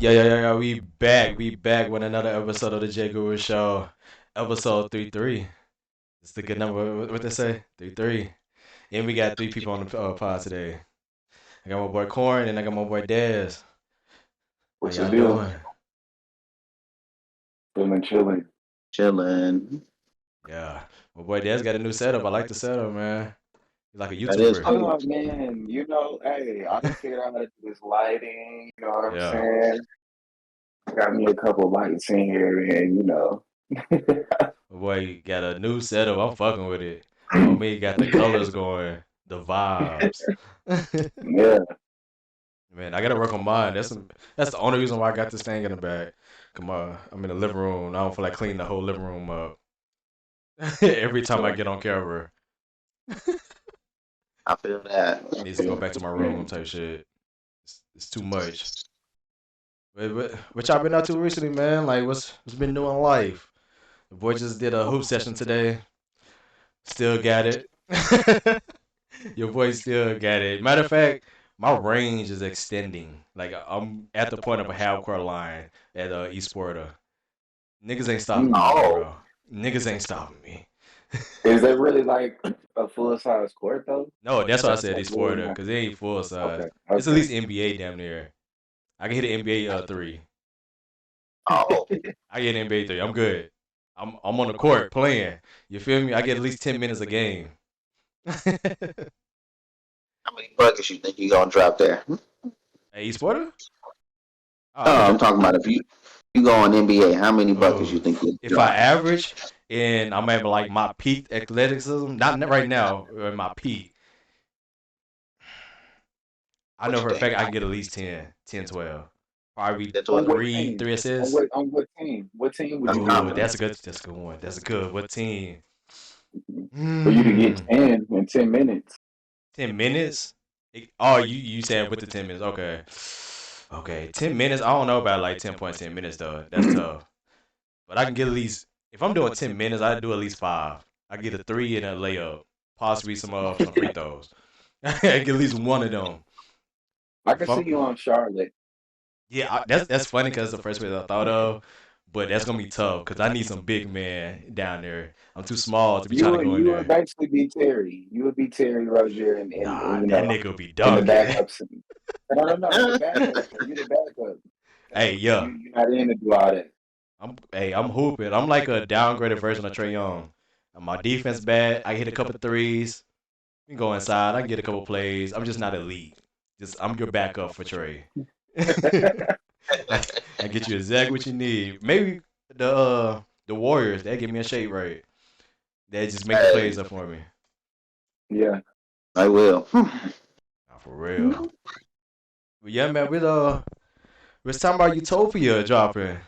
Yeah. We back with another episode of the JayGuru Show, episode 33. It's the good number. What they say? 33. And we got three people on the pod today. I got my boy Corn and I got my boy Dez. How What's the y'all deal? doing? Feeling chilling. Chilling. Yeah, my boy Dez got a new setup. I like the setup, man. He's like a That is YouTuber. cool. Oh man, hey, I done figured out how to do this lighting, you know what I'm Yeah, saying? Got me a couple lights in here and my boy got a new setup. I'm fucking with it. Oh me, got the colors going, the vibes. yeah. Man, I gotta work on mine. That's the only reason why I got this thing in the back. Come on, I'm in the living room. I don't feel like cleaning the whole living room up every time I get on camera. I feel that. Needs to go back to my room type shit. It's too much. What y'all been up to recently, man? Like what's been new in life? The boy just did a hoop session today. Still got it. Your boy still got it. Matter of fact, my range is extending. Like I'm at the point of a half court line at Esporta. Niggas ain't stopping me, Oh, bro. Niggas ain't stopping me. Is that really like a full size court though? No, that's why I said Like really Esporta, not. because it ain't full size. Okay, It's at okay. least NBA damn near. I can hit an NBA three. oh. I get an NBA three. I'm good. I'm on the court playing. You feel me? I get at least 10 minutes a game. Hey, How many buckets you think you gonna drop there? Esporta? Oh, I'm gonna Oh, I'm drop. talking about if you go on NBA, how many buckets Oh, you think you if I drop? average and I'm at like my peak athleticism, not right now, in my peak, I What know you for a think? fact I can get at least 10, 10, 12. Probably That's On what what three, team? three assists. On what team? What team would that's you give Ooh, him? confident. that's a good one. That's good. What team? For you to get Hmm. 10 in 10 minutes. 10 minutes? Oh, you saying with the 10 minutes? Okay. Okay. 10 minutes. I don't know about like 10.10 minutes though. That's tough. But I can get at least if I'm doing 10 minutes, I do at least five. I get a three and a layup, possibly some free throws. I get at least one of them. I can If see I'm you on Charlotte. Yeah, that's funny because the first place I thought of, but that's gonna be tough because I need some big man down there. I'm too small to be trying to go in You would there. basically be Terry. You would be Terry Rozier and Nah, that nigga will be in the dunking. backups. No, the backup. You the backup. Hey, yeah, You're not in to do all that. I'm hooping. I'm like a downgraded version of Trey Young. My defense bad. I hit a couple threes. We can go inside. I can get a couple plays. I'm just not elite. Just I'm your backup for Trey. I get you exactly what you need. Maybe the Warriors they give me a shade right. They just make the Hey, plays up for me. Yeah. I will. Nah, for real. But yeah, man, we're talking about Utopia dropping.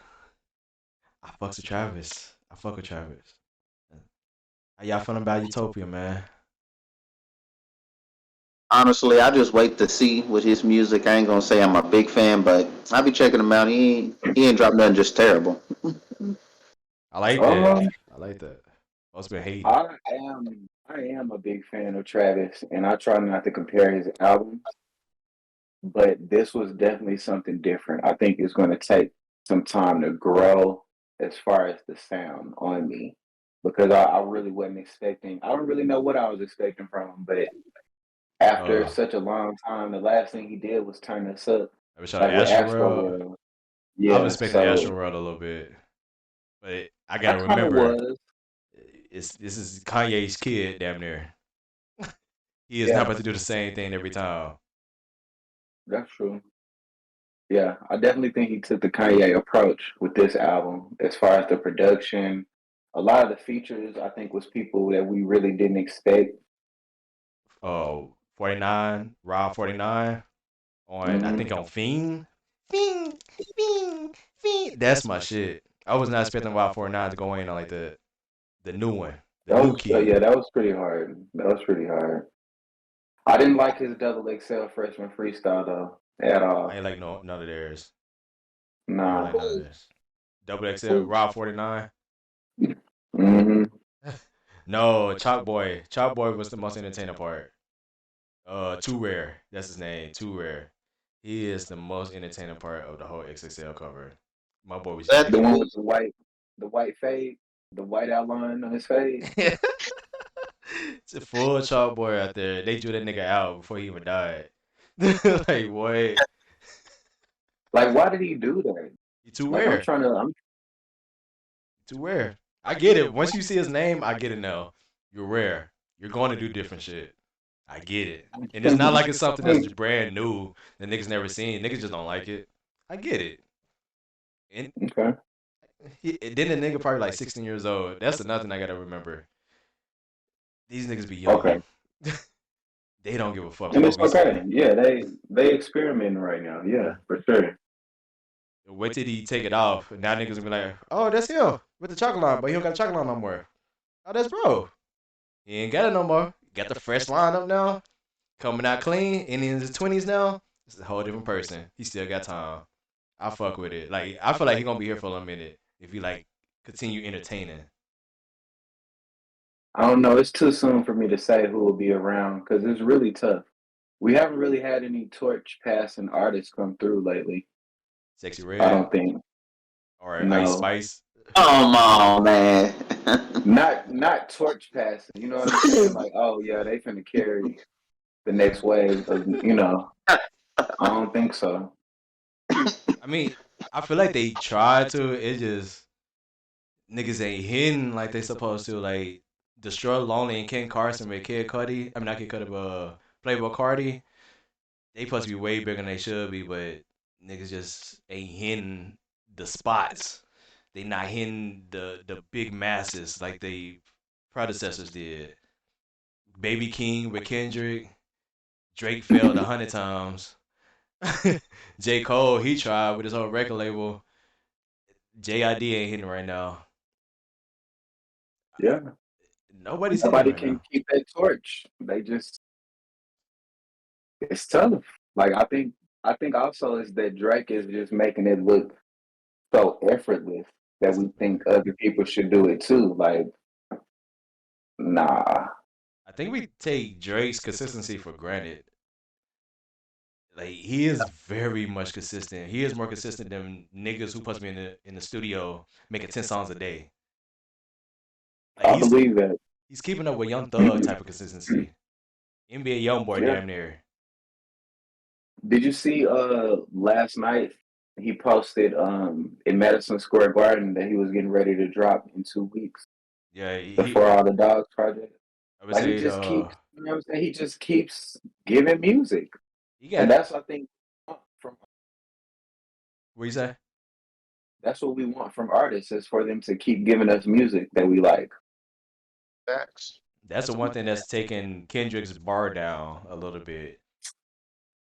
I fucks with Travis. I fuck with Travis. How y'all feeling about Utopia, man? Honestly, I just wait to see with his music. I ain't gonna say I'm a big fan, but I be checking him out. He ain't dropped nothing just terrible. I like that. Um, I like that. Most been hating. I am a big fan of Travis, and I try not to compare his albums, but this was definitely something different. I think it's going to take some time to grow as far as the sound on me because I really wasn't expecting. I don't really know what I was expecting from him, but after Uh, such a long time, the last thing he did was turn us up, I wish I like with Astro Astro World. World. I was Yeah, expecting Astro so World a little bit, but I I gotta kind of remember, was. this is Kanye's kid, damn near. He is not Yeah, about to do the same thing every time. that's true. Yeah, I definitely think he took the Kanye approach with this album as far as the production. A lot of the features I think was people that we really didn't expect. 49, Rob 49 on I Hmm. think on Fiend. Fiend, Fiend, Fiend. That's my shit. I was not expecting Rob 49 to go in on like the new one, the That new was kid. yeah, that was pretty hard. That was pretty hard. I didn't like his double XL freshman freestyle though at I all. ain't like none of theirs. I ain't Nah. like none of theirs. Double XL, Rob 49. Hmm. No, Chalk Boy. Chalk Boy was the most entertaining part. Too Rare. That's his name. Too Rare. He is the most entertaining part of the whole XXL cover. My boy was That The jacking one it. with the white fade, the white outline on his fade. It's a full chalk boy out there. They drew that nigga out before he even died. Like what? Like, why did he do that? You too Like, I'm rare. trying to. I'm Too rare. I get it. Once you see his name, I get it now. You're rare. You're going to do different shit. I get it. And it's not like it's something that's brand new that niggas never seen. Niggas just don't like it. I get it. And okay. then the nigga probably like 16 years old. That's another thing I gotta remember. These niggas be young. Okay. They don't give a fuck And what it's we okay. say. Yeah, they experimenting right now. Yeah, for sure. Wait till he take it off. And now niggas gonna be like, oh, that's him with the chocolate line, but he don't got the chocolate line no more. Oh, that's bro. He ain't got it no more. Got the fresh line up now. Coming out clean. And in his 20s now. It's a whole different person. He still got time. I fuck with it. Like I feel like he gonna be here for a minute if he like continue entertaining. I don't know. It's too soon for me to say who will be around because it's really tough. We haven't really had any torch passing artists come through lately. Sexy I Red don't think. or Ice No, Spice. come on, man. not torch passing. You know what I'm saying? Like, oh yeah, they finna carry the next wave of. I don't think so. I mean, I feel like they tried to. It just niggas ain't hitting like they supposed to. Like Destroy Lonely and Ken Carson with Kid Cudi. I mean not Kid Cudi, but Playboy Cardi. They supposed to be way bigger than they should be, but niggas just ain't hitting the spots. They not hitting the big masses like they predecessors did. Baby King with Kendrick. Drake failed 100 times. J. Cole, he tried with his whole record label. JID ain't hitting right now. Yeah, Nobody's hitting nobody right can now. keep that torch. They just it's tough. Like I think also is that Drake is just making it look so effortless that we think other people should do it too. Like, nah. I think we take Drake's consistency for granted. Like he is very much consistent. He is more consistent than niggas who supposed to be in the studio making 10 songs a day. Like I believe that. he's keeping up with Young Thug type of consistency. NBA YoungBoy Yeah. damn near. Did you see last night he posted in Madison Square Garden that he was getting ready to drop in 2 weeks Yeah, before all the dogs project? I would Like he say just keeps you know what I'm saying? He just keeps giving music. he And got that's I think from what you say? that's what we want from artists is for them to keep giving us music that we like. Facts. That's the one thing that's taking Kendrick's bar down a little bit.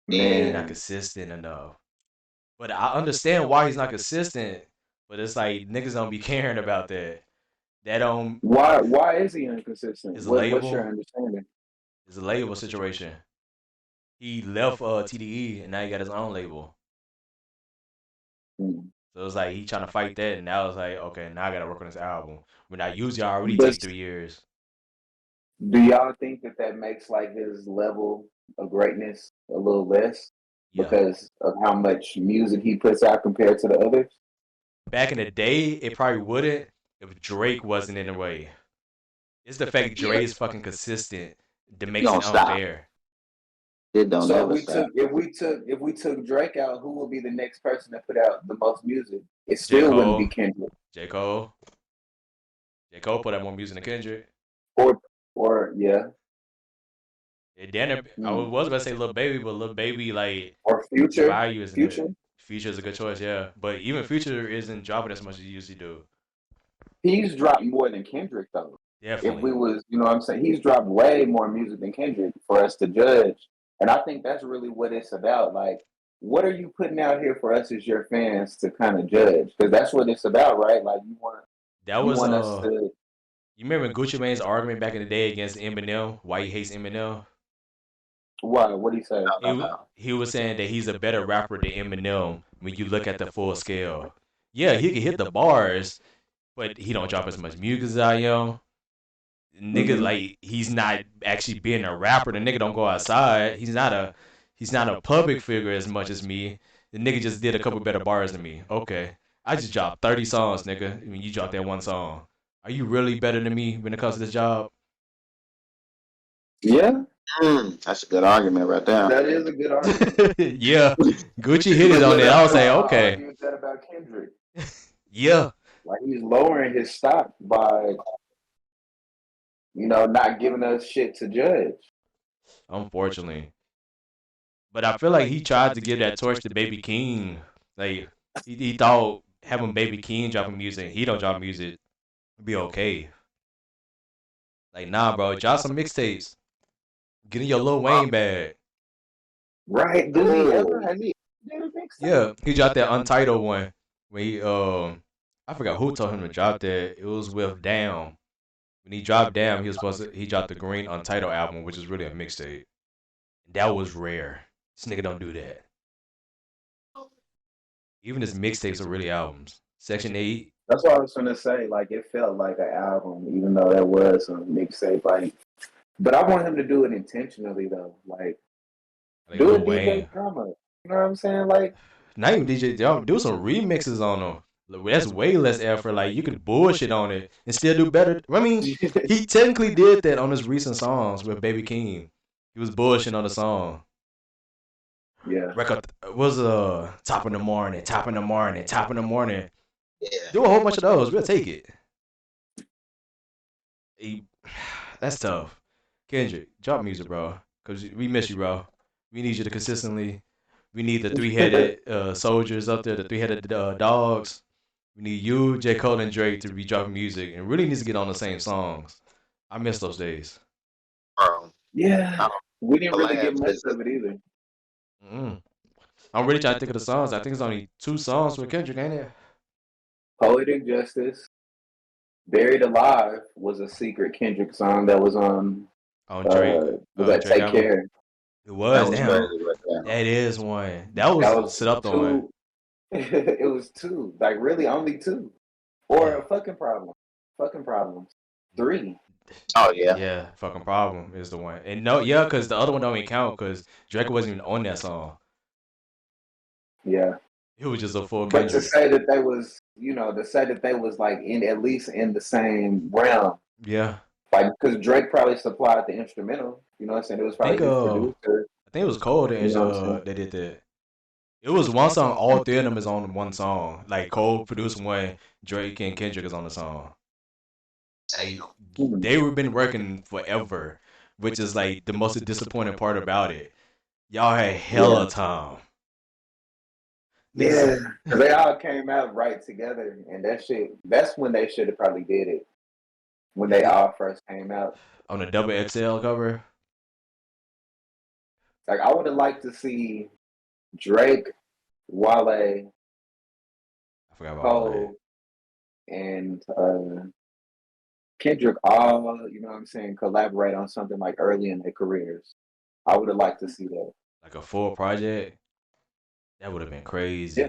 He's not Man, consistent enough. But I understand why he's not consistent. But it's like niggas don't be caring about that. That don't why is he inconsistent? is a What's label. your understanding? It's a label situation. He left TDE and now he got his own label. Hmm. So it's like he trying to fight that, and now it's like okay, now I gotta work on this album. When I usually already But take 3 years. do y'all think that that makes like his level of greatness a little less Yeah. because of how much music he puts out compared to the others? Back in the day, it probably wouldn't if Drake wasn't in the way. It's the fact Yeah, Dre is fucking consistent that you makes it don't stop. unfair. It don't So ever stop. if we took Drake out, who will be the next person to put out the most music? It J. still wouldn't be Cole, Kendrick J. Cole, J. Cole put out more music than Kendrick. or yeah, It then I hmm. was about to say Lil Baby, but Lil Baby like Or his Future. value isn't Future. it. Future is a good choice, yeah. But even Future isn't dropping as much as he usually do. He's dropped more than Kendrick though. If we Definitely. was, you know what I'm saying, he's dropped way more music than Kendrick for us to judge. And I think that's really what it's about. Like, what are you putting out here for us as your fans to kind of judge? Because that's what it's about, right? Like That you was want us to you remember Gucci Mane's argument back in the day against Eminem, why he hates Eminem? why? What do you say? He was saying that he's a better rapper than Eminem when you look at the full scale. Yeah, he can hit the bars, but he don't drop as much music as I am. Nigga, Hmm. like he's not actually being a rapper. The nigga don't go outside. He's not a He's not a public figure as much as me. The nigga just did a couple better bars than me. Okay. I just dropped 30 songs, nigga. I mean, you dropped that one song. Are you really better than me when it comes to this job? Yeah, That's a good argument right there. that is a good argument. Yeah. Gucci hit it But on look, that. I that's was why like, I okay. argue with that about Kendrick. Yeah. Like he's lowering his stock by, not giving us shit to judge. Unfortunately. But I feel like he tried to give that torch to Baby King. Like, he thought having Baby King dropping music, he don't drop music, be okay. Like, nah, bro, drop some mixtapes. Get in your Lil Wayne bag. Right? Does he ever? Has he did a mixtape? Yeah, he dropped that Untitled one. When he, I forgot who told him to drop that. It was with Damn. When he dropped Damn, he dropped the Green Untitled album, which is really a mixtape. That was rare. This nigga don't do that. Even his mixtapes are really albums. Section 8. That's what I was gonna say. Like it felt like an album, even though that was a mixtape. Like, but I want him to do it intentionally though. Like do Lil a Wayne. DJ drama. You know what I'm saying? Like Not even DJ, do some remixes on them. That's way less effort. Like you could bullshit on it and still do better. I mean, he technically did that on his recent songs with Baby King. He was bullshitting on the song. yeah. Record was top in the morning, top in the morning, top in the morning. Yeah. Do a whole bunch of those. We'll take it. That's tough. Kendrick, drop music, bro. Cause we miss you, bro. We need you to consistently. We need the three-headed soldiers up there, the three-headed dogs. We need you, J. Cole, and Drake to be dropping music, and really needs to get on the same songs. I miss those days. Yeah. We didn't really Lab get much visit. of it either. I'm really trying to think of the songs. I think it's only 2 songs with Kendrick, ain't it? Poetic Justice, Buried Alive was a secret Kendrick song that was on On Drake, was that Drake Take album. Care. It That was was damn. crazy right there. That is one. That That was was set up on one. two it was two. Like really only two. Or Yeah. a fucking problem. Fucking problems. 3. Oh yeah. Yeah, fucking problem is the one. And no, yeah, because the other one don't even count because Drake wasn't even on that song. Yeah. It was just a full But to Kendrick. say that they was, to say that they was like in at least in the same realm, Yeah. like because Drake probably supplied the instrumental. You know what I'm saying? It was I probably think his producer. I think it was Cole that You know what I'm saying? that did that. It was one song. All 3 of them is on one song. Like Cole produced one, Drake and Kendrick is on the song. Like, they were been working forever, which is like the most disappointing part about it. Y'all had hella time. Yeah, because they all came out right together, and that shit. That's when they should have probably did it. When they all first came out. On the double XL cover. Like I would have liked to see Drake, Wale, I forgot about all that. Cole, and Kendrick all, you know what I'm saying, collaborate on something like early in their careers. I would have liked to see that. Like a full project. That would have been crazy. Yeah.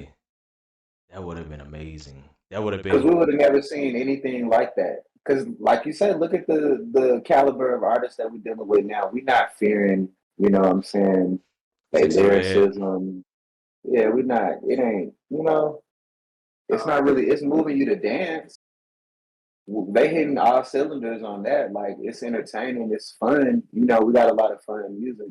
That would have been amazing. That would have Because we been. would have never seen anything like that. Because, like you said, look at the caliber of artists that we're dealing with now. We're not fearing, you know what I'm saying, their Sexy Red. lyricism. Yeah, we're not. It ain't, it's not really, it's moving you to dance. They hitting all cylinders on that. Like, it's entertaining, it's fun. We got a lot of fun music.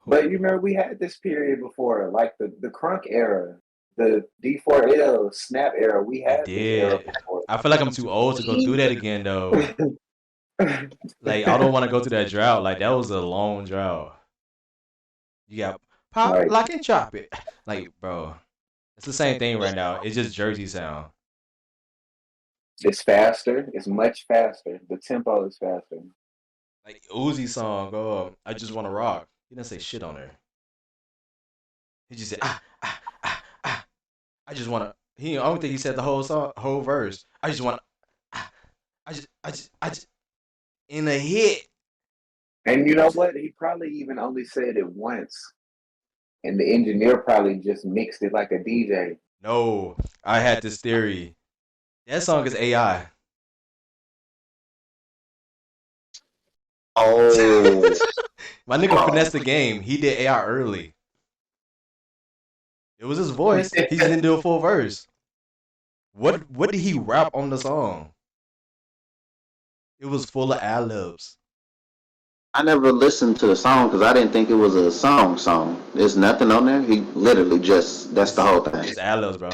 But you remember we had this period before, like the crunk era, the D4L snap era. We had this era before. I feel like I'm too old to go through that again though. Like I don't want to go through that drought. Like that was a long drought. You got pop, Right. lock, and chop it. Like, bro, it's the same thing right now. It's just Jersey sound. It's faster. It's much faster. The tempo is faster. Like Uzi song, I just want to rock. He didn't say shit on there. He just said I just want to. I don't think he said the whole song, whole verse. I just want. I just. In a hit. And you know what? He probably even only said it once. And the engineer probably just mixed it like a DJ. No, I had this theory. That song is AI. Oh, My nigga finessed the game. He did AI early. It was his voice. He just didn't do a full verse. What did he rap on the song? It was full of ad libs. I never listened to the song because I didn't think it was a song. There's nothing on there. He literally just that's the whole thing. It's ad libs, bro.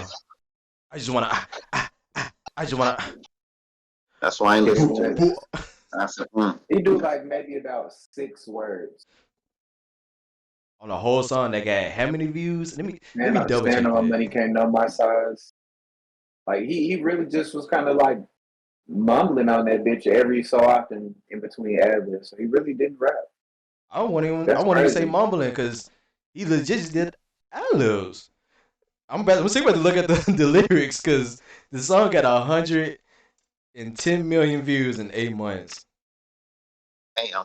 I just wanna. I just wanna. That's why I ain't listened to it. Just, I said, he do like maybe about 6 words. On the whole song that got how many views? Let me double Stand check on my that. money, can't know my size. Like he really just was kind of like mumbling on that bitch every so often in between ad libs. So he really didn't rap. I That's won't even say crazy. mumbling because he legit just did ad libs. I'm about to look at the lyrics because the song got 110 million views in 8 months. damn.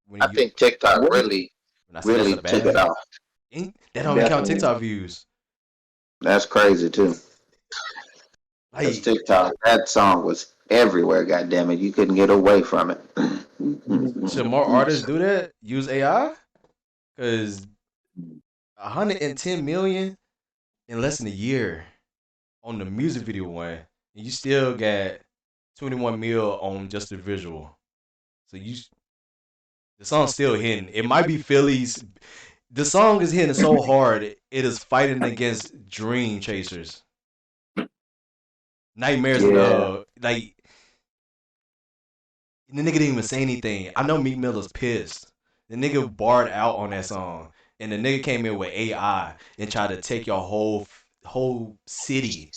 When I you think TikTok What is when I say that's a really took it bad, off. that don't even count definitely? TikTok views. That's crazy too. Because Like, TikTok, that song was everywhere. God damn it, you couldn't get away from it. should more artists do that? Use AI? Because 110 million in less than a year on the music video one, and you still got 21 mil on just the visual. So the song's still hitting. It might be Philly's. The song is hitting so hard, it is fighting against Dream Chasers. Nightmares, Yeah. like the nigga didn't even say anything. I know Meek Miller's pissed. The nigga barred out on that song, and the nigga came in with AI and tried to take your whole city.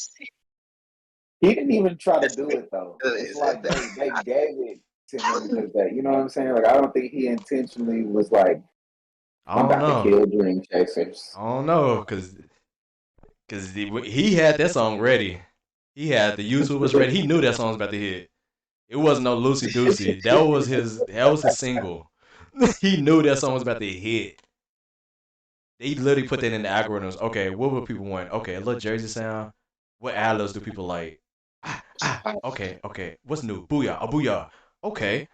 He didn't even try to do it though. It's like they gave it to him because they, you know what I'm saying? Like I don't think he intentionally was like, I I'm don't about to know. kill Dream Chasers. I don't know, cause he had that song ready. He had the YouTube was ready. He knew that song was about to hit. It wasn't no Lucy Doocy. That was his single. He knew that song was about to hit. They literally put that in the algorithms. Okay, what would people want? Okay, a little Jersey sound. What albums do people like? Okay. What's new? Booyah, a booyah. Okay,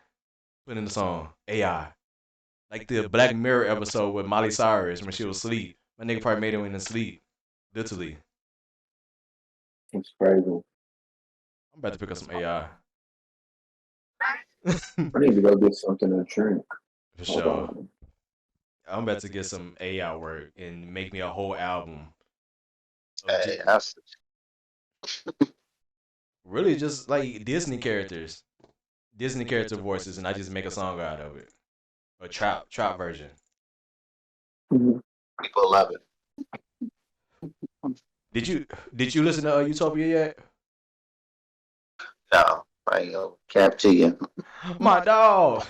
put in the song. AI. Like the Black Mirror episode with Miley Cyrus when she was asleep. My nigga probably made it in sleep. Literally. It's crazy. I'm about to pick up some AI. I need to go get something to drink. For Hold sure. on. I'm about to get some AI work and make me a whole album of Hey, that's really just like Disney characters, Disney character voices, and I just make a song out of it, a trap version. Mhm. people love it. Did you did you listen to Utopia yet? No, I ain't gonna cap to you. My dog,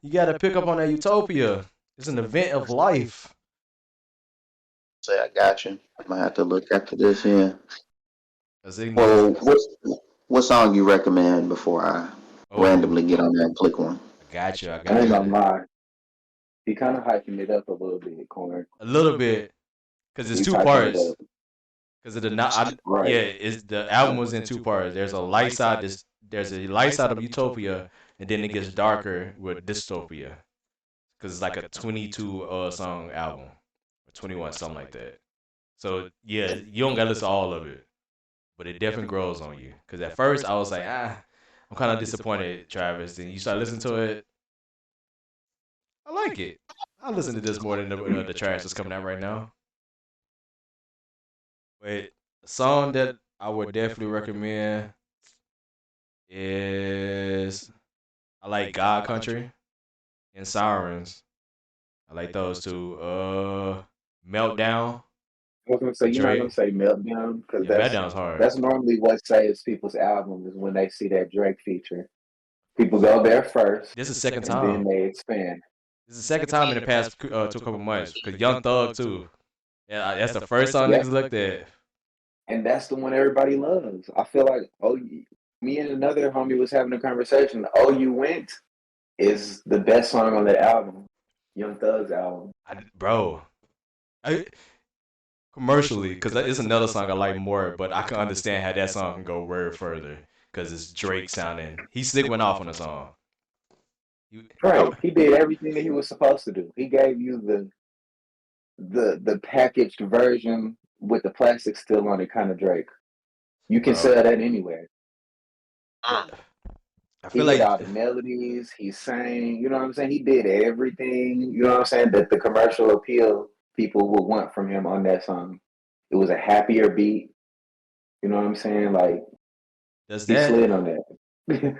you gotta pick up on that Utopia. It's an event of life. Say I got you. I might have to look after this. Yeah. Cause it Well, niggas. what song you recommend before I Oh, randomly get on there and click one? I got you. I I got ain't gonna you. lie. He kind of hyping it up a little bit, Corn. A little bit, cause it's He's two hyping it parts. up. Cause of the not, Right. yeah, it's the album was in two parts. There's a light side. There's a light side of Utopia, and then it gets darker with Dystopia. Cause it's like a 22 song album, or 21 something like that. So yeah, you don't gotta listen to all of it, but it definitely grows on you. Cause at first I was like, I'm kind of disappointed, Travis. Then you start listening to it, I like it. I listen to this more than the trash that's coming out right now. But a song that I would definitely recommend is I like God Country and Sirens. I like those two. Meltdown I was gonna say with you're not gonna Drake. say meltdown because Yeah, Meltdown's hard. that's normally what saves people's album is when they see that Drake feature. People go there first This is the second and then time. they expand. This is the second time in the past two couple months. Cause Young Thug too. Yeah, that's the first song Yeah, niggas looked at. and that's the one everybody loves. I feel like me and another homie was having a conversation. Oh, you went is the best song on that album, Young Thug's album. Bro, I, commercially, because it's another song I like more, but I can understand how that song can go way further because it's Drake sounding. He still went off on the song. Right. He did everything that he was supposed to do. He gave you the packaged version with the plastic still on it, kind of Drake. You can bro. sell that anywhere. But I He feel hit like all the melodies. He sang. You know what I'm saying? He did everything. You know what I'm saying? That the commercial appeal people would want from him on that song. It was a happier beat. You know what I'm saying? Like does he that slid on that.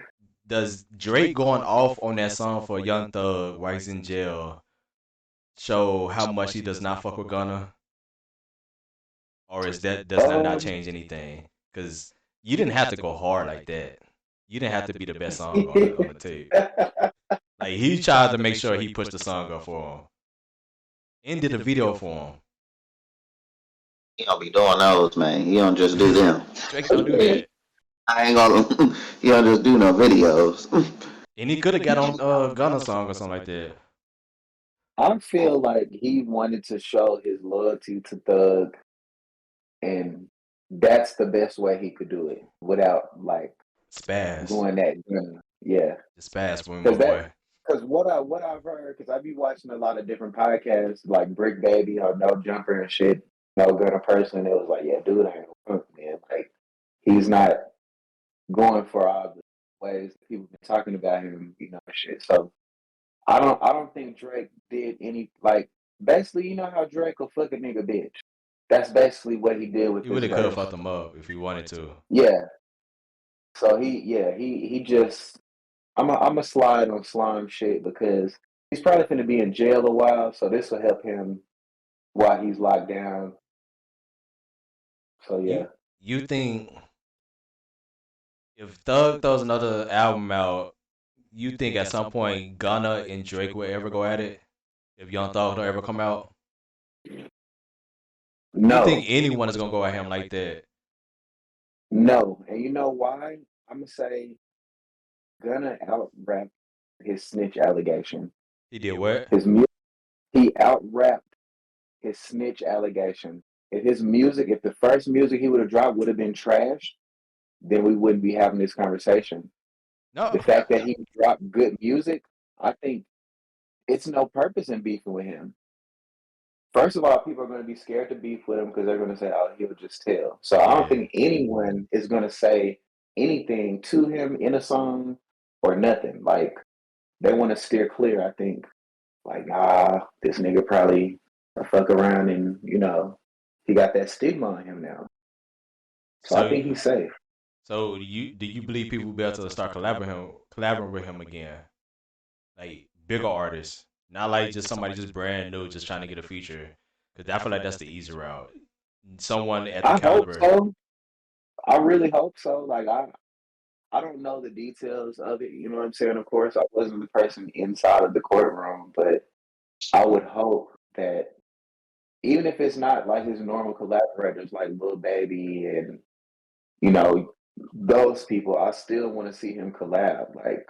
does Drake going off on that song for Young Thug while he's in jail show how much he does not fuck with Gunna, or is that does that not um, change anything? Because you didn't have to go hard like that. You didn't have to be the best song on the tape. Like he tried to make sure he pushed the song up for him and did a video for He don't be doing those, man. He don't just do him. them. Drake don't do that, I ain't gonna. He don't just do no videos. and he could have got on Gunna song or something like that. I feel like he wanted to show his loyalty to Thug, and that's the best way he could do it without like Spaz, going that. Yeah, the Spaz for me, my because boy. what I've heard, because I be watching a lot of different podcasts like Brick Baby or No Jumper and shit. No Gunna person. It was like, yeah, dude ain't no punk, man. Like he's not going for all the ways that people been talking about him, you know, and shit. So I don't think Drake did any like basically, you know how Drake will fuck a nigga bitch. That's basically what he did with He this really could have verse. fucked him up if he wanted to. Yeah. So he just I'm a slide on slime shit because he's probably gonna be in jail a while, so this will help him while he's locked down. So You yeah. you think if Thug throws another album out, you think at some point Gunna and Drake will ever go at it? If Young Thug don't ever come out, you think No. anyone is gonna go at him like that? No. And you know why? I'm gonna say Gunna out rap his snitch allegation. He did what? His music he out rapped his snitch allegation. If the first music he would have dropped would have been trash, then we wouldn't be having this conversation. The No. fact that he dropped good music, I think it's no purpose in beefing with him. First of all, people are going to be scared to beef with him because they're going to say, "Oh, he'll just tell." So I don't Yeah. think anyone is going to say anything to him in a song or nothing. Like they want to steer clear. I think, like, this nigga probably fuck around and he got that stigma on him now. So I So think he's safe. do you believe people will be able to start collaborating with him again? Like bigger artists, not like just somebody just brand new, just trying to get a feature. Because I feel like that's the easy route. Someone at the I hope caliber. so. I really hope so. Like I don't know the details of it. You know what I'm saying? Of course, I wasn't the person inside of the courtroom, but I would hope that even if it's not like his normal collaborators like Lil Baby and you know those people, I still want to see him collab. Like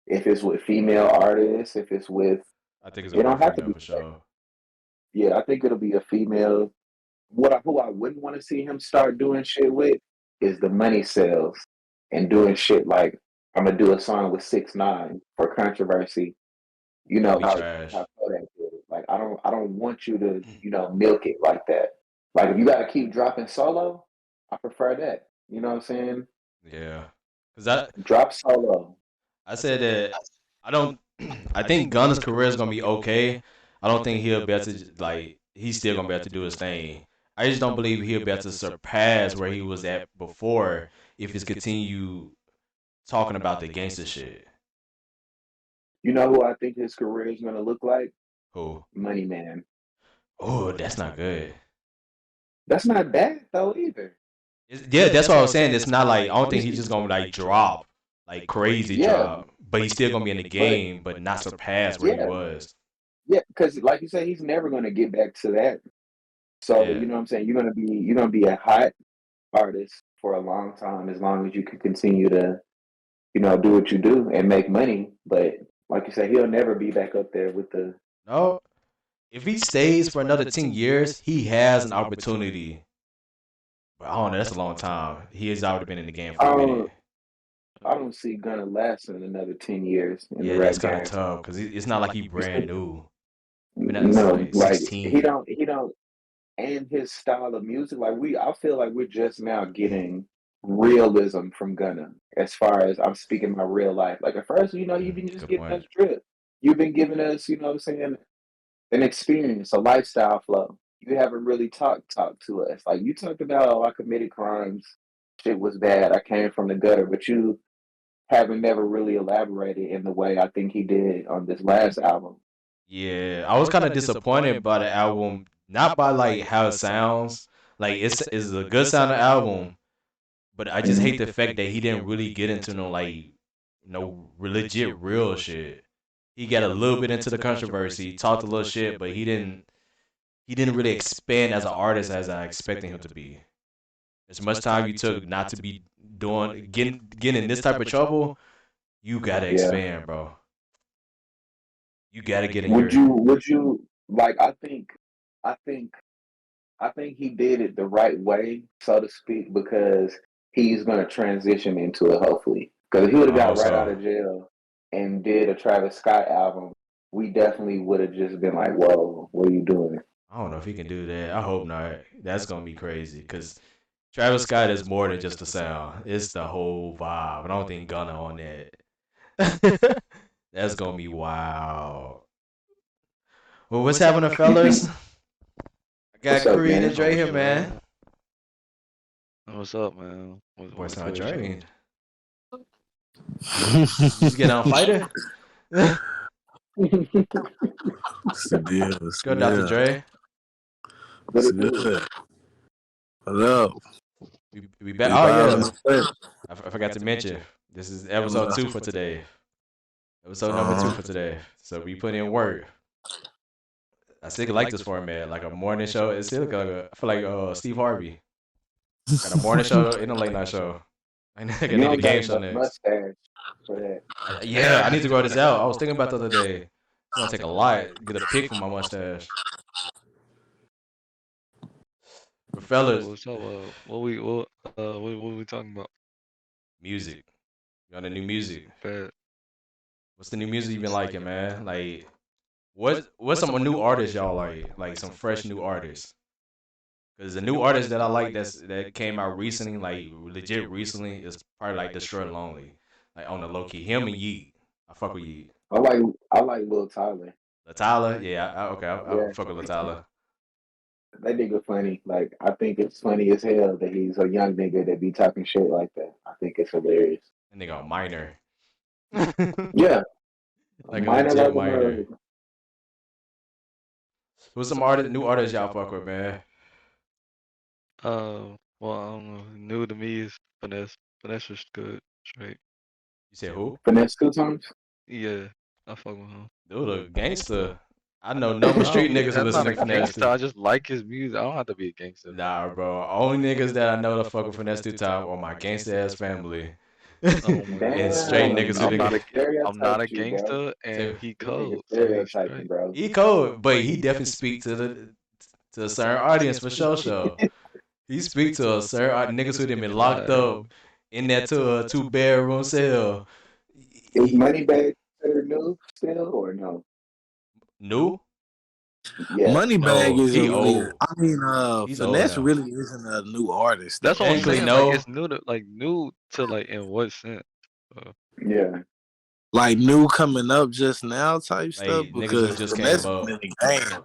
if it's with female artists, if it's with I think it's it gonna be a don't have to female be. for sure. Yeah, I think it'll be a female. Who I wouldn't want to see him start doing shit with is the money sales and doing shit like I'm gonna do a song with 6ix9ine for controversy. You That'd know be how trash. Kodak did it. Like I don't want you to milk it like that. Like if you got to keep dropping solo, I prefer that. You know what I'm saying? Yeah. Cause Drop solo. I said that I don't. I think Gunna's career is gonna be okay. I don't think he'll be able to like. He's still gonna be able to do his thing. I just don't believe he'll be able to surpass where he was at before if he's continue talking about the gangster shit. You know who I think his career is gonna look like? Who? Money Man. Oh, that's not good. That's not bad though either. Yeah, that's what I was saying. It's not like I don't think he's just gonna like drop like crazy Yeah, drop, but he's still gonna be in the but game, but not surpass where he yeah, was. yeah, because like you said, he's never gonna get back to that. So Yeah. you know what I'm saying? You're gonna be a hot artist for a long time as long as you can continue to, do what you do and make money. But like you said, he'll never be back up there with the No, if he stays for another 10 years, he has an opportunity. But I don't know. That's a long time. He has already been in the game for a um minute. I don't see Gunna lasting another 10 years in the Yeah, that's rap kind of game. tough because it's not like he brand new. Been out since No, like like 16. he don't, and his style of music. Like I feel like we're just now getting realism from Gunna. As far as I'm speaking my real life. Like at first, you've been just Good giving us point. drip. You've been giving us, you know what I'm saying, an experience, a lifestyle flow. You haven't really talked to us. Like you talked about, oh, I committed crimes, shit was bad, I came from the gutter, but you haven't never really elaborated in the way I think he did on this last album. Yeah, I was kind of disappointed by the album, not by like how it sounds. Like it's a good sounding album, but I just hate the fact that he didn't really get into no like no legit real shit. He got a little bit into the controversy, talked a little shit, but he didn't really expand as an artist as I expected him to be. As much time you took not to be getting in this type of trouble, you gotta Yeah. expand, bro. You gotta get in Would your. you like I think I think he did it the right way, so to speak, because he's gonna transition into it hopefully. Because if he would have I got hope right out so. of jail and did a Travis Scott album, we definitely would have just been like, "Whoa, what are you doing?" I don't know if he can do that. I hope not. That's gonna be crazy because Travis Scott is more than just the sound. It's the whole vibe. I don't think Gunna on that. That's gonna be wild. Well, what's happening, You fellas? think? I What's got up, Creed man? and Oh, Dre what's here, up? man. What's up, man? Boy, What's sound good with y'all? drained. You just get on fighter. Let's It's the deal. It's go, the Dr. deal. Dre. What It's it do? good. What up? We back. We Oh live in yeah, the flesh. I forgot to mention. This is episode 2 for today. Episode number 2 Uh-huh. for today. So we put in work. I still like this format, like a morning show. It's still like I feel like Steve Harvey got a morning show and a late night show. I You need a don't got game show enough next. mustache for that. Yeah, I need to grow this out. I was thinking about the other day. It's gonna take a lot. Get a pick for my mustache. But So fellas, what's up? What we talking about? music. You got the new music. Bad. What's the new music you been liking, man? Like, what's some new artists y'all like? Like some fresh new artists. Cause the new artist that I like that came out recently, like legit recently, is probably like Destroy Lonely. Like on the low key, him and Yeet. I fuck with Yeet. I like I like Lil Tyler. Latyla, yeah, okay, I Yeah, fuck with Latyla. that nigga funny. Like I think it's funny as hell that he's a young nigga that be talking shit like that. I think it's hilarious. And they got minor. Yeah, Like a minor legit like a minor. mother. Who's some new artists y'all fuck with, man? Well, I don't know. New to me is finesse. Finesse is good. Straight. You said who? Finesse 2 times. Yeah, I fuck with him. Dude, a gangster. I know number street No, niggas who that's listen not to a Finesse gangster. too. I just like his music. I don't have to be a gangster. Nah, bro. Only niggas that I know that fuck with Finesse 2 time are my gangster ass family. Oh my And god. straight Damn, niggas who I'm nigga not did a I'm not a stereotyped you, bro. gangster, say and he This nigga cold, so he's stereotyping, straight. bro. he cold, but he definitely speak to a certain audience for sure, sure. He speak to a certain niggas who done been locked up Nah, in that 2 bedroom cell. Is He Moneybag considered new still or no? new? Yeah. Moneybag No, he isn't really. old. I mean, He's old finesse now. really isn't a new artist that's though. what I'm Technically, saying. Like no. it's new to like in what sense? Yeah. Like new coming up just now type stuff Like niggas who because just finesse came been up. in the game.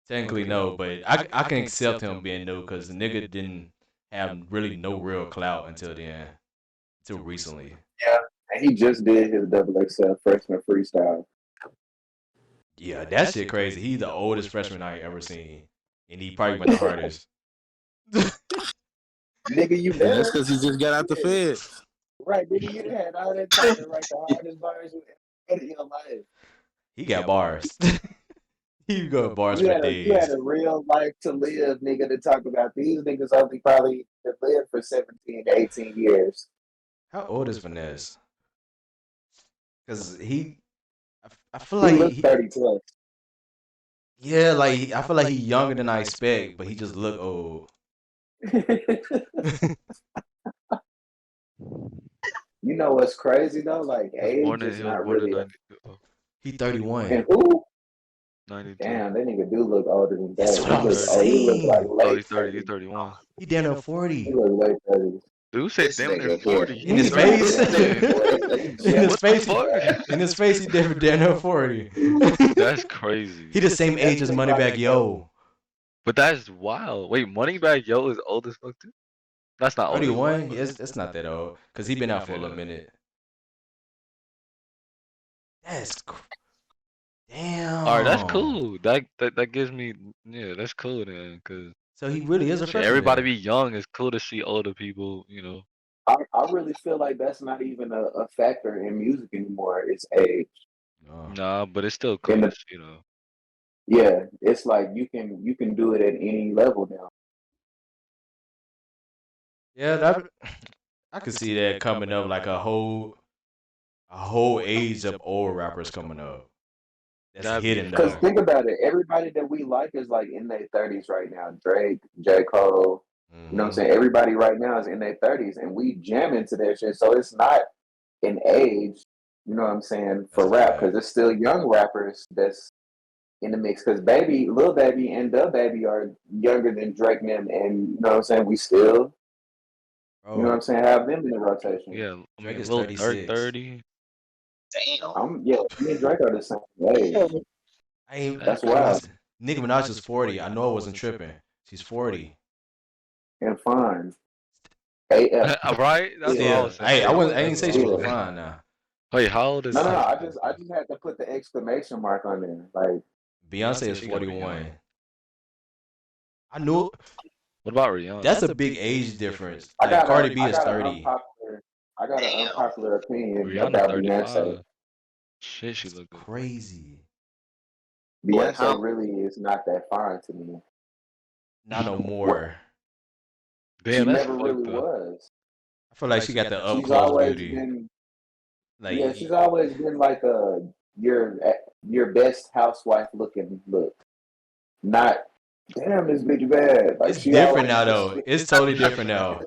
Technically, Okay. no, but I can accept him being new because the nigga didn't have really no real clout until then, until recently. Yeah. And he just did his double XL freshman freestyle. Yeah, that shit crazy. He's the oldest freshman I ever seen, and he probably went the hardest. Nigga, you Yeah, that's better. because he just got out the Yeah. feds. Right, nigga, you had all that time to write the hardest bars you ever in your life. He got bars. He got bars for You had days. a real life to live, nigga, to talk about. These niggas only probably have lived for 17 to 18 years. How old is Finesse? Cause I feel He like looked 30 plus. yeah, like I feel like he younger than I expect, but he just look old. You You know what's crazy though? Like age is He was not born in really 90, He and 31. who? 92. Damn, that nigga do look older than That's that. what He I'm look 30. oh, he look like saying. Oh, late he's 30. He's 30s. 31. He down there He 40. look late 30s. Dude say This damn near nigga here. 40. In He's his He face. damn near 32. 40. He In his just What the face. fuck? In his face, he definitely down there 40. That's crazy. He the same age as Moneybag Yo. But that's wild. Wait, Moneybag Yo is old as fuck too? That's not old as fuck. 31? It's not that old. Because he been out for a little minute. That's damn. Alright, that's cool. That gives me, yeah, that's cool then. Cause So he really is a shit, freshman everybody then. be young. It's cool to see older people, you know. I really feel like that's not even a factor in music anymore. It's age. Oh. Nah, but it's still In cool the to see though. yeah, it's like you can do it at any level now. Yeah, that I could see that coming up like a whole age of old rappers coming up. That's That'd be hidden Because though. fire. think about it, everybody that we like is like in their 30s right now. Drake, J. Cole, you know what I'm Hmm. saying? Everybody right now is in their 30s and we jam into that shit. So it's not an age, you know what I'm saying, That's for a rap fact. because it's still young rappers that's in the mix. Because Baby, Lil Baby, and the Baby are younger than Drake and them, and you know what I'm saying. We still, you know what I'm Bro, saying, have them in the rotation. Yeah, I Drake mean, is Lil Durk 36. 30. Damn. Yeah, me and Drake are the same age. I ain't That's That's I wild was crazy. Nicki Minaj is 40. I know I wasn't tripping. She's 40. and fine. AF Right? That's what I still, Still, was I saying. wasn't I That's didn't what say I she was wasn't still. saying. fine now. Wait, how old is No, Nicki? I just had to put the exclamation mark on there. Like Beyonce is She gotta be young. 41. I knew What about Rihanna? that's a big age difference. I Like got Cardi B I is got an 30. unpopular I got an Damn. unpopular opinion Rihanna about Beyonce. 35. Shit, she look good. Crazy. Boy, Beyonce how really is not that fine to me. Not no What more. she Damn, that's never really fucked up. was. I feel like she got the up She's close always beauty. been Like yeah, she's always been like your your best housewife looking look. Not damn this bitch bad. Like it's she different always now just though. It's totally different now.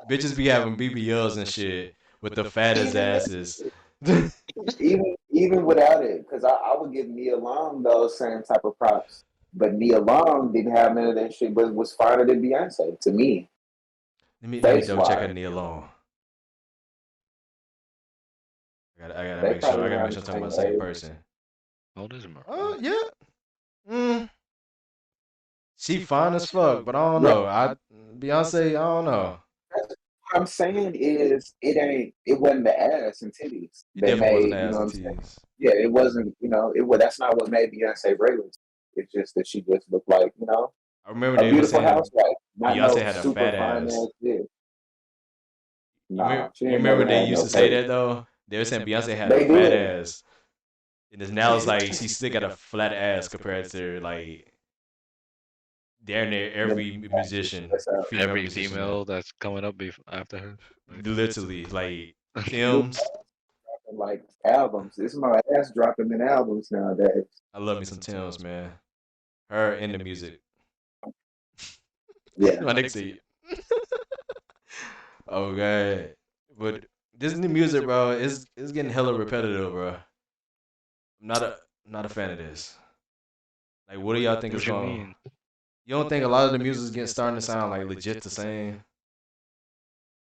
Bitches be having BBLs and shit with the fattest even asses. even without it, because I would give Nia Long those same type of props. But Nia Long didn't have none of that shit, but was finer than Beyonce to me, Let me face double check her wise. knee alone. I gotta They make sure. probably I gotta make around sure the I'm talking about same the same age. person. How old is Mariah? Oh yeah. Mm, she fine as fuck, but I don't Yeah, know. Beyonce, I don't know. what I'm saying is it wasn't the ass and titties It that definitely wasn't made, you ass know what and I'm saying? tease. Yeah, it wasn't, that's not what made Beyonce regular. It's just that she just looked like, I remember a they were beautiful saying housewife, not Beyonce no had a super fat fine ass ass. bitch. You remember, Nah, she you ain't remember never they had used no to say that face. though? They were saying Beyonce had a They fat did. ass. And now it's like she still got a flat ass compared to like damn near The every musician, female Every musician now. female that's coming up after her. Like, Literally, like Tim's. like albums. It's my ass dropping in albums nowadays. I love me some Tim's, man. Her in the music. Yeah. My nigga say, oh god. But this new music, bro, is getting hella repetitive, bro. I'm not a fan of this. Like, what do y'all think is what you going? mean? You don't think a lot of the music is getting starting to sound like legit the same?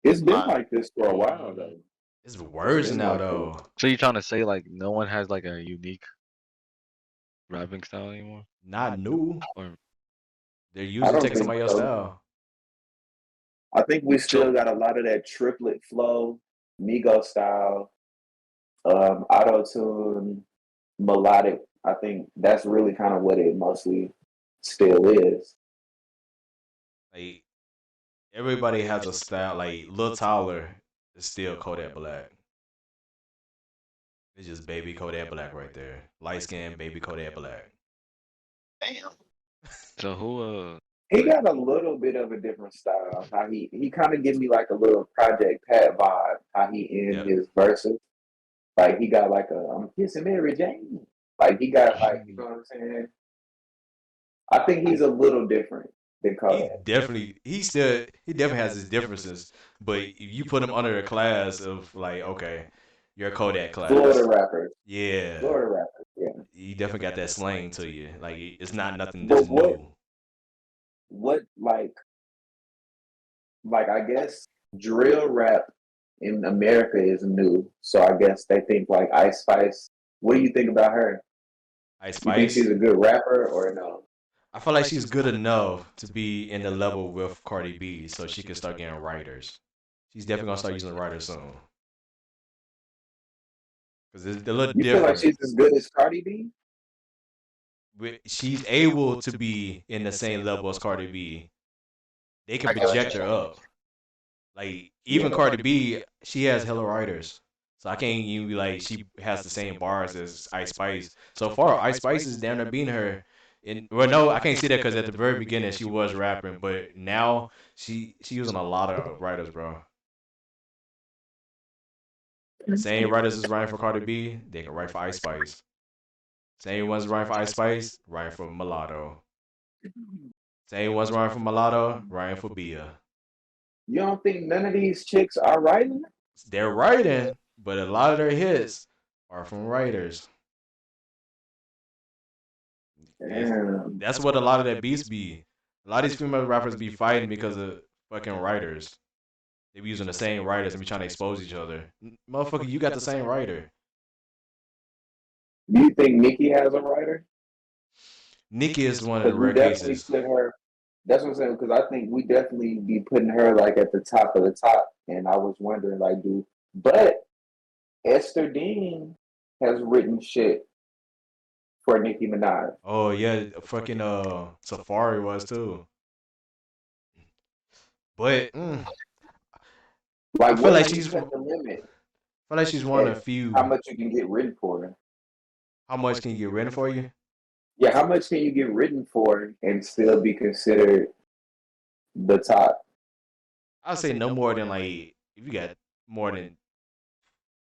It's been my like this for a while Mm. though. It's It's words been now like this. though. So you trying to say like no one has like a unique rapping style anymore? Not new. Or They're I usually don't taking think somebody else's so. style. I think we still so got a lot of that triplet flow, Migo style, auto tune, melodic. I think that's really kind of what it mostly still is. Like everybody has a style. Like Lil Tyler is still Kodak Black. It's just baby Kodak Black right there. Light skin baby Kodak Black. damn. so who He got a little bit of a different style. How he kind of give me like a little Project Pat vibe. How he end Yep. his verses. Like he got like a I'm kissing Mary Jane. Like he got like you know what I'm saying. I think he's a little different than Kodak. He definitely has his differences. But you put him under the class of like, okay, you're a Kodak Florida class. rappers. Yeah, Florida rappers. Yeah. you definitely got that slang to you. Like it's not nothing But that's new. what like I guess drill rap in America is new. So I guess they think like Ice Spice. What do you think about her? Ice You think Spice. she's a good rapper or no? I feel like she's good enough to be in the level with Cardi B, so she can start getting writers. She's definitely gonna start using writers soon. Cause it's a little You feel like different. she's as good as Cardi B? She's able to be in the same level as Cardi B. They can I got project her you. up. Like even Yeah. Cardi B, she has hella writers. So I can't even be like she has the same bars as Ice Spice. So far, Ice Spice is down there beating her. Well, no, I can't see that because at the very beginning she was rapping, but now she using a lot of writers, bro. Same writers is writing for Cardi B, they can write for Ice Spice. Same ones writing for Ice Spice, writing for Mulatto. Same ones writing for Mulatto, writing for Bia. You don't think none of these chicks are writing? They're writing, but a lot of their hits are from writers. Damn. That's what a lot of that beats be. A lot of these female rappers be fighting because of fucking writers. They be using the same writers and be trying to expose each other. Motherfucker, you got the same writer. Do you think Nicki has a writer? Nicki is one of the Because we rare definitely cases. put her. That's what I'm saying. Because I think we definitely be putting her like at the top of the top. And I was wondering, like, but Esther Dean has written shit for Nicki Minaj. Oh yeah, fucking Safari was too. But I Like, feel where like do you she's set the limit one at of the how few. much you can get written for? How much can you get written for you? Yeah, how much can you get written for and still be considered the top? I'd say no more than like if you got more than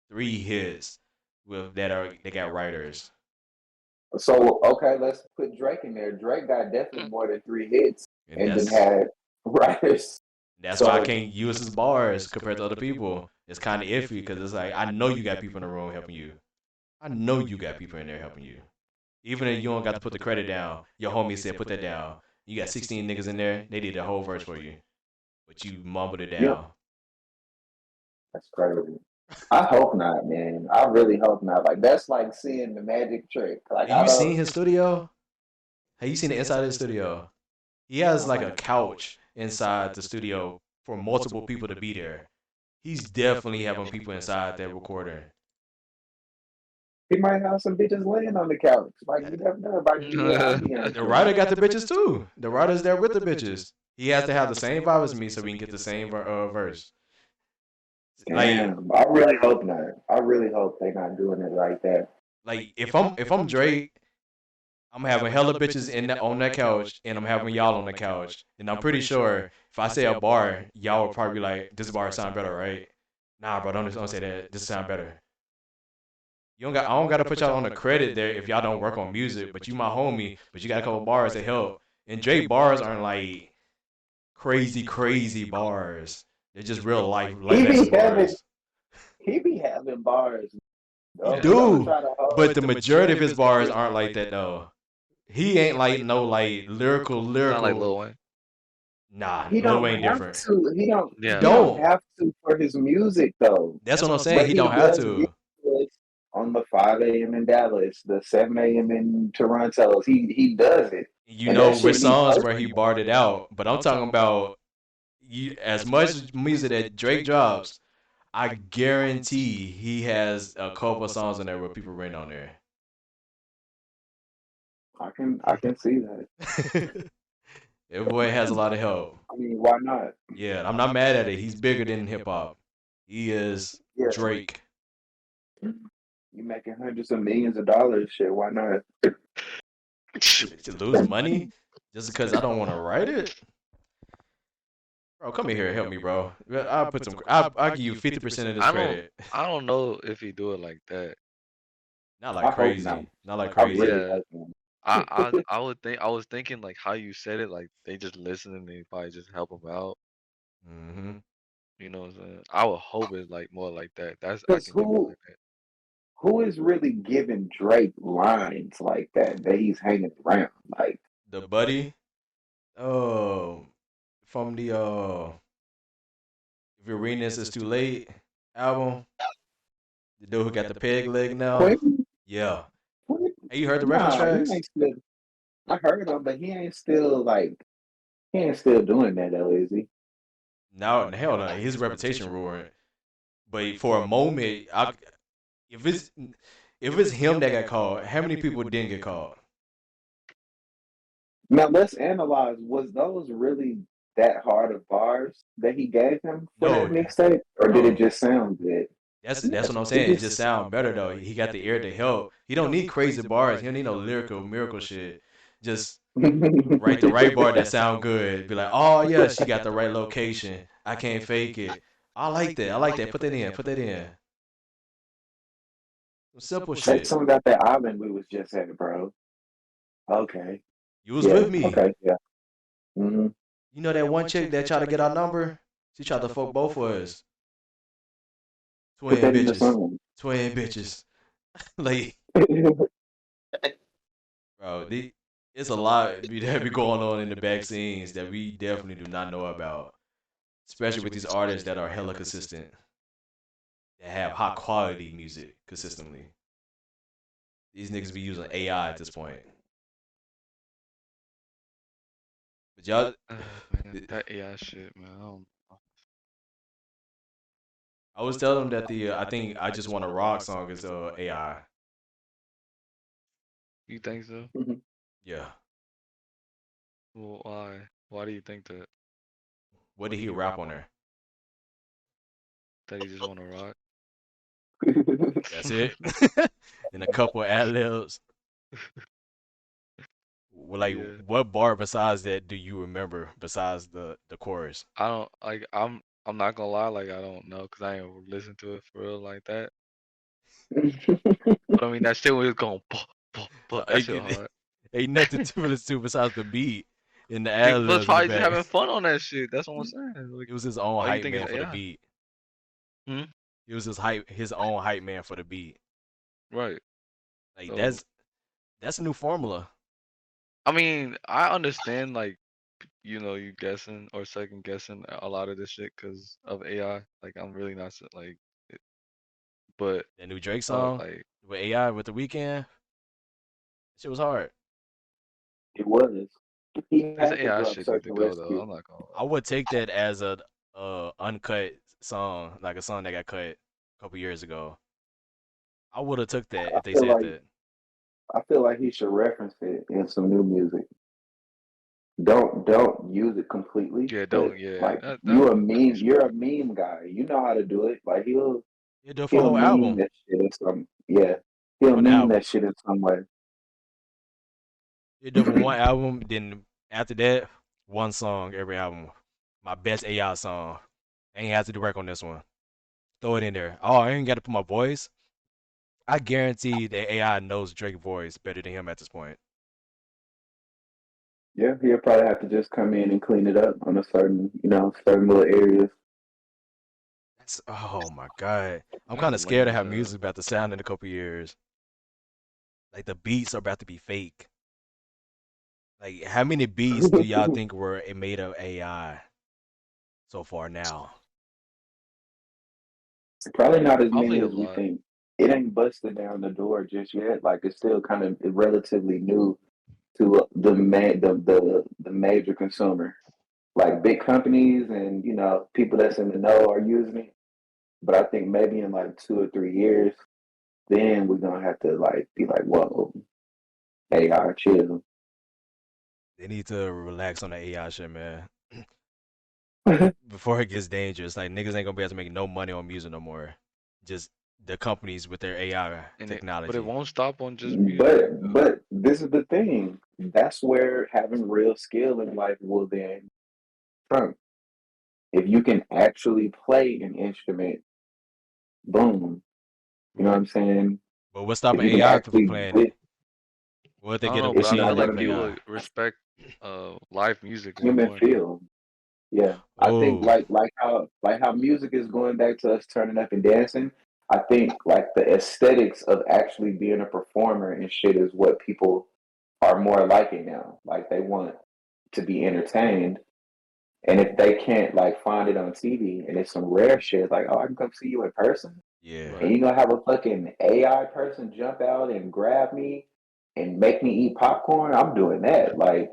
3 hits with that are they got writers. So, okay, let's put Drake in there. Drake got definitely more than 3 hits And and then that's had writers. that's why I So, can't use his bars compared to other people. It's kind of iffy because it's like I know you got people in the room helping you. I know you got people in there helping you. Even if you don't got to put the credit down, your homie said put that down. You got 16 niggas in there, they did the whole verse for you, but you mumbled it yeah, down. that's crazy. I hope not, man. I really hope not. Like, that's like seeing the magic trick. Like, Have I you seen don't. his studio? Have you seen the inside of his studio? He has like a couch inside the studio for multiple people to be there. He's definitely having people inside that recording. He might have some bitches laying on the couch. Like, you never know. It might be an ambiance. The writer got the bitches too. The writer's there with the bitches. He has to have the same vibe as me so we can get the same verse. Like, Damn. I really hope not. I really hope they're not doing it like that. if I'm Drake, I'm having hella bitches on that couch, and I'm having y'all on the couch, and I'm pretty sure if I say a bar, y'all will probably be like, "This bar sound better, right?" Nah, bro, don't say that. This sound better. I don't gotta put y'all on the credit there if y'all don't work on music, but you my homie, but you got a couple bars to help. And Drake bars aren't like crazy bars. They're just real life He lesson be having bars. he be having bars. He Don't do, try to hold. but the majority of his bars aren't like that though. He ain't like no like Not like lyrical. Lil Wayne. Nah, He Lil don't Wayne have different. to. He don't. He Yeah, He don't don't. have to for his music though. That's what I'm saying. But He he don't have does get to. to us on the 5 a.m. in Dallas, the 7 a.m. in Toronto. He does it, You and know, that with shit be songs where perfect. he barred it out, but I'm talking about as much music that Drake drops. I guarantee he has a couple of songs on there where people written on there. I can see that. That boy has a lot of help. I mean, why not? Yeah, I'm not mad at it. He's bigger than hip hop. He is Yeah, Drake. you making hundreds of millions of dollars. Shit, why not? To lose money just because I don't want to write it, bro. Come in here and help me, bro. I'll put some. I'll give you 50% of this I don't. credit. I don't know if he do it like that. Not like I hope not. crazy. Not like I really crazy. Yeah, hope not. I would think. I was thinking like how you said it. Like they just listen and they probably just help him out. hmm You know what I'm saying? I would hope it's like more like that. I Because think they're more like that. who is really giving Drake lines like that he's hanging around? Like, The buddy, oh, from the if you're reading this, it's too late album. The dude who got the peg leg now. Quentin, Yeah. Quentin, Hey, you heard the reference nah, he tracks? ain't still. I heard him, but he ain't still like he ain't still doing that though, is he? No, hell no. His reputation ruined. But for a moment, if it's if it's him that got called, how many people didn't get called? Now let's analyze. Was those really that hard of bars that he gave him for that No, mixtape, or did it no. just sound good? That's what I'm saying. It just sound better though. He got the ear to help. He don't need crazy bars. He don't need no lyrical miracle shit. Just write the right bar that sound good. Be like, oh yeah, she got the right location. I can't fake it. I like that. I like that. Put that in. Put that in. Some simple That shit. song got that island we was just at, bro. Okay, You was yeah, with me. okay, yeah. Hmm. You know that one chick that tried to get our number? She tried to fuck both of us. Put Twin that in the bitches. song. Twin bitches. Like, bro, it's a lot that be going on in the back scenes that we definitely do not know about. Especially with these artists that are hella consistent, that have high quality music consistently. These niggas be using AI at this point. But y'all, Man, that AI shit, man. I don't know. I was telling them that I think I just want a rock song is AI. You think so? Yeah. Well, why? Why do you think that? What did he rap on there? That you just want to rock? That's it. And a couple ad libs. Well, like, Yeah. what bar besides that do you remember besides the chorus? I don't like. I'm not gonna lie. Like I don't know because I ain't listen to it for real like that. But I mean that shit was going that shit Ain't, hard. ain't nothing to listen to besides the beat and the He ad was libs in the probably just back. having fun on that shit. That's what I'm saying. Like, It was his own oh, you hype think it's man for the AI? beat. Hmm? It was his own hype man for the beat. Right. Like So that's a new formula. I mean, I understand like you guessing or second guessing a lot of this shit because of AI. Like I'm really not like, but That new Drake song like with AI with the weekend, shit was hard. It was. He this had to AI drop shit need to Search and go though. Rescue. I'm not gonna I would take that as a uncut song, like a song that got cut a couple years ago. I would have took that I if they feel said like that. I feel like he should reference it in some new music. Don't use it completely, yeah, but don't yeah. like That's you're a respectable. meme guy. You know how to do it. Like Yeah, do it for a he'll whole meme album, that shit in some yeah. He'll one meme album. that shit in some way. You do it for one album, then after that, one song every album. My best AI song. I ain't have to do work on this one. Throw it in there. Oh, I ain't got to put my voice. I guarantee the AI knows Drake's voice better than him at this point. Yeah, he'll probably have to just come in and clean it up on a certain certain little areas. That's oh my god. I'm kind That's of scared lame of as how hell. music about to sound in a couple years. Like the beats are about to be fake. Like how many beats do y'all think were made of AI so far now? Probably not as Probably many a as we lot. think. It ain't busted down the door just yet. Like it's still kind of relatively new to the major consumer. Like big companies and people that's in the know are using it. But I think maybe in like 2 or 3 years, then we're gonna have to like be like, whoa, AI, chill. They need to relax on the AI shit, man. Before it gets dangerous, like niggas ain't gonna be able to make no money on music no more. Just the companies with their AI But it technology. won't stop on just music but though. but this is the thing. That's where having real skill in life will then come. If you can actually play an instrument, boom. You know what Right. I'm saying? But what's If stopping you can AI from actually playing get, it? What if they I don't get a know, but it's I machine not feel that like gonna play be people AI? would respect live music way human more though. feel. Yeah, I think Oh, like how music is going back to us turning up and dancing. I think like the aesthetics of actually being a performer and shit is what people are more liking now. Like they want to be entertained, and if they can't like find it on TV and it's some rare shit, like oh I can come see you in person, yeah. and Right. you gonna have a fucking AI person jump out and grab me and make me eat popcorn. I'm doing that. Like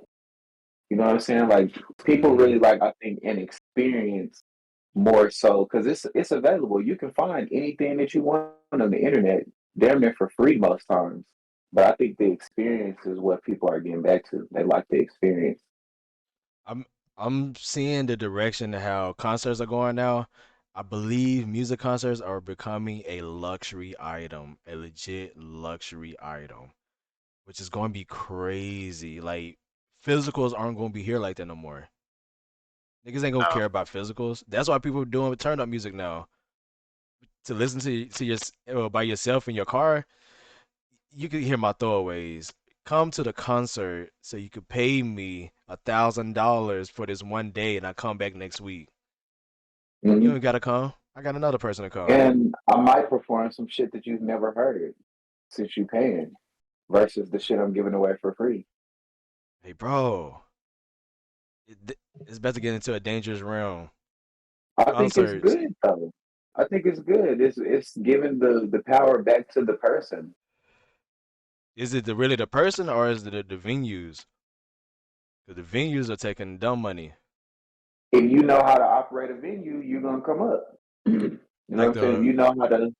you know what I'm saying? Like people Hmm. really like I think an experience more so because it's available. You can find anything that you want on the internet, damn near for free most times. But I think the experience is what people are getting back to. They like the experience. I'm I'm seeing the direction of how concerts are going now. I believe music concerts are becoming a luxury item, a legit luxury item, which is going to be crazy. Like physicals aren't going to be here like that no more. Niggas ain't gonna No. care about physicals. That's why people are doing turn up music now. To listen to your by yourself in your car, you can hear my throwaways. Come to the concert so you could pay me $1,000 for this one day, and I come back next week. You Hmm. ain't gotta come. I got another person to come. And I might perform some shit that you've never heard since you paying versus the shit I'm giving away for free. Hey, bro, it's about to get into a dangerous realm. I think it's Concerts. good though. I think it's good. It's giving the power back to the person. Is it really the person or is it the venues? Because the venues are taking dumb money. If you know how to operate a venue, you're gonna come up. You know what Like I'm saying? If the you know how to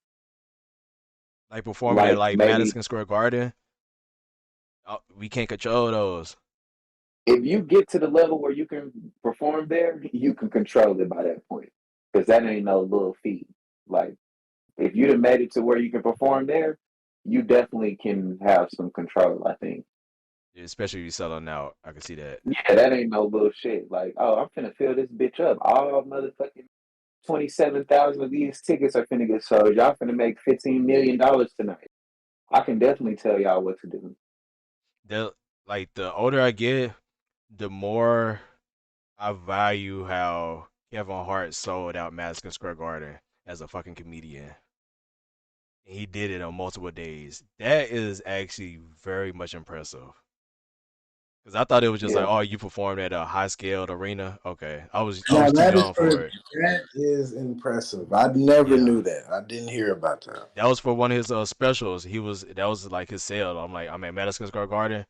like performing at like like maybe Madison Square Garden. We can't control those. if you get to the level where you can perform there, you can control it by that point. Because that ain't no little feat. Like if you'd have made it to where you can perform there, you definitely can have some control, I think. Especially if you selling out. I can see that. Yeah, that ain't no little shit. Like, oh, I'm finna fill this bitch up. All motherfucking 27,000 of these tickets are finna get sold. Y'all finna make $15 million tonight. I can definitely tell y'all what to do. The like the older I get, the more I value how Kevin Hart sold out Madison Square Garden as a fucking comedian. And he did it on multiple days. That is actually very much impressive. Because I thought it was just like, Yeah. oh, you performed at a high scaled arena. Okay, I Now was too that is young for for it. that is impressive. I never Yeah, knew that. I didn't hear about that. that was for one of his specials. That was like his sale. I'm like, I'm at Madison Square Garden.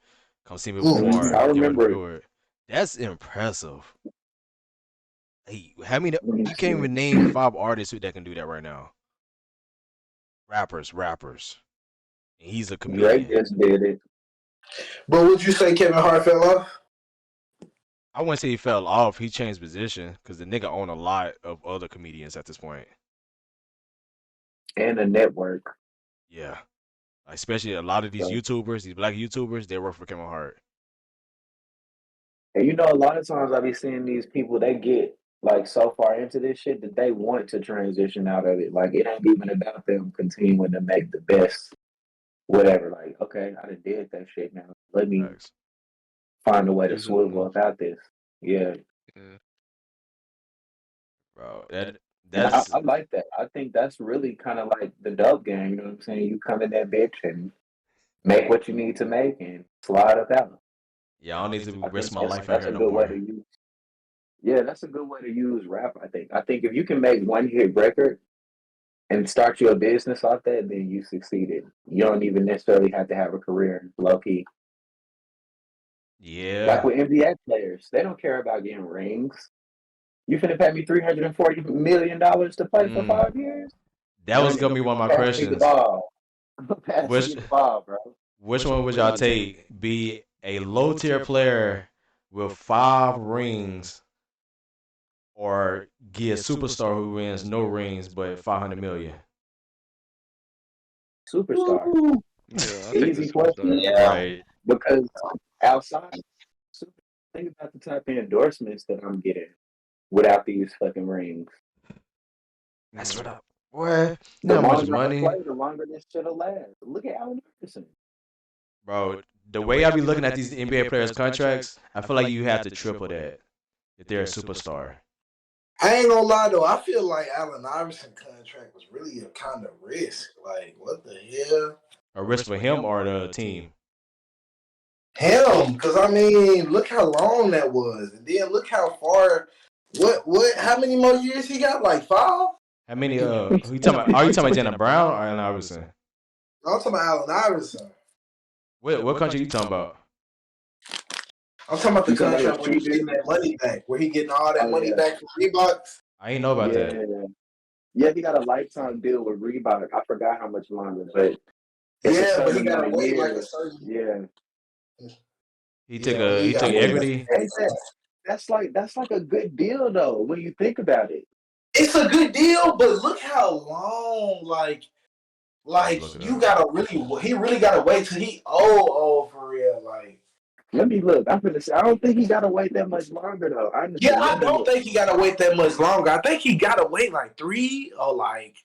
Come see me I perform. Get ready remember it. for it. That's impressive. Hey, how many? Let me You can't see. even name 5 artists that can do that right now. Rappers. And he's a Drake comedian. just did it. But would you say Kevin Hart fell off? I wouldn't say he fell off. He changed position because the nigga own a lot of other comedians at this point. And a network. Yeah, especially a lot of these So, YouTubers, these black YouTubers, they work for Kevin Hart. and you know, a lot of times I be seeing these people, they get like so far into this shit that they want to transition out of it. Like it ain't even about them continuing to make the best whatever. Like, okay, I done did that shit now. Let me Facts, find a way to Do something swivel else. about this. Yeah. Yeah. bro. That And that's I like that. I think that's really kind of like the dope game. You know what I'm saying? You come in that bitch and make what you need to make and slide up out. yeah. I don't need to I risk think my life out that's here a no good way to more. use. Yeah, that's a good way to use rap. I think if you can make one hit record and start your business off that, then you succeeded. You don't even necessarily have to have a career, low key. Like Yeah, with NBA players, they don't care about getting rings. You finna pay me $340 million to play for mm, 5 years? that was gonna be one of my Pass me the questions. ball. Pass Which me the ball, bro. which one would y'all take? Be a low tier player with 5 rings, or get a superstar who wins no rings but 500 million? Superstar. Woo. Yeah, I'll take the Easy superstar. question. Yeah. Right. Because outside, super, think about the type of endorsements that I'm getting without these fucking rings. That's what Mm-hmm. I. What? You The know how much longer I money, play, the longer this shit'll last. Look at Allen Iverson. bro? The way I be looking at these NBA players' contracts, I feel like you have to triple that. if they're a superstar. I ain't gonna lie though. I feel like Allen Iverson contract was really a kind of risk. Like, what the hell? A risk for him or the team? Him, because I mean, look how long that was, and then look how far. What? How many more years he got? Like 5? How many? Who you talking about? Are you talking about Jalen Brown or Allen Iverson? I'm talking about Allen Iverson. What country you talking about? I'm talking about the You talking contract about where he getting that money back, where he getting all that money back from Reebok. I ain't know about that. Yeah, he got a lifetime deal with Reebok. I forgot how much longer, but it's a Yeah, but he certain got amount to of wait like a years. certain. Yeah, He took Yeah, he got took to wait. equity. Hey, that's like a good deal though when you think about it. It's a good deal, but look how long. Like Look it you up. gotta really. He really gotta wait till he old for real. Like. Let me look. I'm gonna say I don't think he gotta wait that much longer though. Honestly, Yeah, I don't think he gotta wait that much longer. I think he gotta wait like 3 or like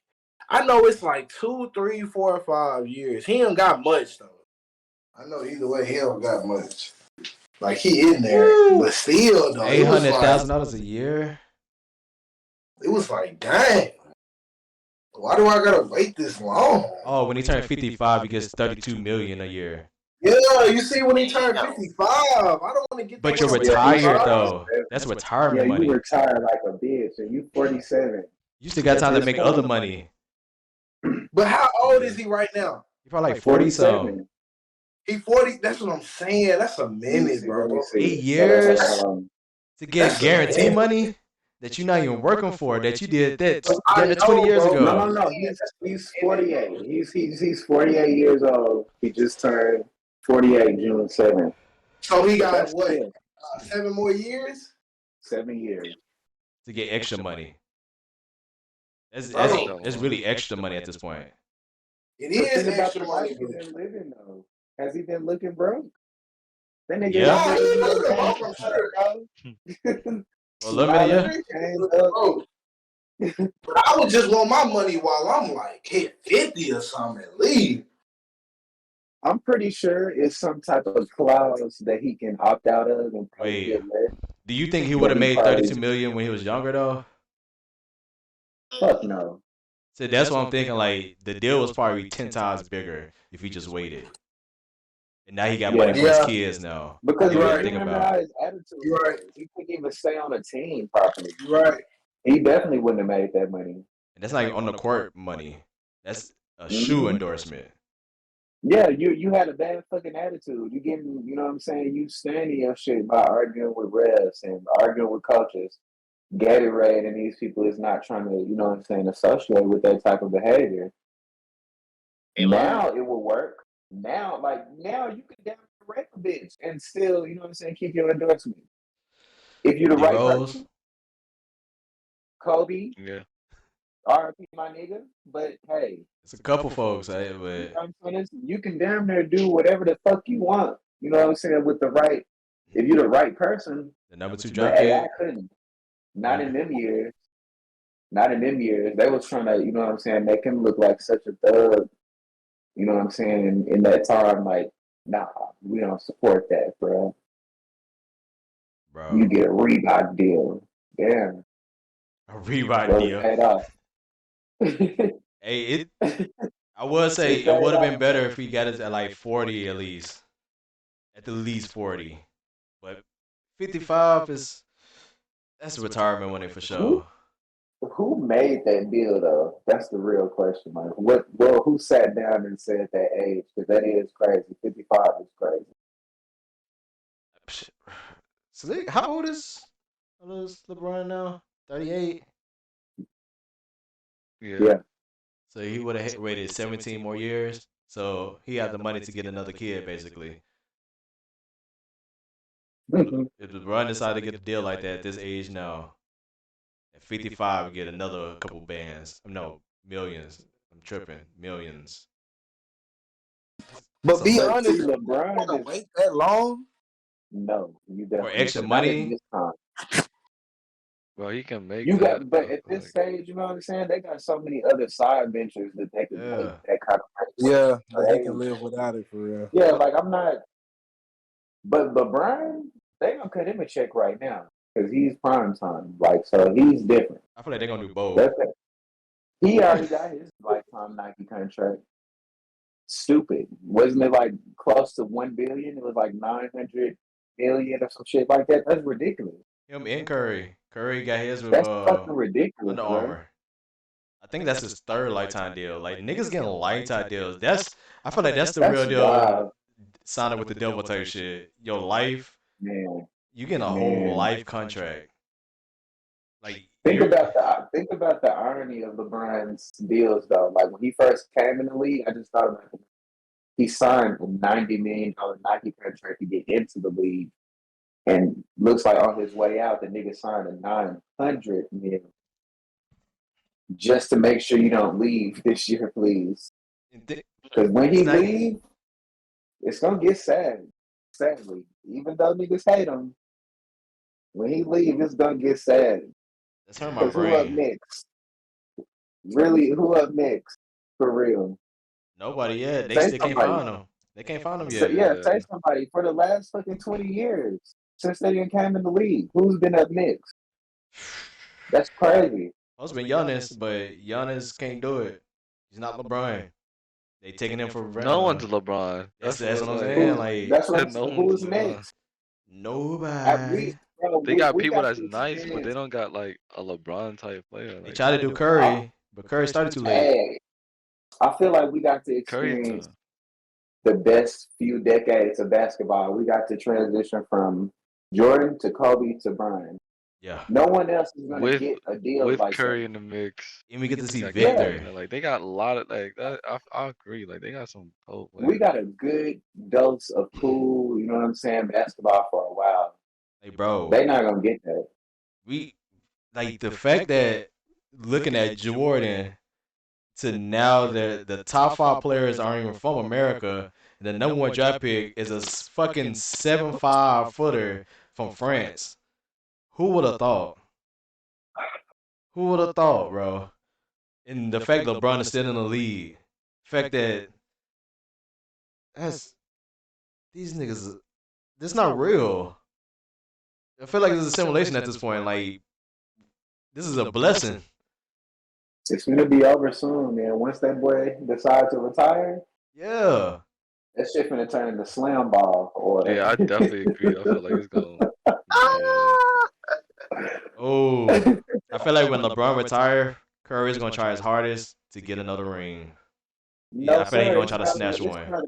I know it's like 2, 3, 4, or 5 years. He ain't got much though. I know either way he don't got much. Like he in there, but still though, $800,000 a year. It was like, dang. Why do I gotta wait this long? Oh, when he turned 55, he gets $32 million a year. Yeah, you see when he turned 55, I don't want to get. But you're retired though. That's retirement Yeah, money. you retire like a bitch, and you 47. You still got time to make other money. But how old is he right now? You're probably like 40 so. 47. He 40. That's what I'm saying. That's a minute, bro. 8 years to get guarantee money that you're not even working for. That you did that 20 years ago. No. He's 48. He's 48 years old. He just turned 48 June 7th. So he got what? 7 more years? 7 years to get extra money. That's really extra money at this point. It is extra money. He's been living though. Has he been looking broke? That nigga. Yeah. He looking broke, I'm sure, bro. A little bit, yeah. But I would just want my money while I'm like hit 50 or something at least. I'm pretty sure it's some type of clause that he can opt out of and probably get less. Do you think he would have made $32 million when he was younger though? Fuck no. So that's what I'm thinking. Like the deal was probably 10 times bigger if he just waited. And now he got money for his kids now. Because you think about how his attitude was. He couldn't even stay on a team properly. Right. He definitely wouldn't have made that money. And that's not on the court money. That's a shoe endorsement. Yeah, you had a bad fucking attitude. You getting, you know what I'm saying? You standing your shit by arguing with refs and arguing with coaches. Gatorade and these people is not trying to, you know what I'm saying, associate with that type of behavior. And now it will work. Now you can down rape a bitch and still, you know what I'm saying, keep your endorsement. If you're the right person. Kobe. Yeah. RP my nigga. But hey. It's a couple folks, but you can damn near do whatever the fuck you want. You know what I'm saying? With the right, if you're the right person. The number 2 draft pick. I couldn't. Not in them years. Not in them years. They was trying to, you know what I'm saying, make him look like such a thug. You know what I'm saying? In that time, like, nah, we don't support that, bro. You get a Reebok deal. Damn. A Reebok deal. Paid off. Hey, I would say it would have been better if he got it at like 40 at least. At the least 40. But 55 that's a retirement money for sure. Who made that deal though? That's the real question, man. Who sat down and said that age? Because that is crazy. 55 is crazy. So how old is LeBron now? 38. Yeah. So he would have waited 17 more years. So he had the money to get another kid, basically. If LeBron decided to get a deal like that at this age now, at 55, get another couple bands. No, millions. I'm tripping. Millions. But be honest, LeBron want to wait that long? No, you definitely. For extra money? Well, he can make but at this stage, you know what I'm saying? They got so many other side ventures that they can make that kind of money. Yeah, they can live without it for real. Yeah, like I'm not. But LeBron, they gonna cut him a check right now. because he's prime time. Like, so he's different. I feel like they're gonna do both. That's it. He already got his lifetime Nike contract. Stupid. Wasn't it like close to 1 billion? It was like 900 million or some shit like that. That's ridiculous. Him and Curry. Curry got his with That's fucking ridiculous, Under bro. Armour. I think that's his third lifetime deal. Like niggas getting lifetime deals. I feel like that's the real deal. Wild. Signing with the devil type shit. Your life, Man. you getting a whole life contract. Like think about the irony of LeBron's deals though. Like when he first came in the league, I just thought about it. He signed a $90 million Nike contract to get into the league, and looks like on his way out, the nigga signed a $900 million just to make sure you don't leave this year, please. Because when he leaves, it's gonna get sad. Sadly, even though niggas hate him, when he leaves, it's gonna get sad. That's hurt my brain. Who up next? Really, who up next? For real? Nobody yet. They still can't find him. They can't find him yet. Yeah, say somebody for the last fucking 20 years since they didn't came in the league. Who's been up next? That's crazy. It's been Giannis, but Giannis can't do it. He's not LeBron. They taking him for revenge. No one's LeBron. That's what I'm saying. Like that's what I'm saying. Who's next? Nobody. They got people that's nice, but they don't got like a LeBron type player. Like, they tried to do Curry, but Curry started too late. Hey, I feel like we got to experience the best few decades of basketball. We got to transition from Jordan to Kobe to Bryant. Yeah. No one else is going to get a deal with like Curry that. in the mix. And we get to see Victor. Yeah. Like they got a lot of like that. I agree. Like they got some. We got a good dose of cool, you know what I'm saying, basketball for a while. Hey, bro. They not gonna get that. We like the fact that looking at Jordan to now the top 5 players aren't even from America. And the number 1 draft pick is a fucking 7'5" footer from France. Who would have thought? Who would have thought, bro? And the fact LeBron is still in the league. The fact that these niggas, this not real. I feel like it's a simulation at this point. Like, this is a blessing. It's gonna be over soon, man. Once that boy decides to retire, yeah, that shit gonna turn into slam ball. Or yeah, I definitely agree. I feel like it's gonna. Oh, I feel like when LeBron retire, Curry's gonna try his hardest to get another ring. No, I feel like he's gonna try to snatch one.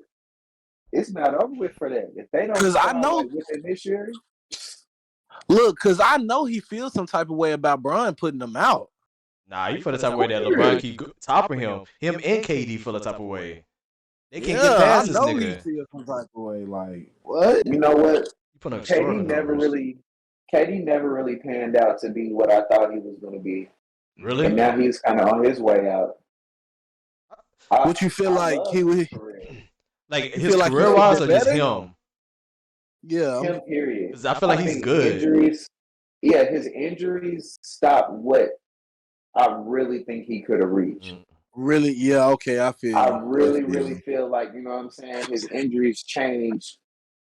It's not over with for that. If they don't, because I know within this year. Look, because I know he feels some type of way about Bron putting him out. Nah, you feel the type of way that LeBron keep topping him. Him and KD feel the type of way. They can't get past this nigga. He feels some type of way. Like what? You know what? KD never really panned out to be what I thought he was going to be. Really? And now he's kind of on his way out. What you feel like he was? Like his career wise or just him? Yeah. Him, period. I feel like he's good. His injuries stopped what I really think he could have reached. Really? Yeah, okay, I feel. I really feel like, you know what I'm saying, his injuries changed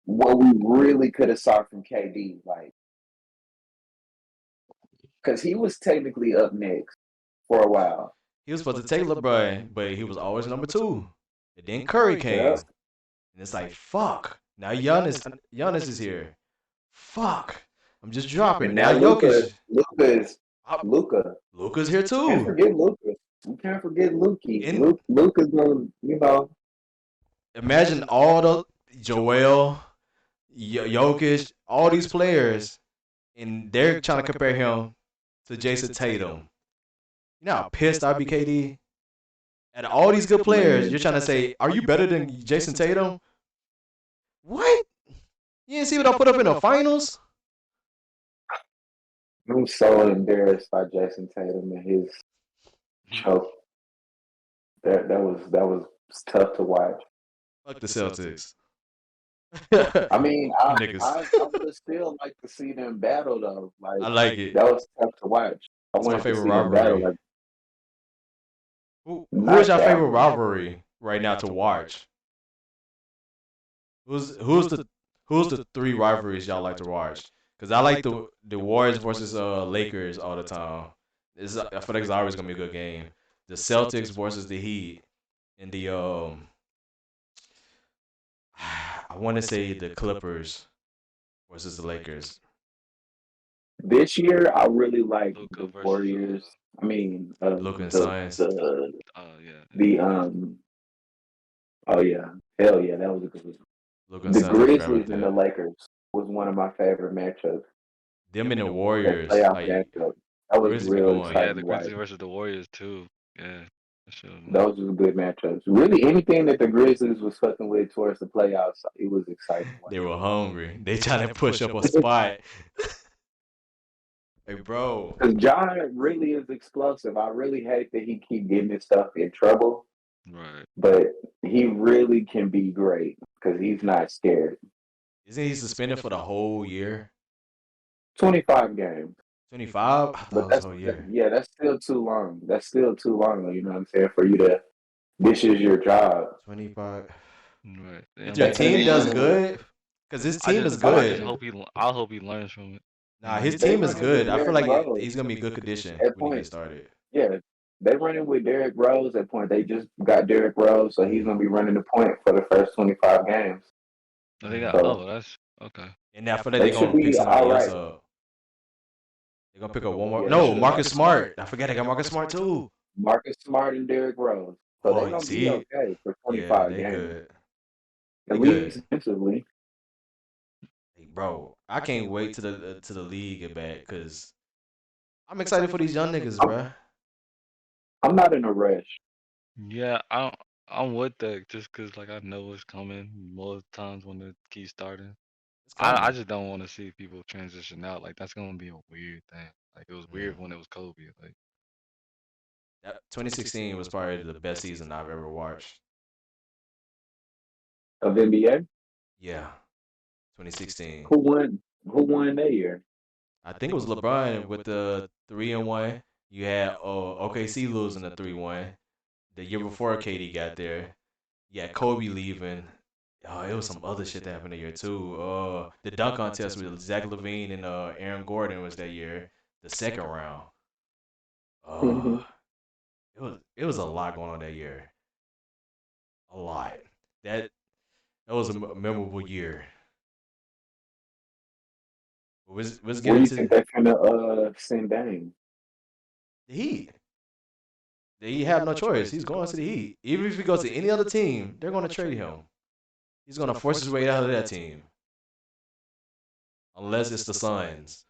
what we really could have saw from KD. Like, because he was technically up next for a while. He was supposed to take LeBron, but he was always number 2. And then Curry came. And it's like, fuck. Now Giannis is here. Fuck. I'm just dropping. Now Jokic. Luka's here too. Can't forget Luka. You can't forget Luki. Luka's gonna, you know. Imagine all the Joel, Jokic, all these players, and they're trying to compare him to Jason Tatum. You know how pissed I'd be, KD? And all these good players, you're trying to say, are you better than Jason Tatum? What? You didn't see what I put up in the finals? I'm so embarrassed by Jason Tatum and his choke. That was tough to watch. Fuck the Celtics. I mean, I would still like to see them battle though. Like, I like it. That was tough to watch. That's my favorite rivalry. Who is your favorite rivalry right now to watch? Who's the 3 rivalries y'all like to watch? Cause I like the Warriors versus Lakers all the time. I feel like it's always gonna be a good game. The Celtics versus the Heat and the I want to say the Clippers versus the Lakers. This year, I really like Luca the versus Warriors. I mean, Luka and the Suns. the yeah. the Oh yeah, hell yeah, that was a good one. Luka and The Suns. I forgot about Grizzlies and the that. Lakers was one of my favorite matchups. Them and the That Warriors. playoff Like matchup. That was Grizzlies be real Oh going. yeah, exciting the to watch. Grizzlies versus the Warriors too. Yeah, that shit was nice. Those were good matchups. Really, anything that the Grizzlies was fucking with towards the playoffs, it was exciting to watch. They were hungry. They trying to push up a spot. Hey, bro. Because John really is explosive. I really hate that he keep getting his stuff in trouble, Right. but he really can be great because he's not scared. Isn't he suspended for the whole year? 25 games. 25? I thought But it was the whole year. yeah, that's still too long. That's still too long, you know what I'm saying? For you to this is your job. 25. Right. If Yeah, your They team ain't does running with good, because his I team just is I just good. hope I hope he learns from it. Nah, his they team is running with good. I feel Derrick like Rose he's gonna be good condition at when he gets point. started. Yeah. They running with Derrick Rose at point. They just got Derrick Rose, so he's gonna be running the point for the first 25 games. I think that. So Oh, that's okay. And I feel like they they're should gonna pick be all somebody else right. up. They're gonna pick up one more. Yeah, they No, should. Marcus Smart. I forget they got Marcus Smart too. Marcus Smart and Derrick Rose. So Oh, they're you gonna be see? okay for Yeah, 25 they games. good. They At good. least defensively. Hey, bro, I can't wait to the league get back because I'm excited for these young niggas, I'm, bro. I'm not in a rush. Yeah, I'm with that just 'cause like I know it's coming most times when it keeps starting. It's I coming. just don't want to see people transition out. Like that's gonna be a weird thing. Like it was weird when it was Kobe. Like That 2016 was probably the best season I've ever watched. Of NBA? Yeah, 2016. Who won? Who won that year? I think it was LeBron with the 3-1. You had OKC losing the 3-1. The year before KD got there, you had Kobe leaving. Oh, it was some other shit that happened that year too. The dunk contest with Zach LaVine and Aaron Gordon was that year, the second round. Uh, it was a lot going on that year. A lot. That that was a memorable year. Let's get Where do you into think they're gonna send Dame? the Heat. The Heat have no choice. He's going to the Heat. Even if he goes to any other team, they're going to trade him. He's going to force his way out of that team. Unless it's the Suns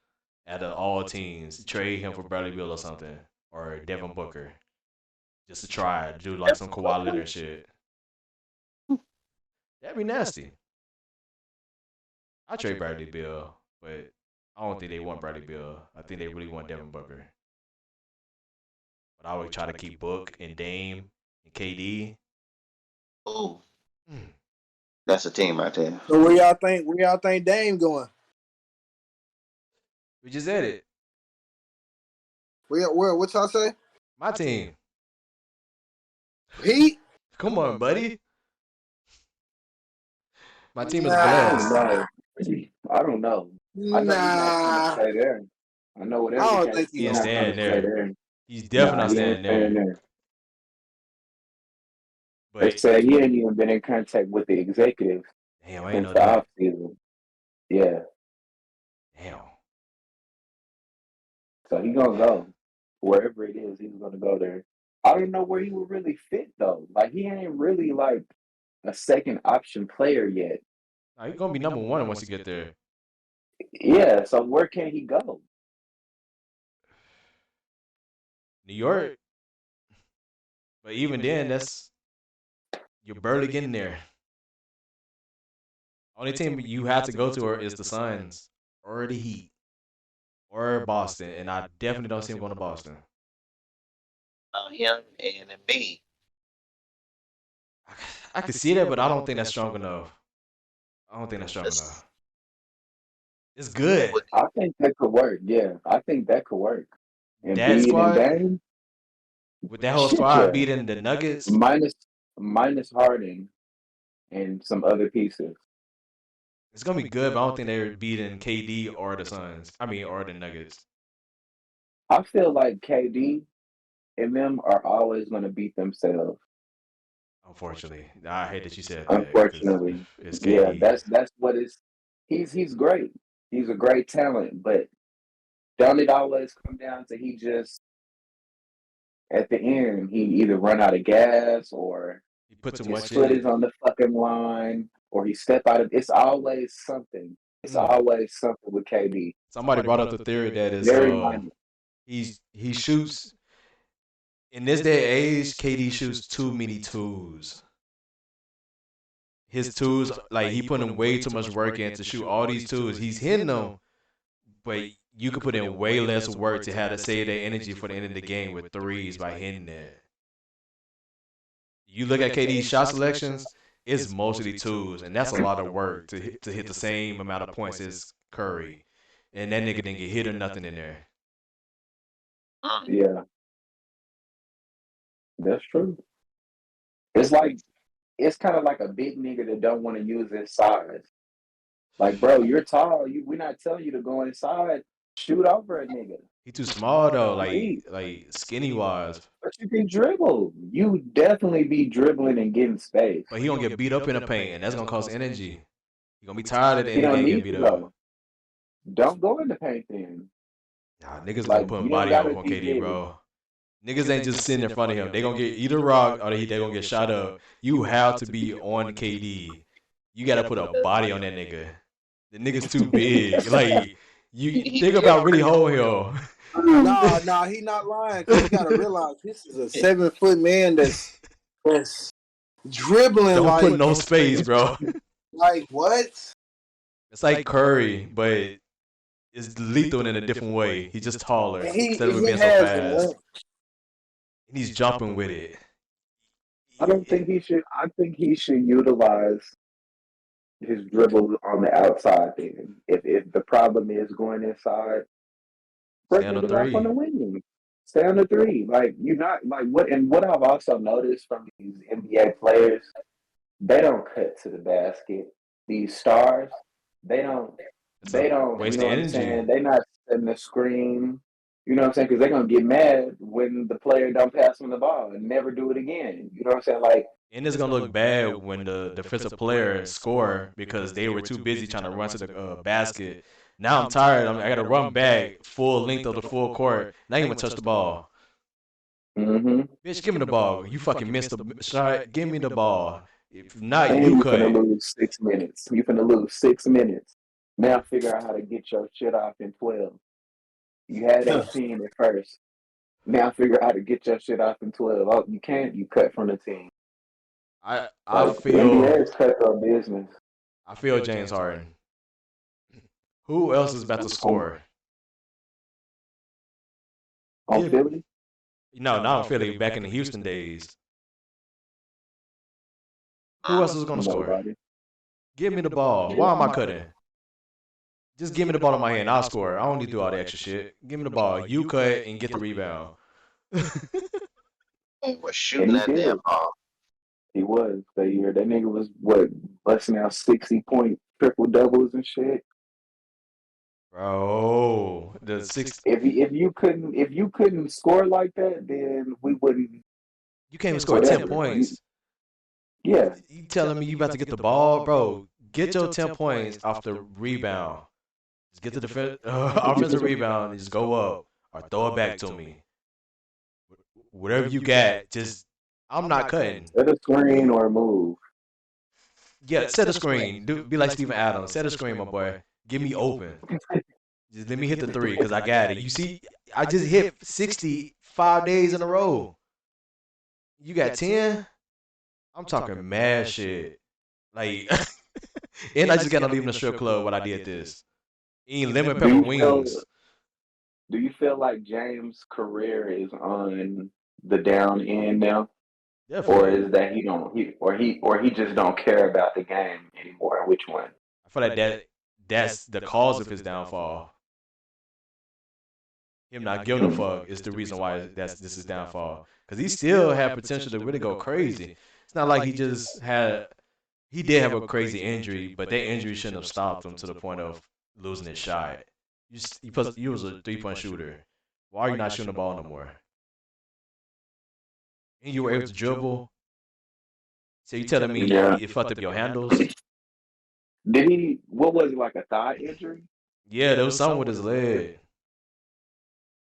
out of all teams. Trade him for Bradley Beal or something. Or Devin Booker. Just to try. Do like some Kawhi Leonard shit. That'd be nasty. I trade Bradley Beal. But I don't think they want Bradley Beal. I think they really want Devin Booker. But I would try to keep Book and Dame and KD. Ooh, Hmm. that's a team right there. So where y'all think Dame going? We just said it. Where what y'all say? My team. Heat? Come on, buddy. My team is Nah. I don't blessed. know. I don't know. I know he's not gonna Nah. stay there. I know I whatever don't the case, think He he's ain't not staying gonna stay there. there. He's definitely Nah, not he ain't staying staying there. there. They But said he ain't even been in contact with the executives damn, I ain't since know the that. off season. Yeah, Damn. so he gonna go wherever it is. He's gonna go there. I don't know where he would really fit though. Like he ain't really like a second option player yet. Nah, he's gonna be number one once you get there. Yeah, so where can he go? New York. But even then, you're barely getting there. Only team you have to go to is the Suns or the Heat or Boston, and I definitely don't see him going to Boston. Him and Embiid. I can see that, but I don't think that's strong enough. I don't think that's strong That's- enough. It's good. I think that could work. Yeah, I think that could work. And That Bede and squad, Dame, with that whole shit, squad yeah. beating the Nuggets, Minus Harden and some other pieces. It's gonna be good, but I don't think they're beating KD or the Suns. I mean, or the Nuggets. I feel like KD and them are always going to beat themselves. Unfortunately, I hate that you said that because Unfortunately, it's yeah, KD. that's what it's. He's great. He's a great talent, but don't it always come down to he just at the end he either run out of gas or He put too his much in foot is it. on the fucking line or he step out of. It's always something. It's Mm. always something with KD. Somebody brought up the theory that is Very minor. he shoots in this day and age. KD shoots too many twos. His twos, like he putting way too much work in to shoot all these twos. He's hitting them, but you could put in way less work to have to save that energy for the end of the game with threes by hitting it. You look at KD's shot selections, it's mostly twos, and that's a lot of work to hit the same amount of points as Curry. And that nigga didn't get hit or nothing in there. Yeah, that's true. It's like it's kind of like a big nigga that don't want to use his size. Like, bro, you're tall. We're not telling you to go inside. Shoot over a nigga. He too small though, Please. like skinny wise. But you can dribble. You definitely be dribbling and getting space. But he gonna get beat up in the paint, and that's gonna cost energy. He gonna be tired at the He end of the don't game getting need beat to up. go. Don't go in the paint then. Nah, niggas gonna Like, put you don't body gotta up on be KD, big. bro. Niggas ain't just sitting in front of him. They gonna get either rocked or they gonna get shot up. You have to be on KD. You gotta put a body on that nigga. The nigga's too big. Like you think about really holding him. Nah, he not lying. Cause you gotta realize this is a 7-foot man that's dribbling Don't like put no space, bro. like what? It's like Curry, but it's lethal in a different way. He's just taller instead of He being so has fast. And he's jumping with it. I don't think he should. I think he should utilize his dribble on the outside. Then, if the problem is going inside, break Stay on the niggas off on three. the wing. Stay on the three. Like you not like what. And what I've also noticed from these NBA players, they don't cut to the basket. These stars, they don't. It's They a don't. You waste know of what I'm energy. saying? They not setting the screen. You know what I'm saying? Because they're gonna get mad when the player don't pass them the ball and never do it again. You know what I'm saying? Like, And it's gonna look bad when the defensive player score because they were too busy trying to run to the basket. Now I'm tired. I gotta run back full length of the full court. Not even touch the ball. mm-hmm. Bitch, give me the ball. You fucking missed the shot. Give me the ball. If not, And you you finna cut. lose 6 minutes. You finna lose 6 minutes. Now figure out how to get your shit off in 12. You had 18 at first. Now figure out how to get your shit off in 12. Oh, you can't. You cut from the team. I Like the NBA feel is cut their business. I feel James Harden. Who else is about to On, score? on Give Philly, no, not on Philly. Back in the Houston days, who else is gonna score? nobody. Give me the ball. Why am I cutting? Just give me the ball in my hand. I'll score. I don't need to do all the extra shit. Give me the ball. You cut and get the rebound. Was shooting And he that damn did. ball. He was that year. That nigga was what busting out 60-point triple doubles and shit. Bro, the six. If you couldn't score like that, then we wouldn't. You can't even score Whatever. 10 points. Yeah. You telling me you about to get the ball, bro? Get your 10 points off the rebound. Just get the offensive rebound and just go up or throw it back to me. Whatever you got, just I'm not cutting. Set a screen or move. Yeah, set a screen. Be like Steven Adams. Set a screen, my boy. Get me open. Just let me hit the three because I got it. You see, I just hit 60 5 days in a row. You got 10? I'm talking mad shit. Like, and I just gotta leave in the strip club when I did this. Eating lemon pepper wings. Do you feel like James' career is on the down end now? Or Definitely. is that he just don't care about the game anymore? Which one? I feel like that's the cause of his downfall. Him not giving a fuck is the reason why this is downfall. Because he still had potential to really go crazy. It's not like he he did have a crazy injury, but that injury shouldn't have stopped him to the point of losing his shot. You was a 3-point shooter. Why are you not shooting the ball no more? And you were able to dribble. So you telling me Yeah. it fucked up your handles? Did he? What was it, like a thigh injury? Yeah, there was something with his leg.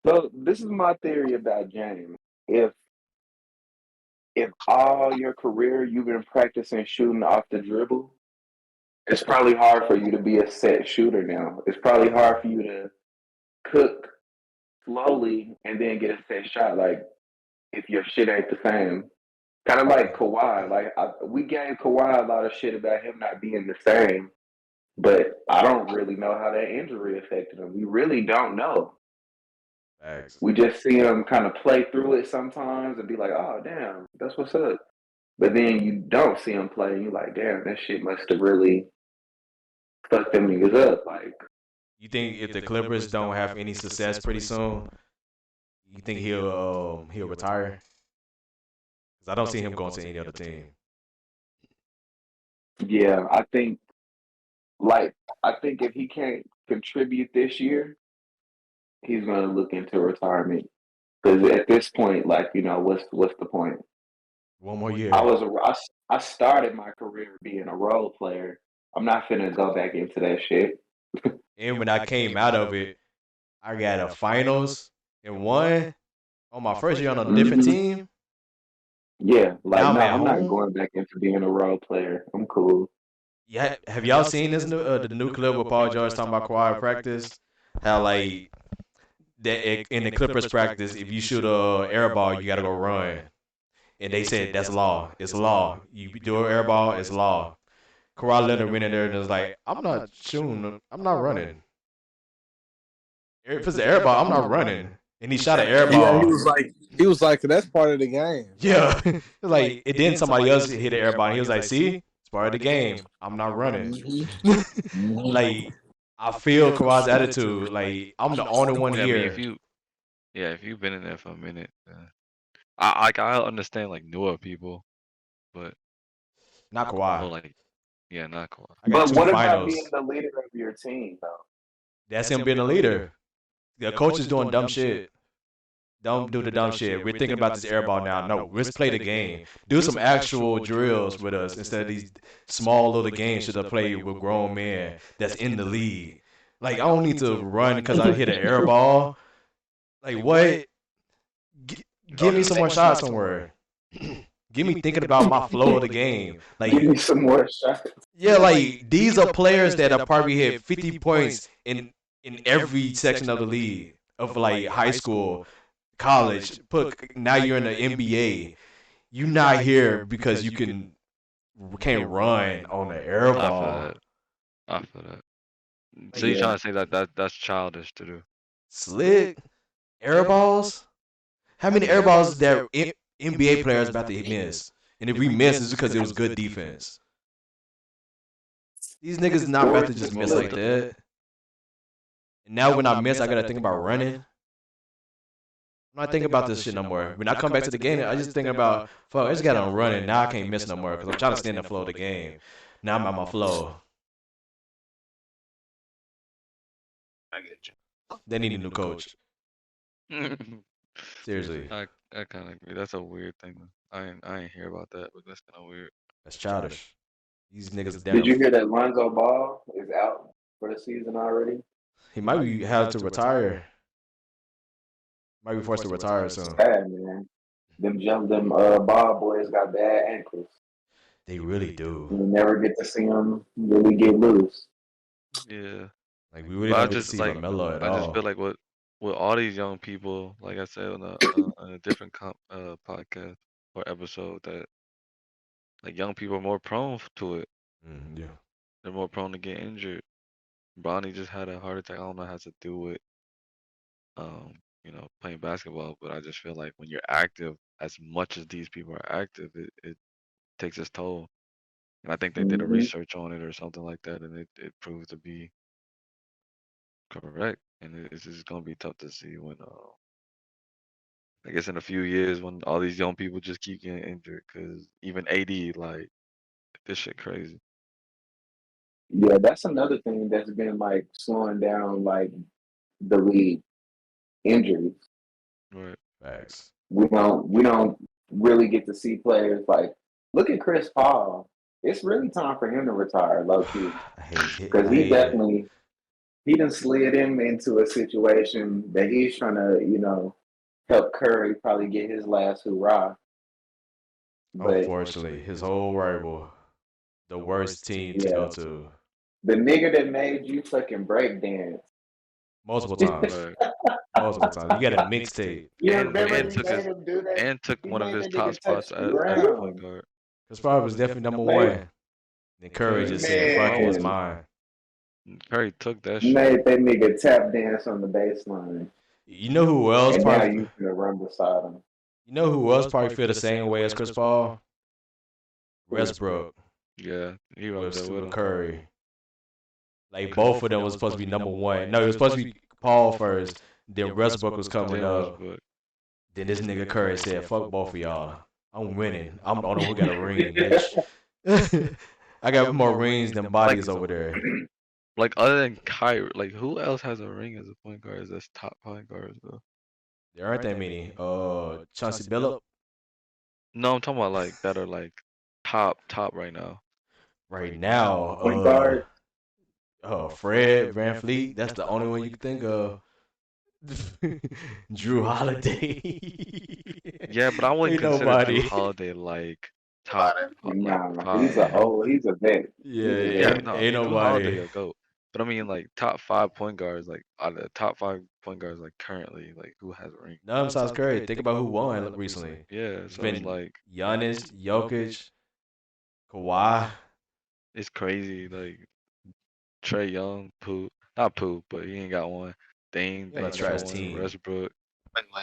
So this is my theory about James. If all your career you've been practicing shooting off the dribble, it's probably hard for you to be a set shooter now. It's probably hard for you to cook slowly and then get a set shot. Like if your shit ain't the same. Kind of like Kawhi. We gave Kawhi a lot of shit about him not being the same, but I don't really know how that injury affected him. We really don't know. Facts. We just see him kind of play through it sometimes and be like, "Oh, damn, that's what's up." But then you don't see him play, and you're like, "Damn, that shit must have really fucked them niggas up." Like, You think if the Clippers don't have any success pretty soon, you think he'll retire? Because I don't see him going to any other team. yeah, like I think if he can't contribute this year, he's gonna look into retirement. Because at this point, like, what's the point? One more I year. was a I started my career being a role player. I'm not finna go back into that shit. And when I came out of it, I got a finals and won on my first year on a different Mhm. team. Yeah, like Now I'm no, at I'm not home. going back into being a role player. I'm cool. Yeah, have y'all seen this new the new clip with Paul George talking about Kawhi practice? How like that in the Clippers practice, if you shoot a air ball, you gotta go run. And they said that's law. It's law. You do an air ball, it's law. Kawhi Leonard went in there and was like, I'm not shooting. I'm not running. If it's an air ball, I'm not running. And he shot an air Yeah, ball. he was like, that's part of the game. Yeah. It's like, and then somebody else hit an air ball. And he was like, see, it's part of the game. I'm not running. Like, I feel Kawhi's attitude. Like, I'm the only one Yeah, I mean, here. if you've been in there for a minute, I understand like newer people, but Not Kawhi. like, yeah, not Kawhi. I got But 2 what about being finals. the leader of your team, though? That's him being a leader. The coach is doing dumb shit. Don't do the dumb shit. We're thinking about this air ball now. No, let's play the game. Do some actual drills with us instead of these small little games should have played with grown men that's in the league. Like, I don't need to run because I hit an air ball. Like, what? G- Give me some more shots somewhere. Give me thinking about my flow of the game. Give Like, me some more shots. yeah, like these are players that have probably hit 50 points in every section of the league of like high school, college. Put now you're in the NBA. You not here because you can't run on the air I feel ball. that. I feel that. So you're Like, Yeah. trying to say that's childish to do? slick air balls. How many air balls that NBA players about to miss? And if we miss, it's because it was good defense. These niggas not Or about to it's just just miss like look. that. And now when I miss, I gotta think about running. I'm not thinking about this shit no more. When I come back to the game, I just thinking about, fuck, I just got on running. Now I can't miss no more because I'm trying to stay in the flow of the game. Now I'm on my flow. I get you. They need a new coach. I Seriously, I kind of agree. That's a weird thing. I ain't hear about that, but that's kind of weird. that's childish. These niggas Did down. you hear that Lonzo Ball is out for the season already? He might be have to retire. Might be forced to retire soon. Bad, man. Them ball boys got bad ankles. They really do. You never get to see them really get loose. Yeah, Like we really but don't get to see Lamelo at I just feel all. like with all these young people, like I said on a different podcast or episode, that like young people are more prone to it. Yeah. They're more prone to get injured. Bronny just had a heart attack. I don't know how to do with playing basketball, but I just feel like when you're active, as much as these people are active, it takes its toll. And I think they did a Hmm. research on it or something like that, and it proved to be correct. And it's just gonna be tough to see when I guess in a few years when all these young people just keep getting injured, because even AD, like this shit crazy. Yeah, that's another thing that's been like slowing down like the league injuries. Right. Facts. We don't really get to see players like look at Chris Paul. It's really time for him to retire, low key, I hate it. because I hate it. he done slid him into a situation that he's trying to help Curry probably get his last hurrah. But Unfortunately, his whole rival, the worst team to go yeah, to the nigga that made you fucking break dance. multiple times. Right. Multiple times. You got a mixtape. You And remember and he took made his him do that? and took He one of made his that top nigga touch spots the as a point ground. guard. Chris Paul was definitely number Made, one. Then Curry just said, Chris "Fuck Paul it, it's was man, mine." Curry took that you shit. made that nigga tap dance on the baseline, You know who else and now probably? you finna run beside him. You know who else probably feel the same way as Chris Paul? Who? Westbrook Yeah, he up there with with him. Curry. Like both of them was supposed to be number one. No, it was supposed to be Paul first. Then Westbrook was coming Then up. Westbrook. Then this nigga Curry said, "Fuck both of y'all. I'm winning. I'm the only one who got a ring, bitch. I got more rings than Like bodies over there." like other than Kyrie, like who else has a ring as a point guard? That's top point guards though. There aren't that many. Chauncey Billup No, I'm talking about like that are like top right now. right now. Point guard. Fred VanVleet. That's the only one you can think of. Drew Holiday. Yeah, but I wouldn't Ain't consider Drew nobody. Holiday like top like Nah, five. he's a vet. Yeah, He's a Yeah, vet. ain't, no, ain't Drew Holiday nobody. a goat. But I mean like top five point guards, like out of the top five point guards like currently, like who has a ring? None besides Curry. Think about who won recently. Yeah, It's so it's been like Giannis, Jokic, Kawhi. it's crazy. Like Trey Young, not Pooh, but he ain't got one. Dame, You got a Dame got trash one. team. Westbrook,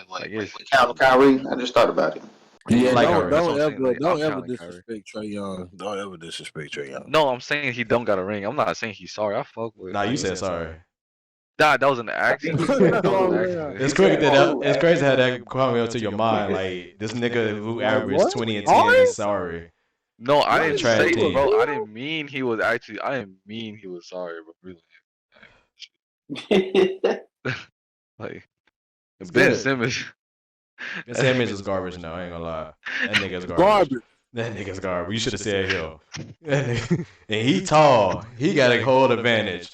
like it's Calvin Kyrie, I just thought about it. You Yeah, like don't Kyrie. that's what don't I'm saying. ever Like I'm don't ever counting Kyrie. disrespect Trey Young. Don't ever disrespect Trey Young. No, I'm saying he don't got a ring. I'm not saying he's sorry. I fuck with. Nah, you said sorry. That was an I think accident. he said, That was an "Oh, accident. It's he quick said, that oh, it's crazy how that accident." coming up to your mind. Like this nigga who Like, averaged what? 20 and 10 Sorry? is sorry. No, I Y'all didn't trash say, team. bro. I didn't mean he was actually. I didn't mean he was sorry, but really, like It's Ben good. Simmons. Ben Simmons is garbage now. I ain't gonna lie. That nigga's garbage. Garbage. That nigga's garbage. You should have said him. And he tall. He got a whole advantage.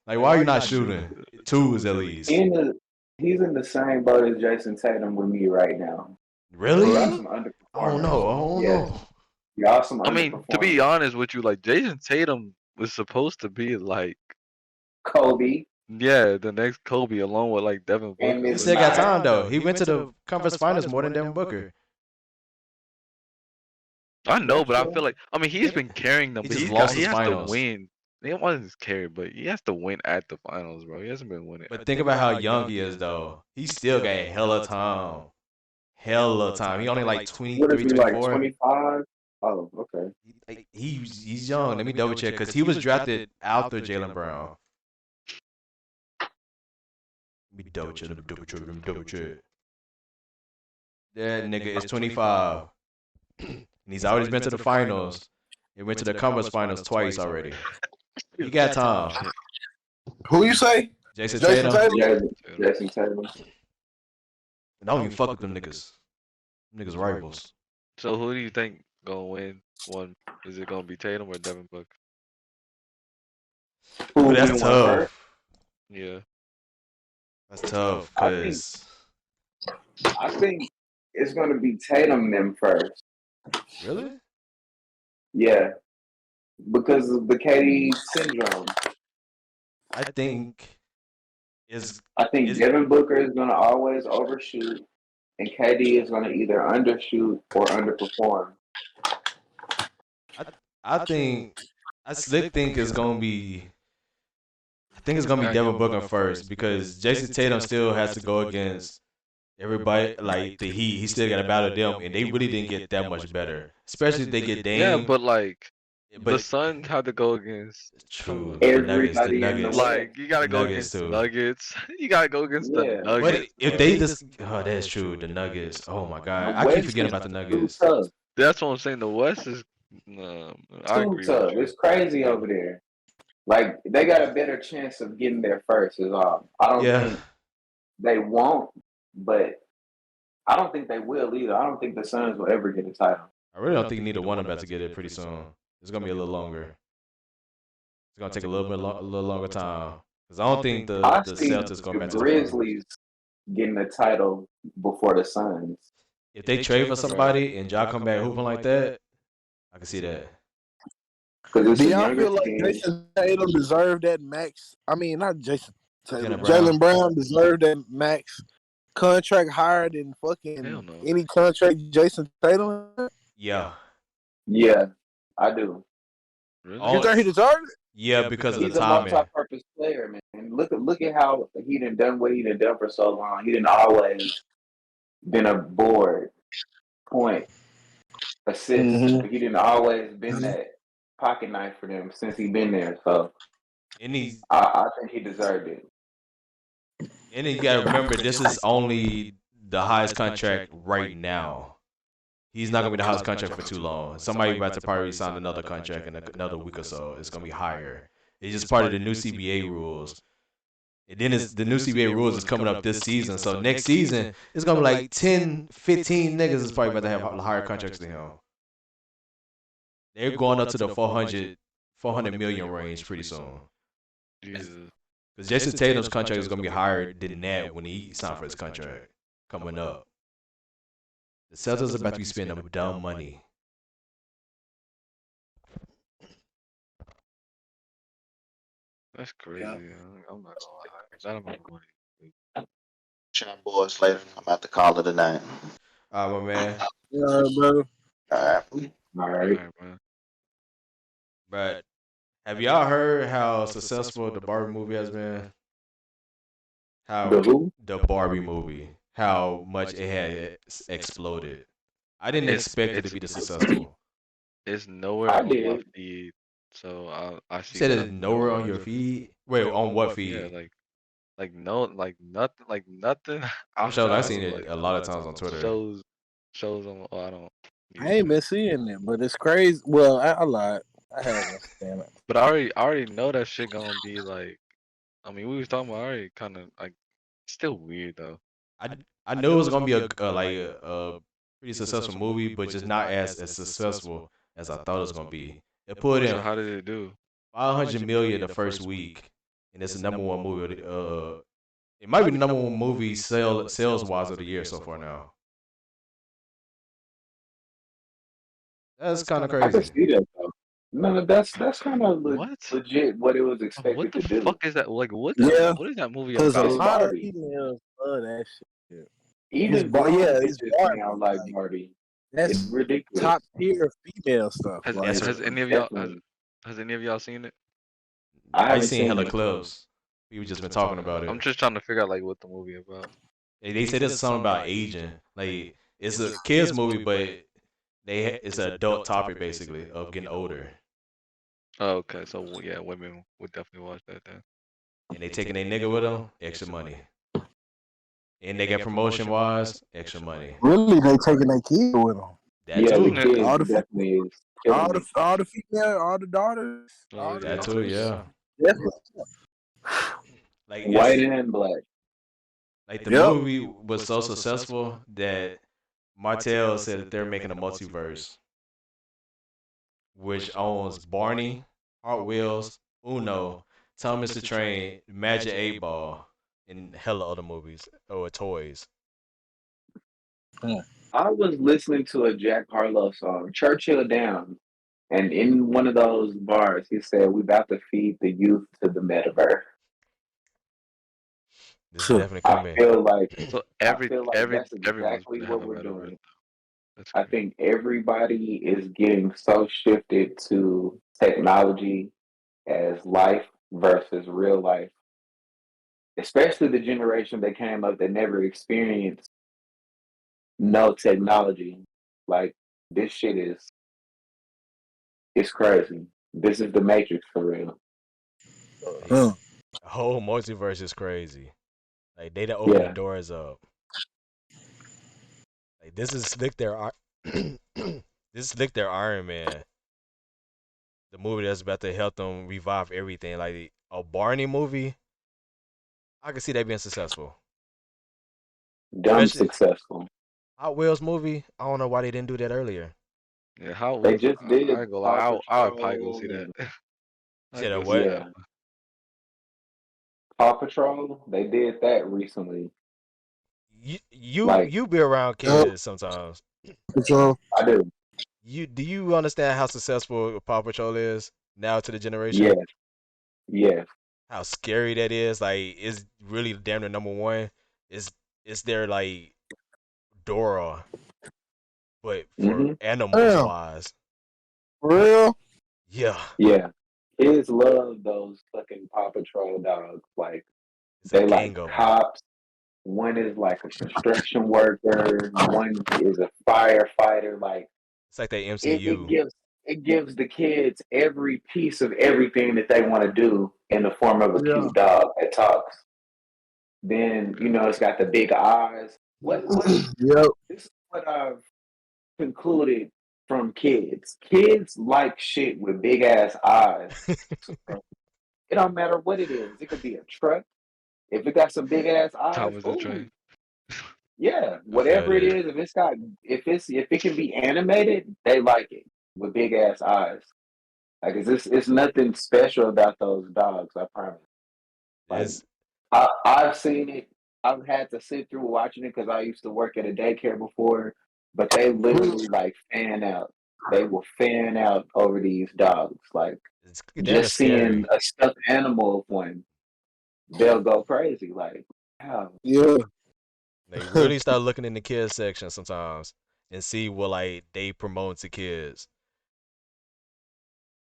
Like, why are you not shooting? Twos at least. He in the, he's in the same boat as Jason Tatum with me right now. Really? Y'all I some underperformers. don't know. I don't Yes. know. Y'all some I mean, to be underperformers. honest with you, like Jason Tatum was supposed to be like, Kobe yeah, the next Kobe, along with like Devin Booker. and He Miss still got Nine. time though. He went to the conference finals more than Devin Booker. I know, That's but I true. feel like he's been carrying them, He but just lost he his has finals. to win. He wasn't his carry, but he has to win at the finals, bro. He hasn't been winning. But think about how young he is though. He still got hella time. Hella time. He only like What is 23, he like? 24. 25? Oh, okay. He's young. Let me double check because he was drafted after Jalen Brown. Let me double check. That nigga is 25. And he's always been to the finals. He went to the conference finals twice already. He got time. Who you say? Jason Jason Tatum. Tatum? Jason Tatum. And I don't even fuck with them niggas. Them niggas rivals. So who do you think gonna win one? Is it gonna be Tatum or Devin Booker? Who That's win one first? tough. Yeah. That's tough I think because I think it's gonna be Tatum them first. really, Yeah, because of the KD syndrome. I think is I think Devin Booker is gonna always overshoot, and KD is gonna either undershoot or underperform. I think I slick think it's gonna be. I think it's gonna be Devin Booker first because Jason Tatum still has to go against everybody like the Heat. He still got to battle them, and they really didn't get that much better. Especially if they get Yeah, Dame. but like the But Suns had to go against true, Everybody the in the Nuggets, like you gotta the go Nuggets against the too. Nuggets. You gotta go against the Yeah. But Nuggets. if they just, oh, that's true, the Nuggets. Oh my God, The I keep West forgetting is about the too Nuggets. tough. That's what I'm saying. The West is No, I Too agree with tough. you. It's crazy over there. Like they got a better chance of getting there first. Is all. I don't Yeah, think they won't, but I don't think they will either. I don't think the Suns will ever get a title. I really don't think neither one of them about to get it pretty soon. It's gonna be a little longer. It's gonna take a little bit, a little longer time. Cause I don't think I the see Celtics gonna the match the Barbies. Grizzlies getting the title before the Suns If they trade for somebody and Ja come back hooping like that, I can see that. because it's Do a y'all younger feel like team. Jason Tatum deserved that max? I mean, not Jason Tatum. Jaylen Brown. Jaylen Brown deserved that max contract higher than Hell fucking no. any contract Jason Tatum. Yeah. Yeah, I do. Really? You think he deserved it? Yeah, because of the He's a timing. multi-purpose player, man. And look at how he done what he done for so long. He didn't always been a board point assist. Mm-hmm. He didn't always been that pocket knife for them since he been there. So And he's I think he deserved it. and you gotta remember this is only the highest contract right now. He's not gonna be the highest contract for too long. Somebody about to probably sign another contract in another week or so. It's gonna be higher. It's just part of the new CBA rules. And then the new CBA rules is coming up this season. So next season, it's going to be like 10, 15 niggas is probably about to have higher contracts than him. They're going up to the 400 million range pretty soon. Jesus. Because Jason Tatum's contract is going to be higher than that when he signed for his contract coming up. The Celtics are about to be spending dumb money. That's crazy. I'm not gonna lie. That amount of money. Chat boys later. I'm about to call it a night. All right, my man. Yeah, brother. All right. All All right. right, man. But have y'all heard how successful the Barbie movie has been? How The who? the Barbie movie, how much it had exploded. I didn't expect it to be this successful. It's nowhere I on my did. feed, so I You see said that it's nowhere on your feed. Wait, on what feed? Yeah, like no, like nothing. I'm sure I've outside seen of it a lot of times on Twitter. shows on. Oh, I don't use I ain't that. been seeing it, but it's crazy. Well, I lied. I haven't seen it. But I already know that shit gonna be like. I mean, we was talking about already kind of like still weird though. I knew it was gonna be a pretty successful movie, but just not as successful as I thought it was gonna be. It put So in how did it do? 500 million the first week, and it's the number one movie. It might be the number one movie sales wise of the year so far now. That's kind of I can crazy. see that though. No, that's kind of What? legit what it was What expected the to do. fuck is that? Like Yeah, what is that movie because a It's about? lot of Barbie. females love that shit. Even grown It's bitches Barbie. now like Like, Barbie. It's that's ridiculous. top tier female stuff. Has Like, has any of y'all Definitely. has any of y'all seen it? I I haven't seen seen hella it. clips. We've just been talking about I'm it. just trying to figure out like what the movie about. They said it's something about aging. Like it's a kids movie, but it's an adult topic basically of getting older, Oh, okay, so yeah, women would definitely watch that then. and they taking their nigga with them, extra money, and they get promotion wise, extra money. really, they taking their kid with them. That Yeah, the too. Yeah. kids All the definitely is killing me. all the female, all the daughters, Oh, all the That yeah. too. daughters. Yeah. Definitely. Like White it's and black. like the Yep. movie was so successful that Martell said that they're making a multiverse, which owns Barney, Hot Wheels, Uno, Thomas the Train, Magic 8 Ball, and hella other movies or toys. I was listening to a Jack Harlow song, Churchill Down, and in one of those bars, he said, "We about to feed the youth to the metaverse." This is Sure. definitely I coming. feel like So that's everyone's exactly gonna have what a we're metaverse doing. though. That's I crazy. think everybody is getting so shifted to technology as life versus real life, especially the generation that came up that never experienced no technology. Like this shit is it's crazy. This is the Matrix for real. Huh. The whole multiverse is crazy. Like they done open the Yeah. doors up. Like this is slick their this is slick their Iron Man. the movie that's about to help them revive everything. Like a Barney movie, I can see that being successful. Dumb Especially successful. Hot Wheels movie. I don't know why they didn't do that earlier. Yeah, how They was just did I ain't gonna lie, Paw I'll probably go Patrol see that. and Said I'd a go see what? that. yeah, Paw Patrol. They did that recently. You Like you be around Yep. kids sometimes. So, I do. Do you understand how successful Paw Patrol is now to the generation? Yes, yes. How scary that is. Like it's really damn near number one. It's their like Dora, but for Hmm. animals damn, wise. for real? Yeah. Yeah. Kids love those fucking Paw Patrol dogs. Like It's a they like gang of them. cops. One is like a construction worker. One is a firefighter. Like It's like that it MCU. gives the kids every piece of everything that they want to do in the form of a Yeah. cute dog that talks. Then Yeah. it's got the big eyes. What Yep. this is what I've concluded from kids. Kids like shit with big ass eyes. It don't matter what it is. It could be a truck. If it got some big ass eyes, Thomas the ooh, Train. yeah. I feel Whatever it that. is, if it can be animated, they like it with big ass eyes. Like it's nothing special about those dogs, I promise. Like It's I've seen it. I've had to sit through watching it because I used to work at a daycare before, but they literally like fan out. They will fan out over these dogs. Like it's damn near just seeing scary. a stuffed animal of one, they'll go crazy. Like, wow. Yeah. They really start looking in the kids section sometimes and see what like they promote to kids.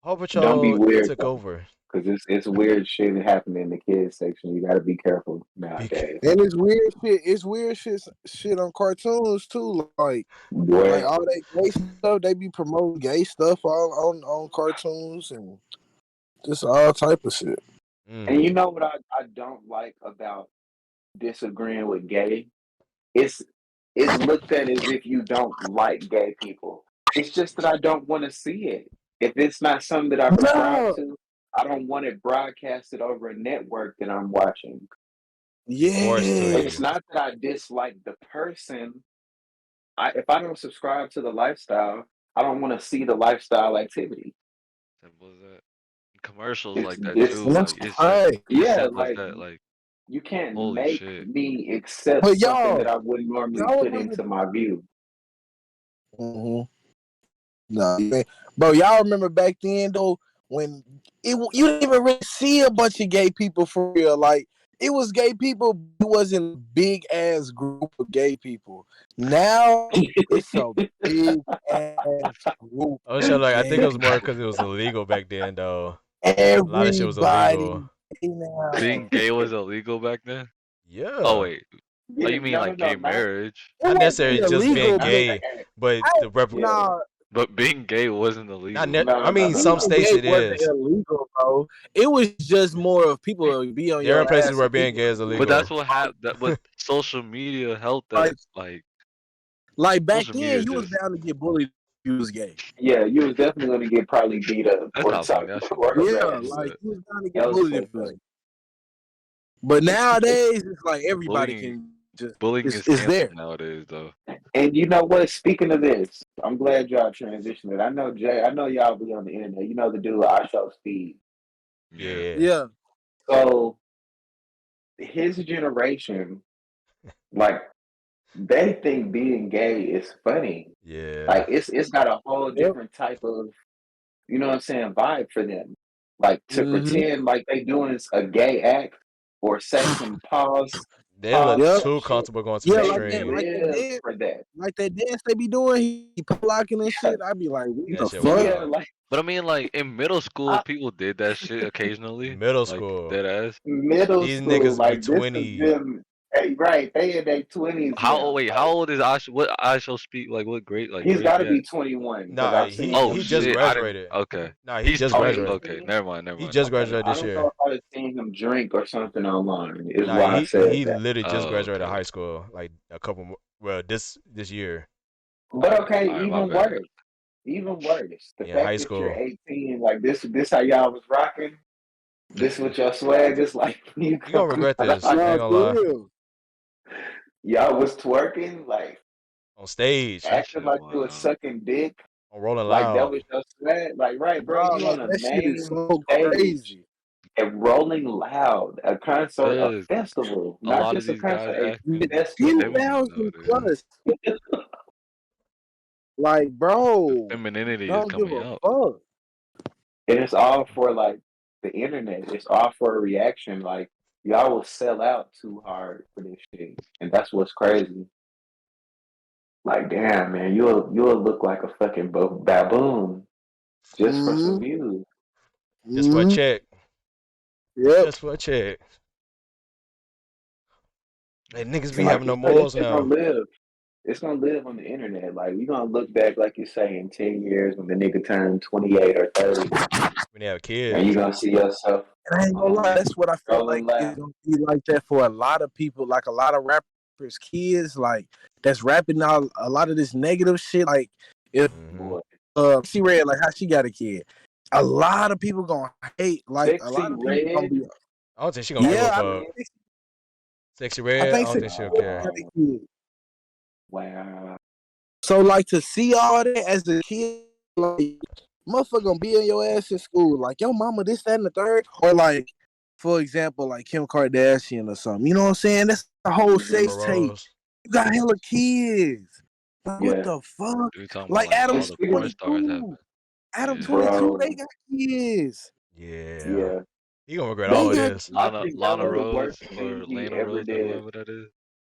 Paw Don't be Patrol weird took though, over. because it's weird shit happening in the kids section. You got to be careful Big nowadays. And it's weird shit. It's weird shit on cartoons too. Like Boy, all that gay stuff, they be promoting gay stuff all on cartoons and just all type of shit. and mm. you know what I don't like about disagreeing with gay? It's it's looked at as if you don't like gay people. It's just that I don't want to see it. If it's not something that I prescribe No. to, I don't want it broadcasted over a network that I'm watching. Forced to Yeah. It's you. not that I dislike the person. If I don't subscribe to the lifestyle, I don't want to see the lifestyle activity. Simple as that. Commercials It's like that it's too. That's Like it's fine. yeah, simple as like that. Like you can't holy make shit. me accept But something that I wouldn't normally y'all put remember? into my view. Mm-hmm. No, bro. Y'all remember back then though when you didn't even really see a bunch of gay people for real. Like it was gay people, but it wasn't a big ass group of gay people. Now it's a big ass group I was of like, I think it gay was more people. because it was illegal back then, though. A lot of shit was Everybody illegal. gay now. Being gay was illegal back then? Oh Yeah, wait. Oh, Yeah, you mean no, like gay not marriage? It not wasn't necessarily just being illegal, not but the gay, act. but I the rep. Yeah, nah. But being gay wasn't Not illegal. net. no, I no, mean, no, some no. Being states gay it wasn't is. illegal, bro. It was just more of people be on There are your places ass where and being people gay is But illegal. that's what happened. But social media helped like that. like back Social then media you was just bound to get bullied if you was gay. Yeah, you was definitely going to get probably beat up that's or not funny. something That shit or funny. Yeah, Don't harassed. do like that. you was bound to get Those bullied if fucked you was up. gay. But nowadays it's like everybody Bullying can just bullying is it's canceled there. nowadays though. And you know what? Speaking of this, I'm glad y'all transitioned it. I know Jay. I know y'all be on the internet. You know the dude I show speed. Yeah. Yeah, Yeah. So his generation, like they think being gay is funny. yeah. Like it's got a whole Yep. different type of, you know what I'm saying, vibe for them. Like to Mm-hmm. pretend like they doing a gay act or say some They look pause Yep. type too shit. comfortable going to the Yeah, They extreme. live for that. like that dance they be doing, he pop locking and Yeah, shit. I be like, what That the shit fuck? yeah. wild. Like But I mean, like in middle school, I, people did that shit occasionally, Middle like school. dead ass. middle These school, niggas be like this is 20. them. Hey, right? They in their 20s How old? now. Wait, how Like old is Ash? What Aisha speak? Like what grade? Like he's where is got to he at? be 21 because Nah, I've he seen Oh he him just drink. shit! I didn't. graduated. Okay, Nah, he he's just Oh, he 20. is graduated. Okay, 21. never mind. Never He mind. just Never mind. graduated Okay, I this don't year. know if I've seen him drink or something online. Is Nah, why I said he that. literally just Oh, graduated okay. high school like a couple. Well, this year. But okay, All right, my even bad. worse. even worse, the in high fact that you're school. 18, like this how y'all was rocking. This what your swag is like when you You gonna come regret this. I outside. ain't No, gonna for lie. real. Y'all was twerking, like On stage, That acting shit like you was wild. sucking dick, on Rolling like that Loud. was your swag. Like, right, bro, Bro, you on like a that shit is main so stage crazy. and Rolling Loud, a concert, a Cause festival, a not lot of just a these guys concert, a acting Ten festival. feminine thousand nowadays. plus. Like, The bro, femininity is don't give coming a out. fuck. And it's all for like the internet. It's all for a reaction. Like y'all will sell out too hard for this shit, and that's what's crazy. Like, damn, man, you'll look like a fucking baboon just for some Mm-hmm. views. Just for a Mm-hmm. check. Yep. Just for a check. Hey, niggas be And like having you no said, this morals shit gonna now. live. It's gonna live on the internet. Like we gonna look back, like you say, in 10 years when the nigga turned 28 or 30, When they have and you kids. gonna see yourself And I ain't gonna lie, that's what I feel like rolling is loud. gonna be like that for a lot of people, like a lot of rappers, kids, like that's rapping out a lot of this negative shit. Like if Mm-hmm. Boy, she read like how she got a kid, a lot of people gonna hate. Like a Sexy lot of people gonna Red. be, I don't think she gonna give That's a yeah. fuck. Sexy I Red, I think don't Six think she'll got care. wow, a kid. wow. So like to see all that as a kid, like motherfucker gonna be in your ass in school, like yo mama this that and the third, or like for example like Kim Kardashian or something. You know what I'm saying? That's a whole Mhm. Amber sex tape. Rose. You got hella kids. Like, what Yeah, the fuck? We talking about Like like Adam all and the porn speaking, stars have 22. Adam yeah. 22, they bro, got kids. Yeah. yeah, You gonna regret They all that of got this. I Lana think that Lana was the Rose worst or thing he Lana ever Rose or did. whoever that is.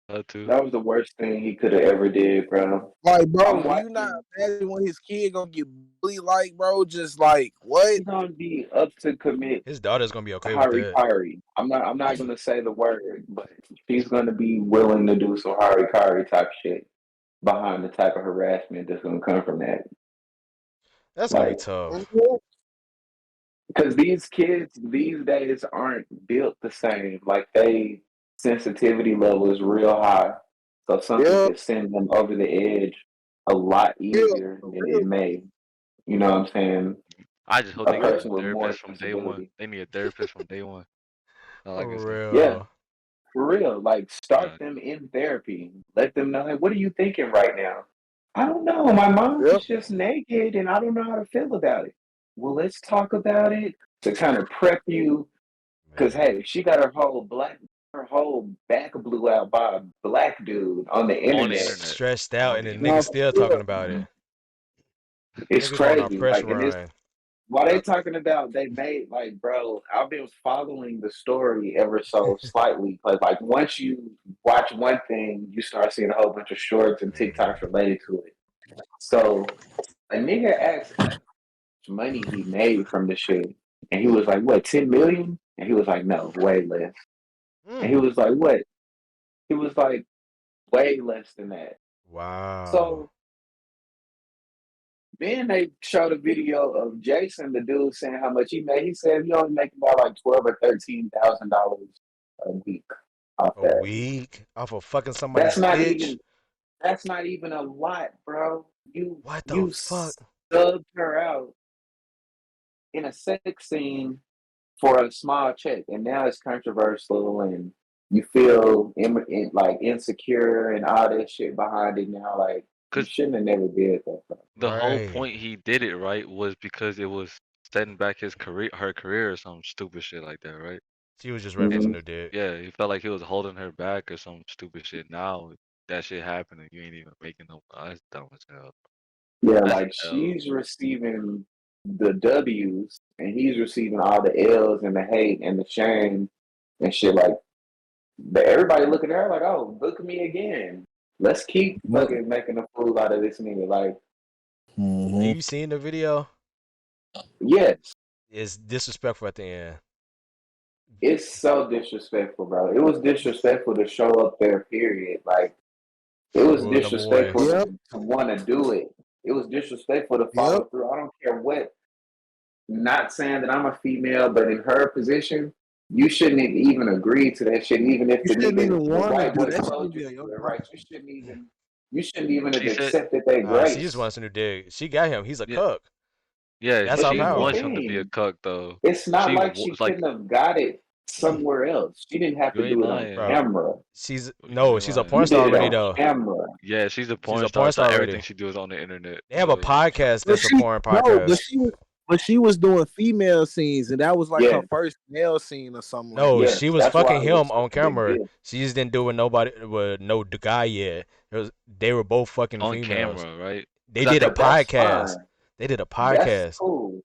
Her too. That was the worst thing he could have ever did, bro. like, bro, I'm do you not watching. imagine when his kid gonna get bullied like, bro? Just like what? He's gonna be up to commit His daughter's gonna be okay with Hari that. Kari. I'm not gonna say the word, but she's gonna be willing to do some Hari Kari type shit behind the type of harassment that's gonna come from that. That's gonna be Like, tough. Mhm. because these kids these days aren't built the same. Like they sensitivity level is real high, so something Yeah, could send them over the edge a lot yeah, easier for than it real. may. You know what I'm saying? I just hope A they get Yeah. a person with more therapist from day one. sensibility. They need a therapist from day one. All I can For say. Yeah, real. for real. Like start God, them in therapy. Let them know, like, what are you thinking right now? I don't know. My mom Yep. is just naked and I don't know how to feel about it. Well, let's talk about it to kind of prep you. Cause Man. hey, she got her whole back blew out by a black dude on the on the internet. internet. Stressed out On and the then internet. No, niggas for still talking real. about it. It's Niggas going on crazy. press Like, and it's run. while they Yep. talking about they made like, bro, I've been following the story ever so slightly. Cause like once you watch one thing, you start seeing a whole bunch of shorts and TikToks Mhm. related to it. So a nigga asked how much money he made from the shit, and he was like, "What, 10 million?" And he was like, "No, way less." And he Mm. was like, "What?" He was like, "Way less than that." Wow. So then they showed a video of Jason, the dude, saying how much he made. He said he only make about like $12,000 or $13,000 a week off A that. week off of fucking That's somebody's not bitch. even that's not even a lot, bro. What the You fuck? subbed her out in a sex scene for a small check, and now it's controversial, and you feel like insecure and all that shit behind it now. Like you Cause shouldn't have never did that, bro. the whole Right. point he did it right was because it was setting back her career or some stupid shit like that, right? She was just And referencing Hmm. her dick. yeah, he felt like he was holding her back or some stupid shit. Now that shit happening, you ain't even making no. That's dumb as hell. Yeah, That's like L. she's receiving the W's, and he's receiving all the L's and the hate and the shame and shit. Like, but everybody looking at her like, "Oh, look at me again. Let's keep Yep. fucking making a fool out of this nigga." Like, Have Hmm. you seen the video? yes, It's disrespectful at the end. it's so disrespectful, bro. It was disrespectful to show up there, period. Like, it was Rule number one. disrespectful Yep. to want to do it. It was disrespectful to Yep. follow through. I don't care what. Not saying that I'm a female, but in her position, you shouldn't have even agree to that shit, even if You the shouldn't nigga, even the want to white do boy that. told Shouldn't you be to on your do it, right? mind. You shouldn't even You shouldn't even have She said, accepted that She just grace. wants a new dig. She got him. He's a yeah, cook. yeah, That's But our she this is the power. wants him to be a thing. cuck though. It's not She like she was like, couldn't have got it somewhere else. She didn't have you to ain't do it on lying. Bro, camera. she's You ain't she's a lying. porn You star did it already on though. camera. Yeah, she's a She's porn a star, porn so star everything already. she do is on the internet. They have a So podcast But that's a she porn no, podcast. but she was doing female scenes, and that was like Yeah, her first male scene or something like No, that. yes. she was That's why fucking it was him such on a big camera. deal. She just didn't do it with nobody with no guy yet. They were both fucking on females. camera, right? They Because I did a think But that's podcast. fine. They did a That's podcast. cool.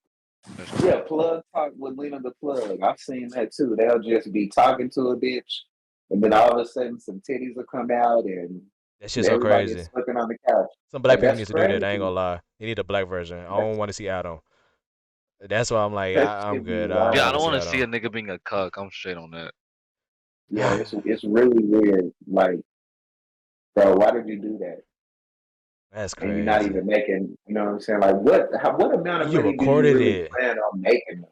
that's Yeah, cool. plug talk with Lena the plug. I've seen that too. They'll just be talking to a bitch, and then all of a sudden some titties will come out, and That shit's so everybody is crazy. sleeping on the couch. Some black Like people that's need to do that. I ain't gonna crazy. lie. They need a black version. I That don't want to see Adam. That's why I'm like, that I'm should be good. I don't Yeah, I want to don't wild. see want to see Adam. a nigga being a cuck. I'm straight on that. Yeah, it's really weird. Like, bro, why did you do that? That's And you're not crazy. even making. You know what I'm saying? Like, what amount of You money do you recorded really it. plan on making?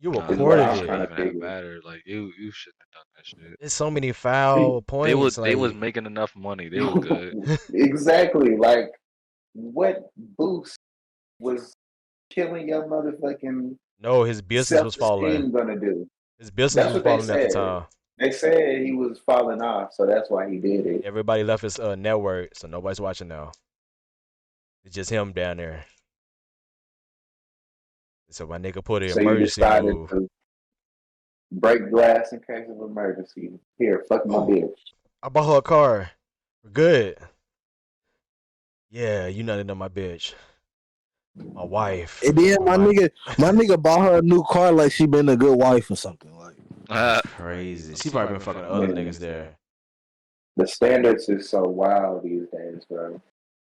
You Nah, Is what recorded I'm that it. trying shouldn't to even have figure. mattered. Like you shouldn't have done that shit. There's so many foul points. They was Like, making enough money. They was good. Exactly. Like, what boost was killing your motherfucking no, his business was falling. self-esteem gonna do? His business That's was what they falling at the said. time. They said he was falling off, so that's why he did it. Everybody left his network, so nobody's watching now. It's just him down there. So my nigga put an So you emergency decided move. to break glass in case of emergency. Here, fuck my Oh, bitch. I bought her a car. We're good. Yeah, you nothing to my bitch. My wife. And then My my nigga bought her a new car like she been a good wife or something like. That's crazy. She probably been fucking other Man, niggas there. the standards is so wild these days, bro.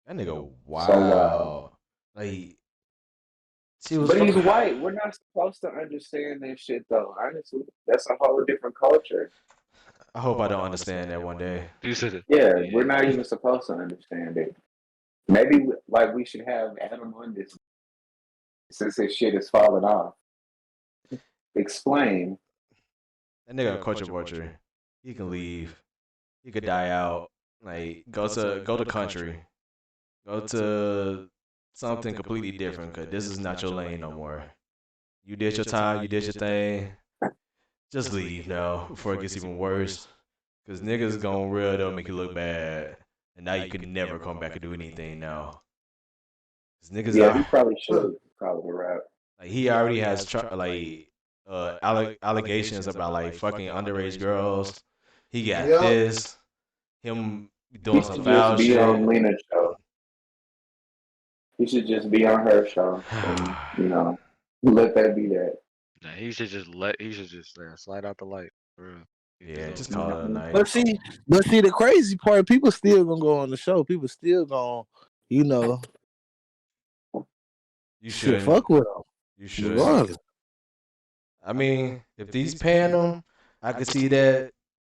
That nigga So wild. wow. Like she was But he's fucking. white. We're not supposed to understand that shit, though. Honestly, that's a whole different culture. I hope I don't understand that one day. You said it. Yeah, we're not even supposed to understand it. Maybe like we should have Adam on this since his shit is falling off. Explain. That nigga a culture vulture. He can leave. He could die out. Like go to country. Go to something completely different. Cause this is not your lane no more. You did your time. You did your thing. Just leave now before it gets even worse. Cause niggas gon' real they'll make you look bad, and now you can never come back and do anything now. Cause niggas Yeah, he are probably should call it a rap. like he already has allegations about like fucking underage girls. He got Yep. this. Him He doing some should foul just be on shit. Lena's show. He should just be on her show, and let that be that. Nah, he should just slide out the light. For real. Yeah, just Just call it a night. But see, the crazy part, people still gonna go on the show. People still gonna, You shit, should. fuck with them. You should. Regardless. I mean, if he's paying them, I could see that.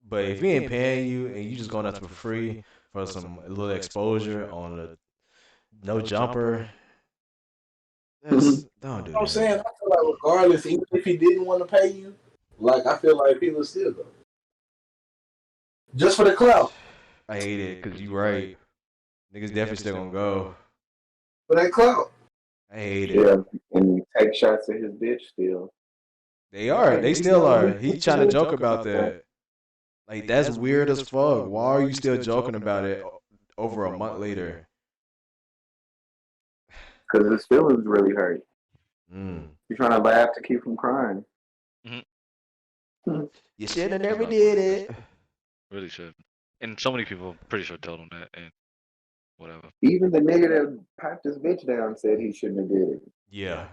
But if he ain't paying you and you just going out for free for some little exposure on a no jumper, don't do You know what I'm saying? I that. feel like regardless, even if he didn't want to pay you, like I feel like people still go. Just for the clout. I hate it because you right. Niggas definitely still gonna go. For that clout. I hate it. Yeah, and take shots at his bitch still. They are. They still are. He trying to joke about that. Like that's weird as fuck. Why are you still joking about it over a month later? Because his feelings really hurt. Mm. He's trying to laugh to keep from crying. You should have never did it. Really should. And so many people, pretty sure, told him that, and whatever. Even the nigga that piped his bitch down said he shouldn't have did it. Yeah.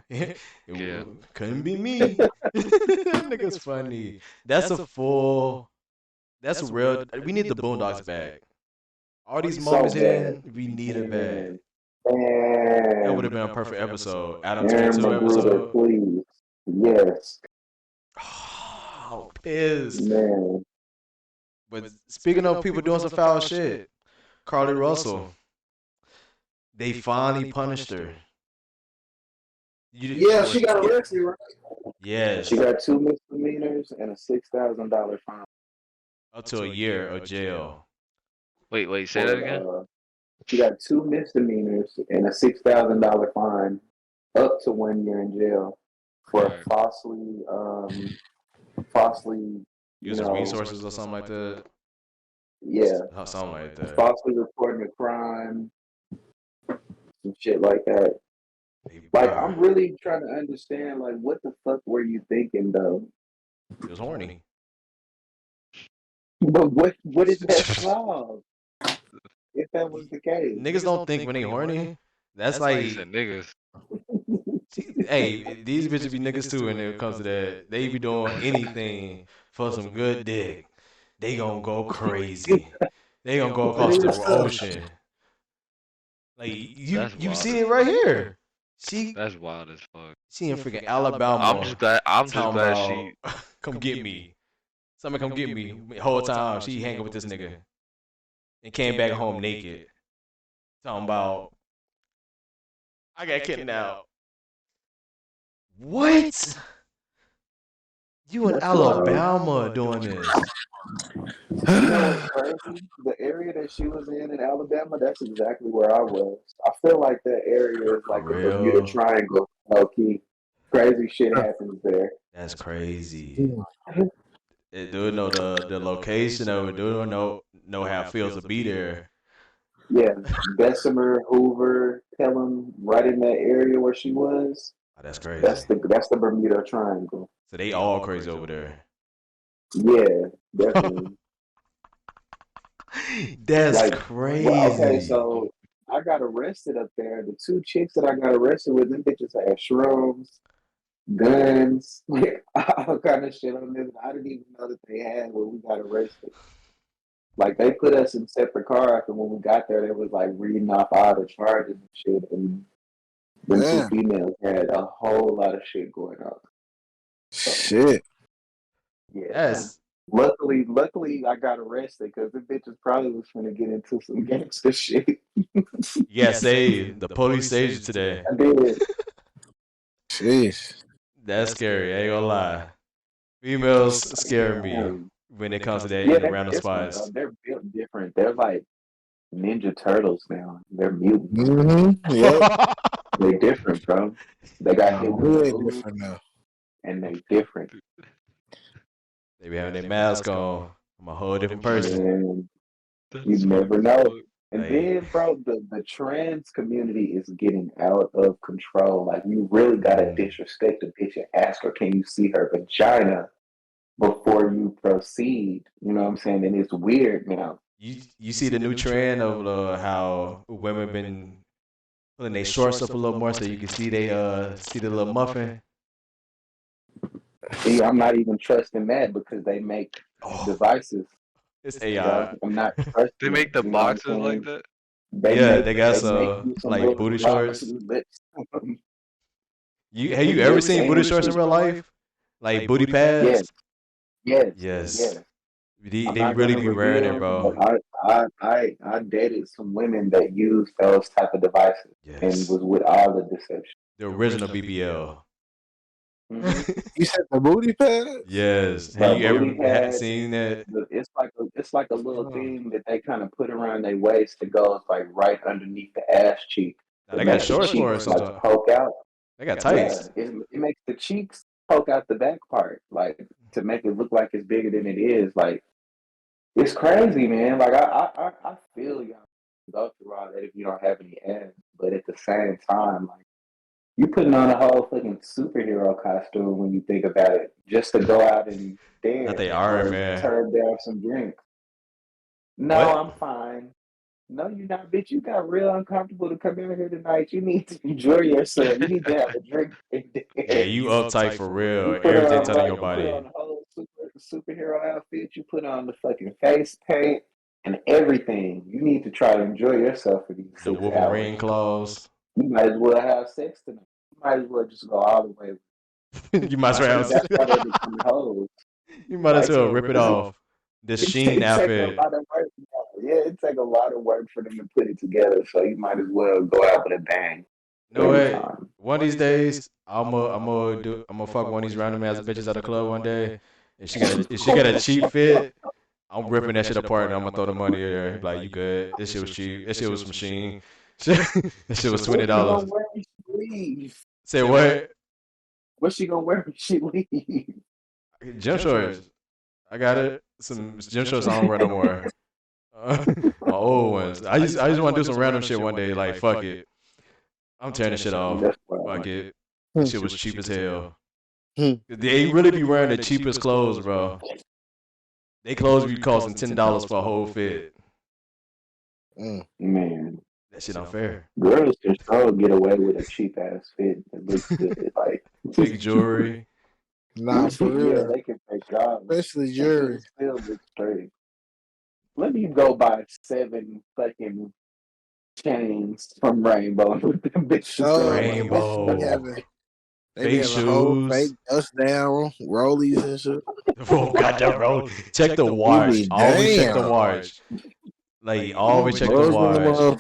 Yeah. Couldn't be me. That nigga's funny. That's a full. That's a real. We need the Boondocks back. All these moments in, we need it back. That would have been a perfect episode. Adam Aaron 22 Magruder, episode. please. Yes. Oh, pissed. Man. But speaking of people doing some foul shit, Carly Russell, they finally punished her. Yeah, she got arrested, right? Yes. She got 2 misdemeanors and a $6,000 fine. Up to a year of jail. Wait, say that again? She got 2 misdemeanors and a $6,000 fine, up to 1 year in jail for Right. falsely, Using resources or something like that. yeah, Something like that. falsely reporting a crime, some shit like that. Hey, Like, bro, I'm really trying to understand, like, what the fuck were you thinking, though? it was horny. But what did that solve? If that was the case, Niggas don't think when they horny. That's He like, said niggas. hey, these bitches be niggas too when it comes to that. They be doing anything for some good dick. They gonna go crazy. They gonna go across the ocean. Like That's you wild see as it right fuck. here. She That's wild as fuck. in freaking I'm Alabama just glad. I'm just talking glad about she. come get me. Somebody come get me. The whole time she hanging with this nigga and came back home naked. Talking about I got kidnapped. What? You in that's wild. Alabama doing this? You know what's crazy? The area that she was in Alabama, that's exactly where I was. I feel like that area is For like the Bermuda real? Triangle, low key. Crazy shit happens there. That's crazy. It do know the location of it. Do know how it feels to be there. Yeah, Bessemer, Hoover, Pelham, right in that area where she was. Oh, that's crazy. That's the Bermuda Triangle. So they all crazy over there. Yeah, definitely. That's Like, crazy. well, okay, so I got arrested up there. The 2 chicks that I got arrested with, them bitches had shrooms, guns, like all kind of shit on them. I didn't even know that they had when we got arrested. Like they put us in separate cars, and when we got there, they was like reading off all the charges and shit. And them 2 Damn. females had a whole lot of shit going on. Shit. Yeah. That's Luckily, I got arrested because the bitches probably was gonna get into some gangster shit. yeah. Saved. The police saved you today. I did. Jeez. That's scary. I ain't gonna lie. Females scare me when it comes to that Yeah, in the they're random different, spots. though. They're built different. They're like Ninja Turtles now. They're mutants. Mm-hmm. Yep. They're different, bro. They got hit with the Way voodoo, different now. and they different. They be having their mask on. I'm a whole different person. And you That's never funny as know. fuck. And Like, then, bro, the trans community is getting out of control. Like, you really gotta disrespect a bitch and ask her, can you see her vagina before you proceed? You know what I'm saying? And it's weird now. you see the new trend of how women been pulling their shorts up a little more so you can see they see the little muffin. See, I'm not even trusting that because they make devices. It's You AI. know? I'm not trusting They it. make the You know what I'm boxes like saying? that. Yeah, they got They make some you some like little booty shorts. boxes that Have you ever seen booty shorts in real life? Like booty pads? yes, Yes. I'm They not really gonna be wearing it, reveal, bro. but I dated some women that used those type of devices and Yes. was with all the deception. The original BBL. Mm-hmm. You said the booty pads? Yes. Have But you ever booty pads, seen that? it's like a little thing that they kind of put around their waist that goes like right underneath the ass cheek Nah, to they got make the shorts for it cheeks like sometimes. poke out. They got Yeah, tights. it makes the cheeks poke out the back part, like to make it look like it's bigger than it is. Like it's crazy, man. Like I feel y'all go through all that if you don't have any ass, but at the same time, like you putting on a whole fucking superhero costume when you think about it, just to go out and Not dance they Iron or Man. turn down some drinks. No, What? I'm fine. No, you're not, bitch. You got real uncomfortable to come out here tonight. You need to enjoy yourself. You need to have a drink and Yeah, dance. you uptight for real. You put Everything on, tight on bro. your You put body. on the whole superhero outfit. You put on the fucking face paint and everything. You need to try to enjoy yourself for these The 6 hours. Wolverine claws. You might as well have sex tonight. You might as well just go all the way. You might as I think well. that's why they become hoes. You might as Like, well rip it off. The Sheen it take a outfit. lot of work. Yeah, it take a lot of work for them to put it together. So you might as well go out with a bang You know every what? time. One of these days, I'm gonna fuck one of these random ass bitches at the club one day. If she got a cheap fit, I'm ripping that shit apart and I'm gonna throw the money in there. He be like, you good? This shit was cheap. That shit was machine. That shit was What she gonna $20. wear when she leave? Say what? What's she gonna wear when she leave? Gym shorts. I got it. Some gym shorts I don't wear no more. My old ones. I just want to do some random shit one day. Like fuck it. I'm tearing this shit off. That's what I Fuck like. it. This shit was cheap as hell. Hmm. They really be wearing the cheapest clothes, bro. They clothes be costing $10 for a whole fit. Man, That shit unfair. girls can still get away with a cheap ass fit that looks good. Like Fake jewelry. Nah, for yeah, real. they can fake jobs. Especially And jury. it still look straight. Let me go buy 7 fucking chains from Rainbow and put them bitches Oh, on. Rainbow. They be Fake having whole fake shoes. dust down rollies and shit. Oh goddamn bro. Check the You watch. be Always check the damn. watch. Like always check the Bros in the watch. mother-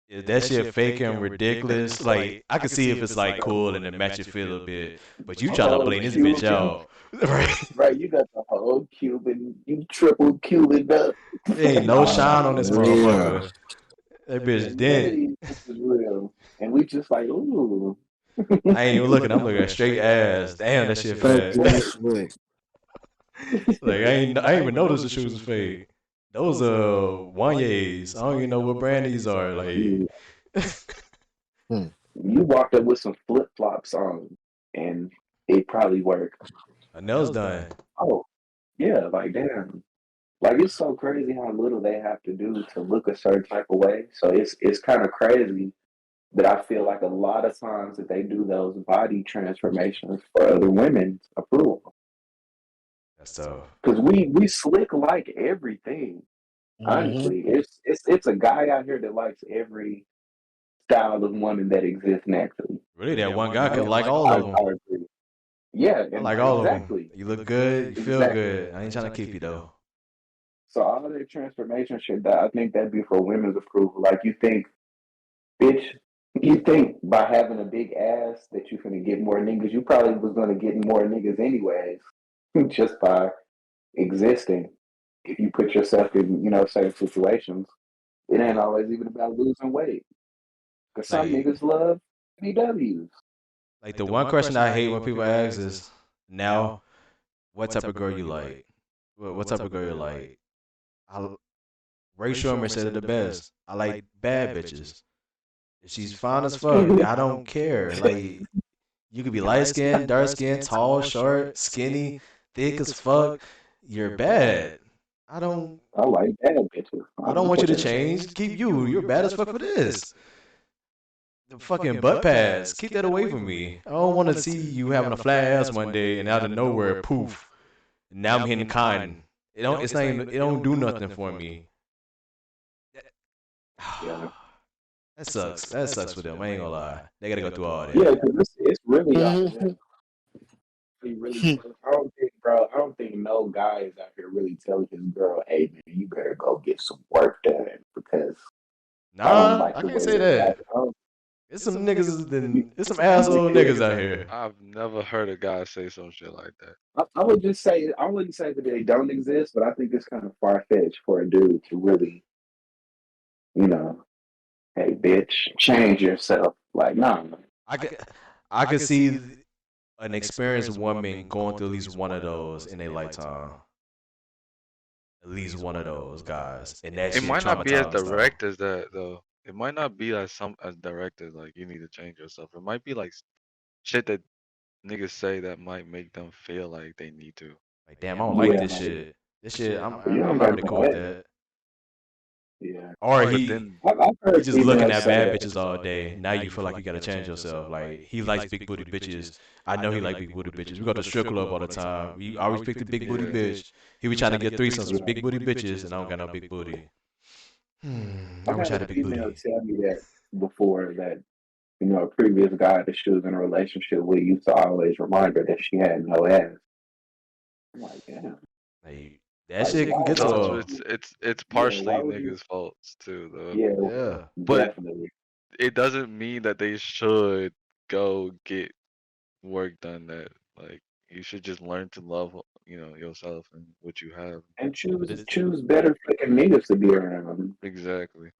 If that shit fake and ridiculous, like I can see if it's like cool and it match your fit a little bit, but you trying to Oh, bling this bitch Cuban. out, right? Right, you got the whole Cuban, you triple Cuban up. Ain't no shine on this Yeah. motherfucker. That bitch None of dent. these is real. And we just like, ooh. I ain't even looking. I'm looking at straight ass. Damn, that shit Thank fat. you, slick. Like I ain't even noticed the shoes was fake. Those Wanye's. I don't even know what brand these are. Like You walked up with some flip flops on, and it probably worked. a nails done. Oh, yeah, like damn. Like it's so crazy how little they have to do to look a certain type of way. So it's kind of crazy that I feel like a lot of times that they do those body transformations for other women's approval. That's tough. Because we slick like everything. Honestly, it's a guy out here that likes every style of woman that exists naturally. Really, that one guy could like all I, of them. I agree. Yeah, I and like all of them. exactly. You look good. You feel Exactly. good. I ain't trying to keep you though. So all of that transformation shit, that I think that'd be for women's approval. Like you think, bitch, you think by having a big ass that you're gonna get more niggas. You probably was gonna get more niggas anyways, just by existing. If you put yourself in, certain situations, it ain't always even about losing weight. Because some Like, niggas love BWs. like the one question I hate when people ask is now, what type of girl you like? What type of girl you like? Ray Sherman said it the best. I like bad bitches. If she's fine as fuck, I don't care. Like you could be light skinned, dark skinned, tall, short, skinny, thick as fuck. You're bad. I don't I like bad bitches. I don't want you to change. Keep you. You're bad as fuck for this. The fucking butt pads. Keep that away from me. I don't want to see you having a flat ass one day and out of nowhere, poof. Now I'm hitting kind. It don't. It's not even. It don't do nothing for me. Yeah. That sucks. That sucks for them. I ain't gonna lie. They gotta go through all that. Yeah, because it's really out there. Really, I don't think no guy is out here really telling his girl, "Hey man, you better go get some work done," because I don't Nah, like I the can't way say that. that. It's some niggas. It's some asshole niggas out here. I've never heard a guy say some shit like that. I would just say I wouldn't say that they don't exist, but I think it's kind of far fetched for a dude to really, you know, hey bitch, change yourself. Like, nah. I could see an experienced woman going through at least one of those in their lifetime. At least one of those guys, and that It shit might not be as traumatized them. direct as that though. It might not be as direct as like you need to change yourself. It might be like shit that niggas say that might make them feel like they need to. Like, damn, I don't like Yeah, this shit. This shit, you I'm don't not got really to cool know with that. that. Yeah, Or But he then I've heard just looking females at say bad that. bitches all day. Now you feel like you gotta change yourself. Like he likes big booty bitches. I know he like big booty bitches. We go to strip club all the time. We always pick the big booty yeah. bitch. He be trying to get threesomes with big booty bitches, and I don't got no big booty. I I've wish had I had a a big female booty. tell me that before that, a previous guy that she was in a relationship with used to always remind her that she had no ass. I'm like, damn. Like that shit can get to So her. it's Yeah, partially why would you? niggas' faults too though. Yeah, Yeah. But definitely. it doesn't mean that they should go get work done that like you should just learn to love yourself and what you have. And choose This, choose better fucking niggas to be around Exactly.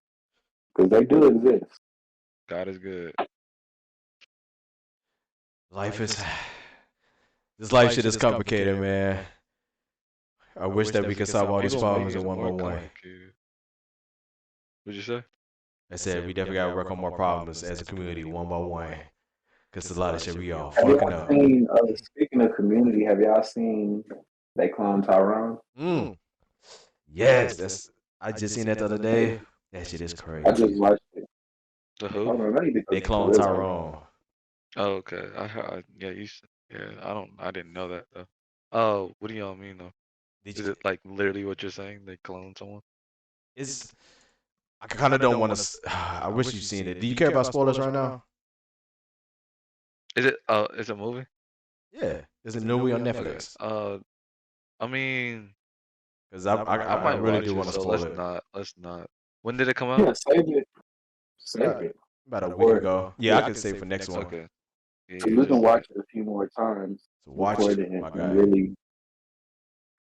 because they do exist. God is good. life is this life shit is complicated, man. I wish that we could solve all these People make problems it in one by more one. complicated. What'd you say? I said we definitely gotta work on more problems as a community, one by one. Cause a lot of shit we all Have fucking y'all up. seen? Speaking of community, have y'all seen they clone Tyrone? Yes, that's. I just seen that the other day. That shit is I just crazy. watched it. The who? Hold on, let me get They the clone clip. Tyrone. Oh, okay. Yeah, I didn't know that though. Oh, what do y'all mean though? Did Is you, it like literally what you're saying? They clone someone? it's. I kind of don't want to. I wish you've seen it. Do you care about spoilers right now? Is it is it a movie? Yeah, there's a new movie on Okay. Netflix. I mean, Cause I I might really watch do it, want to so spoil it. let's not. When did it come out? Yeah, save it. Save About, it. about a week Or ago. Yeah, I can save for next one. Okay. Yeah, so yeah, we can just watch it a few more times So before watch, then my and guy. really.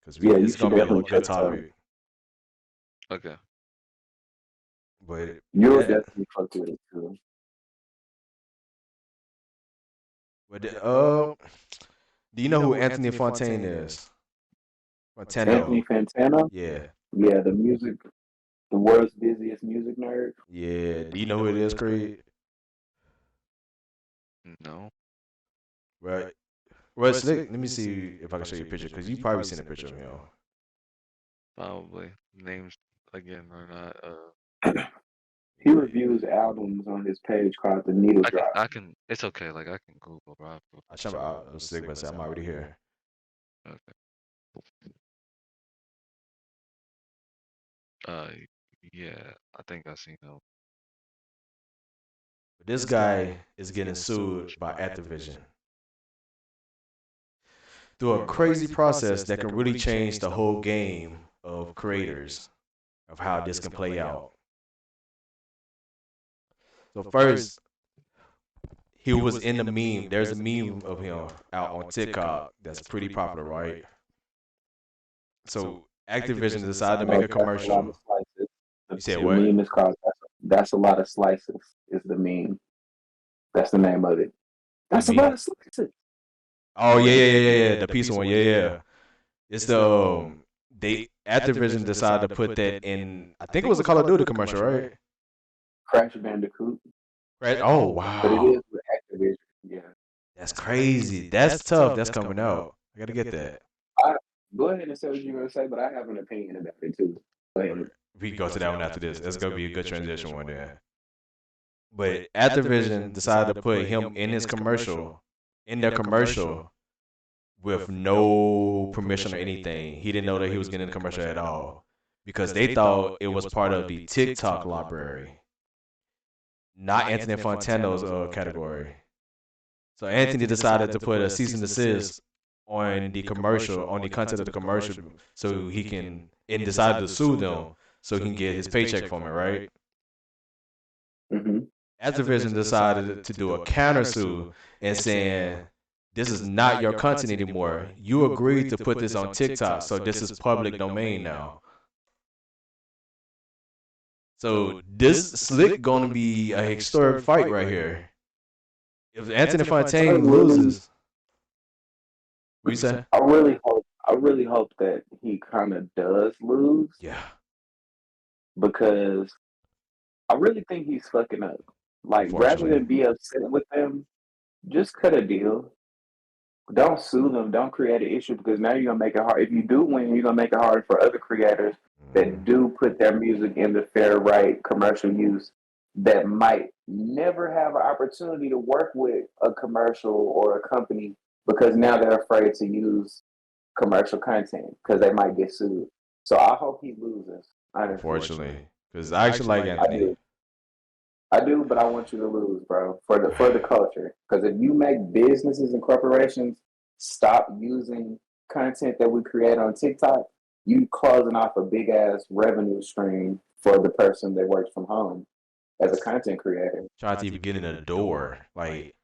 Cause Yeah, you it's should gonna be a definitely good check it out. topic. okay. But You'll that, definitely fuck with it too. but do you know who Anthony Fontaine is? Anthony Fontano. Fantano. Yeah, Yeah, the world's busiest music nerd. yeah. Do you know who it is, Creed? No. Right. Well, Slick, let me see if I can show you a picture, because you probably seen a picture of him. Probably. Names again are not He reviews albums on his page called The Needle Drop. I can it's okay, like I can Google, bro. I'm Slick, but I'm already here. Okay. Uh yeah, I think I seen him. But this guy is getting sued by Activision through a crazy process that can really change the whole game of creators of how this can play out. So first, he was in the meme. There's a meme of him out on TikTok that's pretty popular, right? So Activision decided to make a That's a lot commercial. of slices. You said The what? meme is called That's a Lot of Slices is the meme. That's the name of it. That's a lot of slices. Oh yeah. The piece one, yeah. It's the they Activision decided to put that in. I think it was a Call of Duty commercial, right? Crash Bandicoot. Right. Oh But it wow, is with Activision. Yeah. that's crazy. That's tough. That's coming out. I gotta get that. Go ahead and say what you're gonna say, but I have an opinion about it too. Go ahead. We can go to that one after this. That's gonna be a good transition one there. But Activision decided to put him in his commercial, in their commercial, with no permission or anything. He didn't know that he was getting the commercial at all because they thought it was part of the TikTok library, not Anthony Fontano's category. So Anthony decided to put a cease and desist on the commercial, on the content of the commercial, so he can, and decided to sue them so he can get his paycheck from it, right? Mm-hmm. Activision decided to do a countersue and saying, this is not your content anymore. You agreed to put this on TikTok, so this is public domain now. So this slick gonna be a historic fight right here. If Anthony Fontaine loses, what you say? I really hope that he kind of does lose. Yeah. Because I really think he's fucking up. Like, rather than be upset with them, just cut a deal. Don't sue them. Don't create an issue because now you're gonna make it hard. If you do win, you're gonna make it hard for other creators that do put their music in the fair right commercial use that might never have an opportunity to work with a commercial or a company because now they're afraid to use commercial content because they might get sued. So I hope he loses. Honestly. Unfortunately, because I actually like Anthony. I do, but I want you to lose, bro, for the culture. Because if you make businesses and corporations stop using content that we create on TikTok, you closing off a big ass revenue stream for the person that works from home as a content creator. Trying to even get in the door. Like,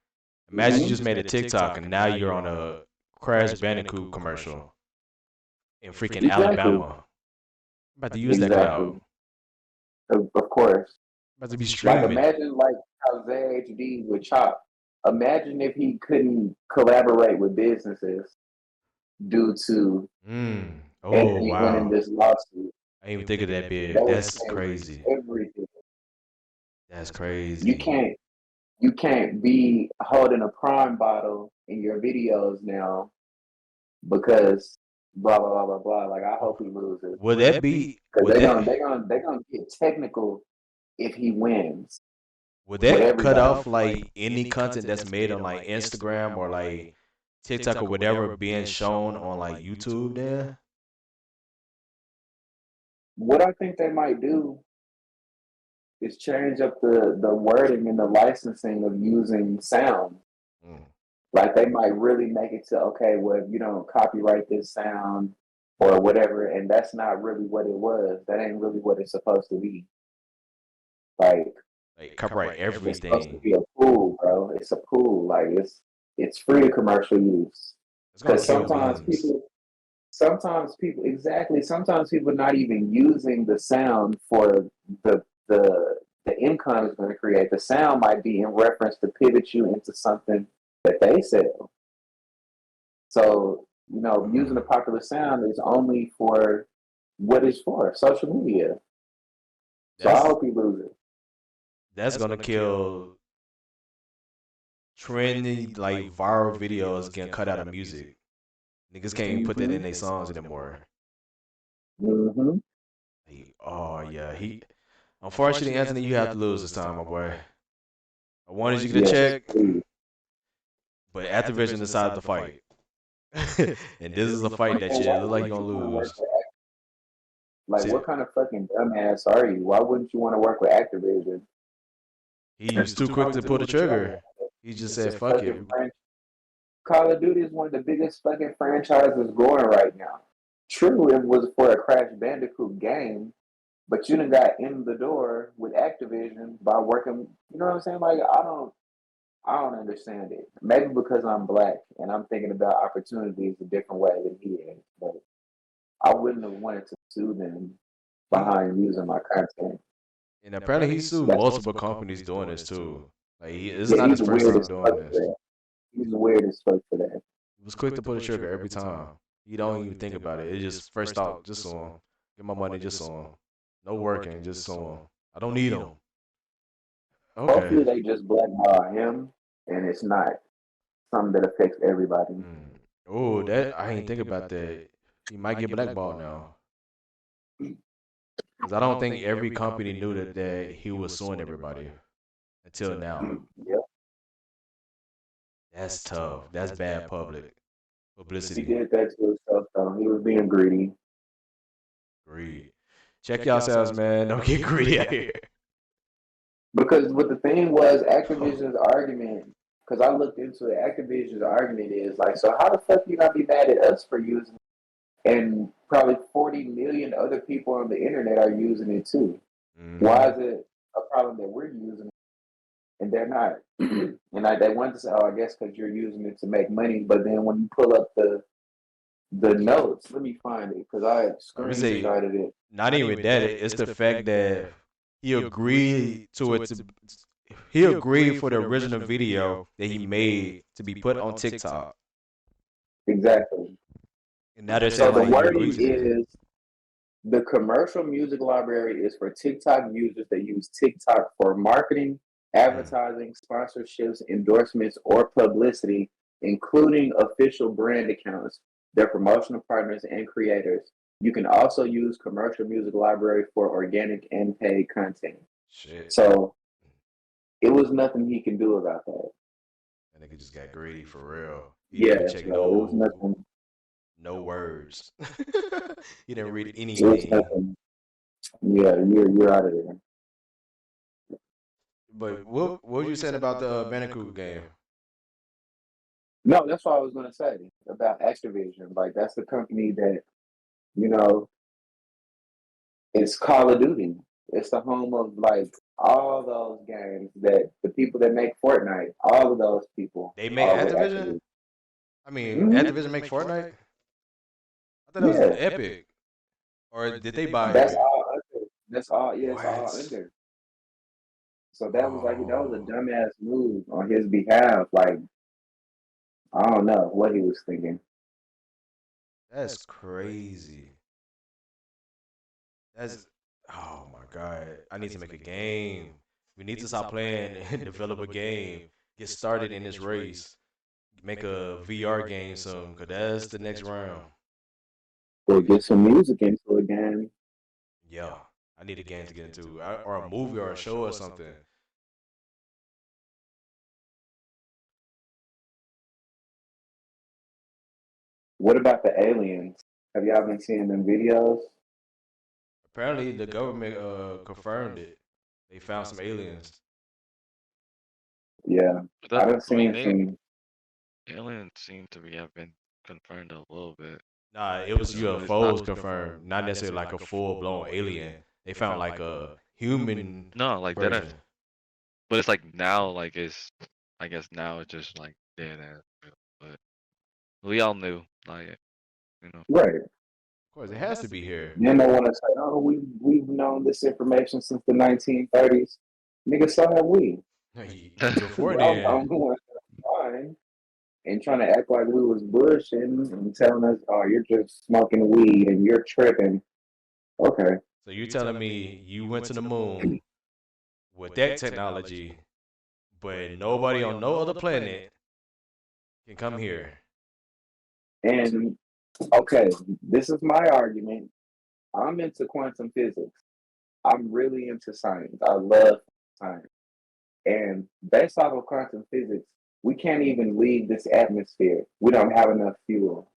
imagine you just made a TikTok and now you're on a Crash Bandicoot commercial. in freaking Exactly. Alabama. I'm about to use that Exactly. cloud. Of course. I'm about to be Like streaming. imagine like how ZHD would chop. Imagine if he couldn't collaborate with businesses due to Oh Anthony winning wow. this lawsuit. I didn't even think of that That bit. would That's change crazy. everything. That's You crazy. can't be holding a prime bottle in your videos now because blah blah blah blah blah. Like I hope he loses Would that be because they're gonna get technical if he wins would with that cut everybody. off like any content that's made on like Instagram or like TikTok or whatever being shown on like YouTube then? What I think they might do is change up the wording and the licensing of using sound. Mm. Like they might really make it to okay, well, if you don't copyright this sound or whatever, and that's not really what it was. That ain't really what it's supposed to be. Like Like copyright it's supposed to everything. be a pool, bro. It's a pool. Like it's free to commercial use. It's gonna Because kill memes. sometimes people not even using the sound for the the income it's going to create. The sound might be in reference to pivot you into something that they sell. So, using a popular sound is only for what it's for, social media. So I That's hope he loses. that's gonna kill trendy like viral videos getting cut out of music. Niggas can't even put that in their songs anymore. Mm-hmm. Oh yeah, he. Unfortunately, Anthony, you have to lose this time, my boy. I wanted you to Yes, check, please. but Activision decided to fight, and this is a fight that And you why look like you're wouldn't gonna you want to work lose. with like See, what kind of fucking dumbass are you? Why wouldn't you want to work with Activision? he was too quick to pull the trigger. He just said, "Fuck it." Fucking Call of Duty is one of the biggest fucking franchises going right now. True, it was for a Crash Bandicoot game, but you done got in the door with Activision by working. You know what I'm saying? Like I don't understand it. Maybe because I'm black and I'm thinking about opportunities a different way than he is. But I wouldn't have wanted to sue them He behind using my content. and apparently he sued That's, multiple companies doing this too. Like this is yeah, not he's his first weird time as fuck doing for this. that. He's weird as fuck for that. He was quick to pull the trigger every time. He don't even think about it. It just first thought, just sue him. Get my money, just sue him. No working, just sue him. I don't need him. Okay. Hopefully they just blackball him and it's not something that affects everybody. Oh, that I ain't think about that. He might get blackballed now. Because I don't think every company knew that he was suing everybody until now. Yeah, That's tough. That's bad he publicity. did that to himself though. He was being greedy. Greed. Check yourselves, man. Don't get greedy out here. Because what the thing was, Activision's argument, because I looked into it, Activision's argument is like, so how the fuck you not be mad at us for using it? And probably 40 million other people on the internet are using it too. Why is it a problem that we're using it and they're not? They want to say, oh, I guess because you're using it to make money. But then when you pull up the notes, let me find it because I Let me say, screenshotted it. not even that. It's the fact that he agreed to it. He agreed for the original video that he made to be put on TikTok. Exactly. And now they're So saying the like he wording agreed to that. is the commercial music library is for TikTok users that use TikTok for marketing, advertising, sponsorships, endorsements, or publicity, including official brand accounts, their promotional partners, and creators. You can also use commercial music library for organic and paid content. Shit. So it was nothing he can do about that. That nigga just got greedy for real. He didn't Yeah, even check so it was nothing. no words. He didn't read It was anything. nothing. Yeah, you're out of there. But what were you saying about the Bandicoot game? No, that's what I was gonna say about Activision. Like that's the company that you know it's Call of Duty. It's the home of like all those games that the people that make Fortnite, all of those people They make are with Activision? Activision. I mean, Mhm. Activision make Fortnite? I thought that was Yeah, Epic, or did they buy that's Epic? all under. That's all. Yeah, it's all What? under. So that was like that was a Oh, dumbass move on his behalf. Like I don't know what he was thinking. that's crazy. That's oh my god. I need to make a game. We need to stop playing and develop a game. Get started in this race. Make a VR game soon, cause that's the next round. Or Niggas, get some music into a game. yeah. I need a game to get into, or a movie or a show or something. What about the aliens? Have y'all been seeing them videos? Apparently, the government confirmed it. They found some aliens. Yeah, But I that, done I mean, seen some. aliens seem to be have been confirmed a little bit. Nah, it You was know, but it's not. UFOs confirmed, not necessarily like a full blown alien. They found like a human No, like that. version. But it's like now, like it's. I guess now it's just like dead ass. But we all knew, like you know. Right. Of course, it has to be here. Then they want to say, "Oh, we've known this information since the 1930s." Nigga, so have we. Before Y'all then, don't want to and trying to act like we was bullshitting and telling us, "Oh, you're just smoking weed and you're tripping." Okay. so you telling me you went to the moon with that technology, but nobody on no other planet can come here? And okay, this is my argument. I'm into quantum physics. I'm really into science. I love science. And based off of quantum physics, we can't even leave this atmosphere. We don't have enough fuel.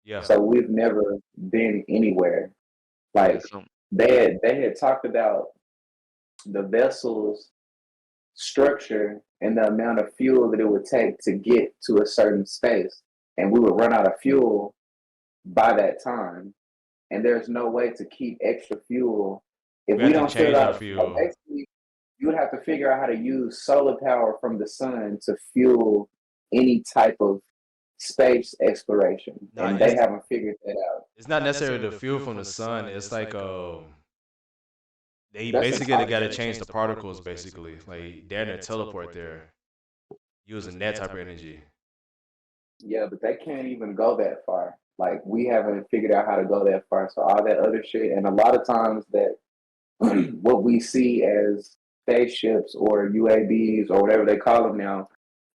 Yeah, So we've never been anywhere. Yeah, Like some. they had talked about the vessel's structure and the amount of fuel that it would take to get to a certain space. And we would run out of fuel by that time. And there's no way to keep extra fuel if we we have to don't fill it change our out. Like fuel. basically, you would have to figure out how to use solar power from the sun to fuel any type of space exploration, Nah, and they haven't figured that out. it's not necessarily the fuel from the sun. It's like they That's basically got to impossible. change the particles. Basically, like they're gonna teleport there using that type of energy. Yeah, but they can't even go that far. Like we haven't figured out how to go that far. So all that other shit, and a lot of times that what we see as spaceships or UAVs or whatever they call them now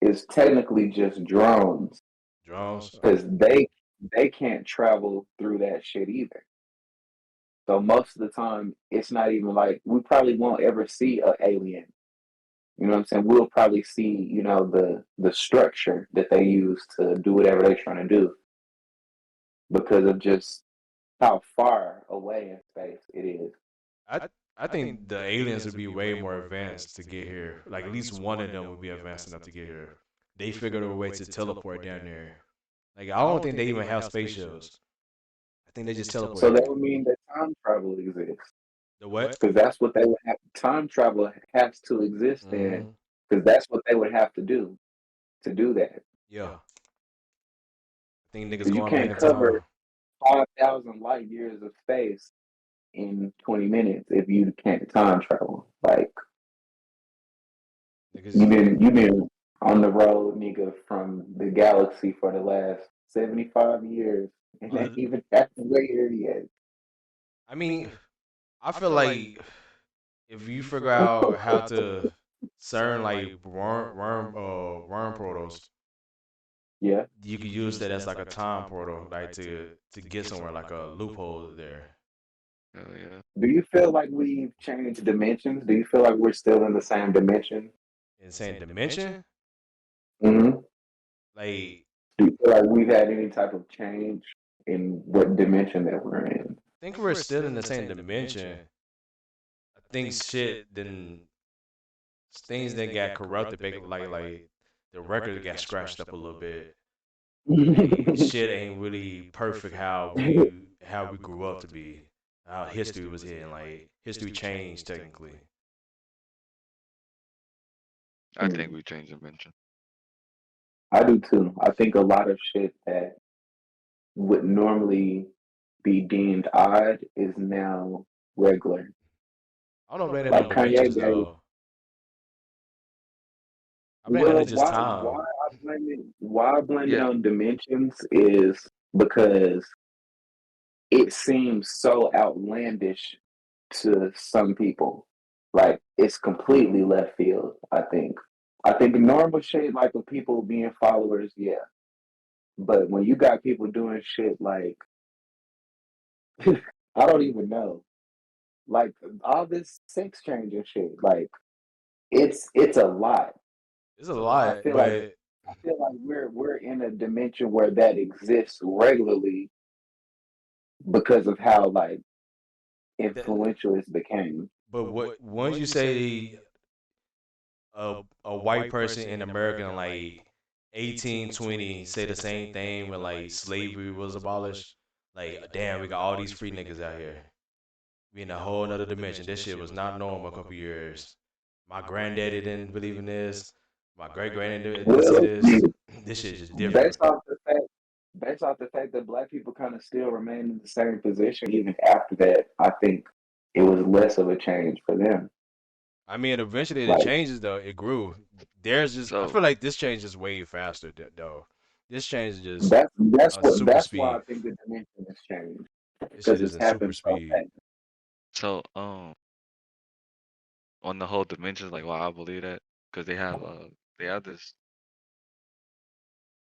is technically just drones Drones. because they can't travel through that shit either. So most of the time, it's not even like we probably won't ever see an alien. You know what I'm saying? We'll probably see, the structure that they use to do whatever they're trying to do because of just how far away in space it is. I I think the aliens would be way more advanced to get here. Like at least one of them would be advanced enough to get here. They figured a way to teleport down there. Like I don't think they even have spaceships. I think they just teleport So that here. would mean that time travel exists The what? because that's what they would have. Time travel has to exist then Hmm. because that's what they would have to do that. Yeah. I think niggas Because you going back can't in cover time. 5,000 light years of space in 20 minutes if you can't time travel. Like Niggas. you've been on the road, nigga, from the galaxy for the last 75 years, and Uh, ain't even halfway here yet. I mean, I feel like if you figure out how to CERN like worm portals, Yeah. you could use that as like a time portal, like to get somewhere, like a loophole there. Hell yeah. Do you feel like we've changed dimensions? Do you feel like we're still in the same dimension? Insane dimension, Mm-hmm. like Do you feel like we've had any type of change in what dimension that we're in? I think we're still in the same dimension. I think shit then things that got corrupted, like the record got scratched up a little bit. Like shit ain't really perfect how we grew up to be. How history was hitting, like history changed technically. I think we changed dimension. I do too. I think a lot of shit that would normally be deemed odd is now regular. I don't blame it on Like Kanye dimensions gave. though. I blame that Well, it's just time. why I blame it Yeah. on dimensions is because it seems so outlandish to some people. Like it's completely left field, I think. I think normal shit like with people being followers, yeah. But when you got people doing shit like I don't even know. Like all this sex change and shit, like it's a lot. It's a I lot, feel like but we're in a dimension where that exists regularly because of how like that, influential it's became. but what once you say a white person in America in like 1820 say the same thing when like slavery was abolished, like damn, we got all these free niggas out here. We in a whole nother dimension. This shit was not normal a couple years. My granddaddy didn't believe in this. My great granddaddy didn't see Well, this. This shit is just different. based off the fact that black people kind of still remain in the same position even after that, I think it was less of a change for them. I mean, eventually the Like changes though, it grew. There's just, I So feel like this change is way faster though. This change is just that's what super that's why I speed. think the dimension has changed This shit because is it's in super happened so speed. fast. so on the whole dimensions, like why I believe that, because they have this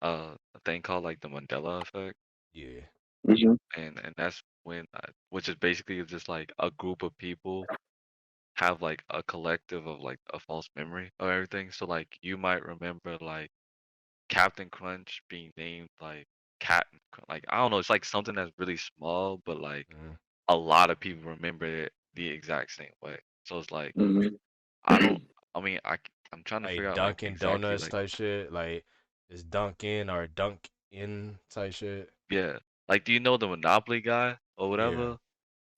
a thing called like the Mandela effect, Yeah. Hmm. and that's when which is basically just like a group of people have like a collective of like a false memory of everything. So like you might remember like Captain Crunch being named like Captain like I don't know, it's like something that's really small, but like Mhm. a lot of people remember it the exact same way. So it's like Hmm. I don't. I mean, I'm trying to figure Like out like Dunkin' exactly Donuts like type shit. Like it's Dunkin' or Dunk in type shit. yeah, like do you know the Monopoly guy or Yeah. whatever?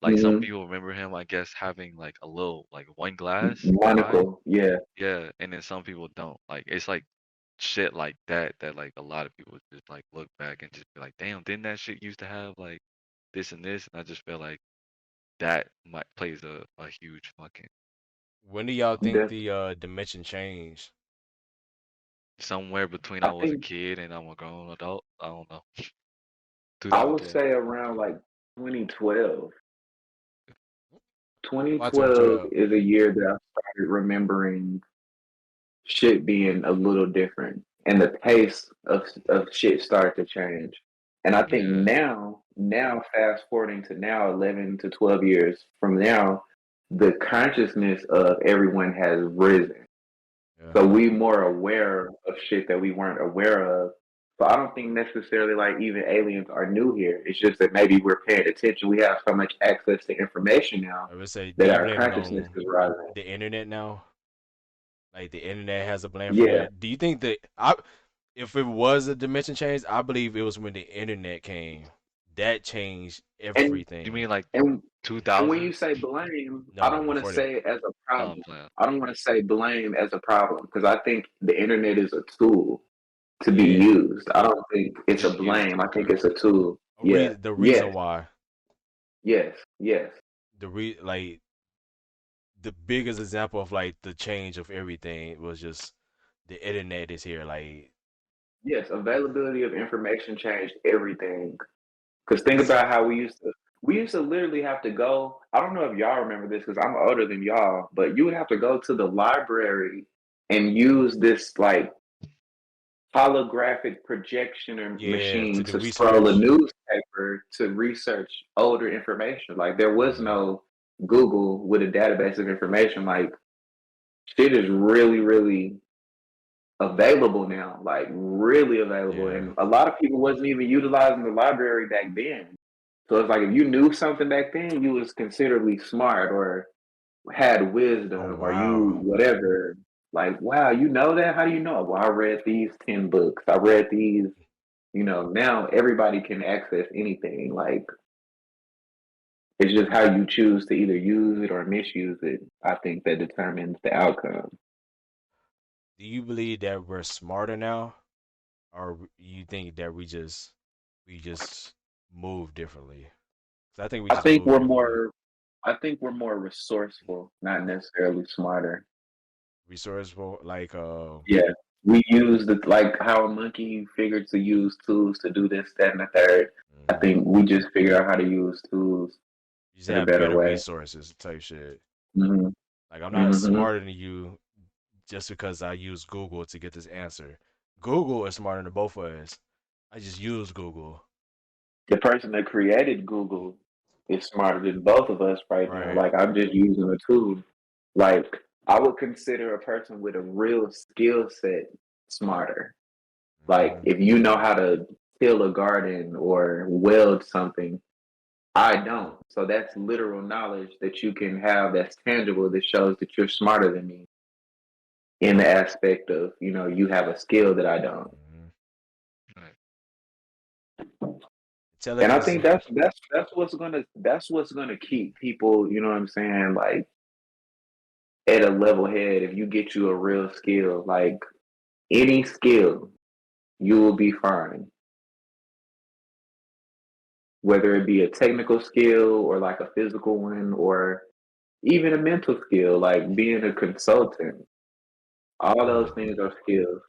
Like some Hmm. people remember him, I guess, having like a little like one glass eye. Monocle, yeah. Yeah, and then some people don't. Like it's like shit like that that like a lot of people just like look back and just be like, damn, didn't that shit used to have like this and this? And I just feel like that might plays a huge fucking When do y'all think Def- the dimension changed? somewhere between I I was a think kid and I'm a grown adult. I don't know. I would 2010. say around like 2012. Why 2012 2012? is a year that I started remembering shit being a little different and the pace of shit started to change. And I think Yeah. now fast forwarding to now 11 to 12 years from now, the consciousness of everyone has risen. Yeah. So we more aware of shit that we weren't aware of. So I don't think necessarily like even aliens are new here. It's just that maybe we're paying attention. We have so much access to information now I would say, do that you our blame it consciousness on is rising. the internet now? Like the internet has a blame for Yeah. that. Do you think that if it was a dimension change, I believe it was when the internet came. That changed And You everything. mean like and and when you 2000? say blame, I No, don't want to before that. say it as a No, I'm problem. playing. I don't want to say blame as a problem because I think the internet is a tool to be Yeah. used. I don't think it's a Just used blame. to I think correct. it's a tool. Yeah. The reason Yes. why Yes. Yes. like the biggest example of like the change of everything was just the internet is here. Like Yes. Availability of information changed everything. Because think it's about how we used to literally have to go. I don't know if y'all remember this because I'm older than y'all, but you would have to go to the library and use this like holographic projection or yeah to machine do to scroll a research. newspaper to research older information. Like there was Yeah. no Google with a database of information. Like shit is really, really available now. Like really available. Yeah. And a lot of people wasn't even utilizing the library back then. So it's like if you knew something back then, you was considerably smart or had Oh wisdom or you wow. whatever. Like, wow, you know that? How do you know it? Well, I read these 10 books. I read these, now everybody can access anything. Like it's just how you choose to either use it or misuse it, I think that determines the outcome. Do you believe that we're smarter now, or you think that we just move differently? 'Cause I think we I just think move we're easily. more. I think we're more resourceful, not necessarily smarter. Resourceful, like Yeah, we use the like how a monkey figured to use tools to do this, that, and the third. I mhm. think we just figure out how to use tools You just in a have better better way. resources type shit. Hmm. Like I'm not Hmm. smarter than you just because I use Google to get this answer. Google is smarter than both of us. I just use Google. The person that created Google is smarter than both of us right now. Right. Like I'm just using a tool. Like I would consider a person with a real skill set smarter. Like Hmm. if you know how to till a garden or weld something, I don't. So that's literal knowledge that you can have that's tangible that shows that you're smarter than me in the aspect of, you have a skill that I don't. Hmm. Right. And I Intelligence. think that's what's gonna keep people, you know what I'm saying, like at a level head if you get you a real skill. Like any skill, you will be fine. Whether it be a technical skill or like a physical one or even a mental skill, like being a consultant. All those Mm. things are skills.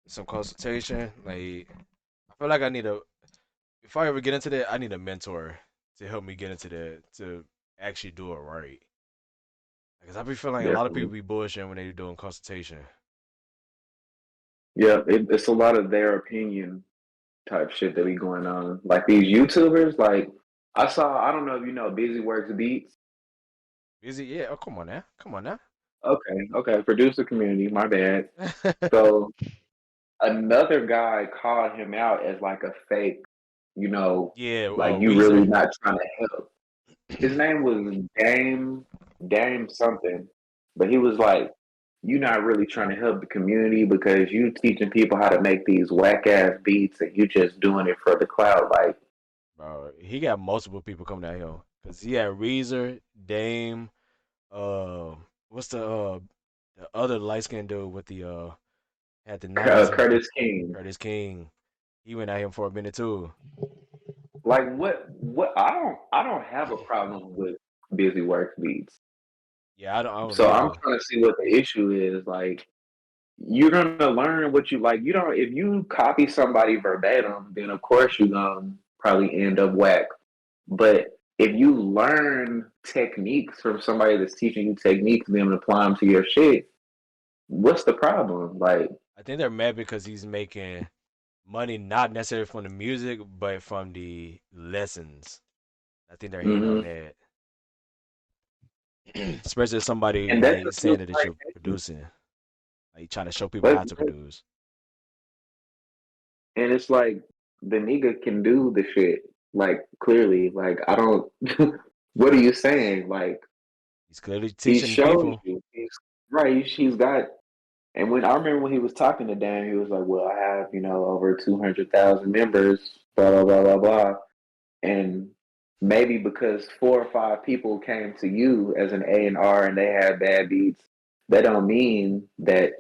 Some consultation. Like I feel like I need a. If I ever get into that, I need a mentor to help me get into that to actually do it right. Because I be feeling like a lot of people Definitely. be bullshitting when they doing consultation. Yeah, it's a lot of their opinion type shit that be going on. Like these YouTubers, like I don't know if you know Busy Works Beats. Is it? Yeah. Oh, come on now. Come on now. Okay, producer community, my bad. So another guy called him out as like a fake, you know, Yeah. like you really Weezer. not trying to help. His name was Dame something, but he was like, "You not really trying to help the community because you teaching people how to make these whack ass beats and you just doing it for the cloud." Like, Bro, he got multiple people coming at him. Cause he had Weezer, Dame, uh, what's the other light skinned dude with the had the knives and Curtis King. Curtis King. He went at him for a minute too. Like, what? I don't have a problem with busy work beats. Yeah, I don't So I'm either. trying to see what the issue is. Like, you're gonna learn what you like. You don't. If you copy somebody verbatim, then of course you're gonna probably end up whack. But if you learn techniques from somebody that's teaching you techniques and then apply them to your shit, what's the problem? Like, I think they're mad because he's making money not necessarily from the music, but from the lessons. I think they're hating on hmm that. Especially somebody and that's like just feels saying that like, you're producing, like trying to show people but, how to but produce. and it's like the nigga can do the shit. Like clearly, like I don't. What are you saying? Like He's clearly he teaching shows people. you. He's right. He's got. And when I remember when he was talking to Dan, he was like, "Well, I have over 200,000 members." Blah blah blah blah blah. And maybe because 4 or 5 people came to you as an A&R and they had bad beats, that don't mean that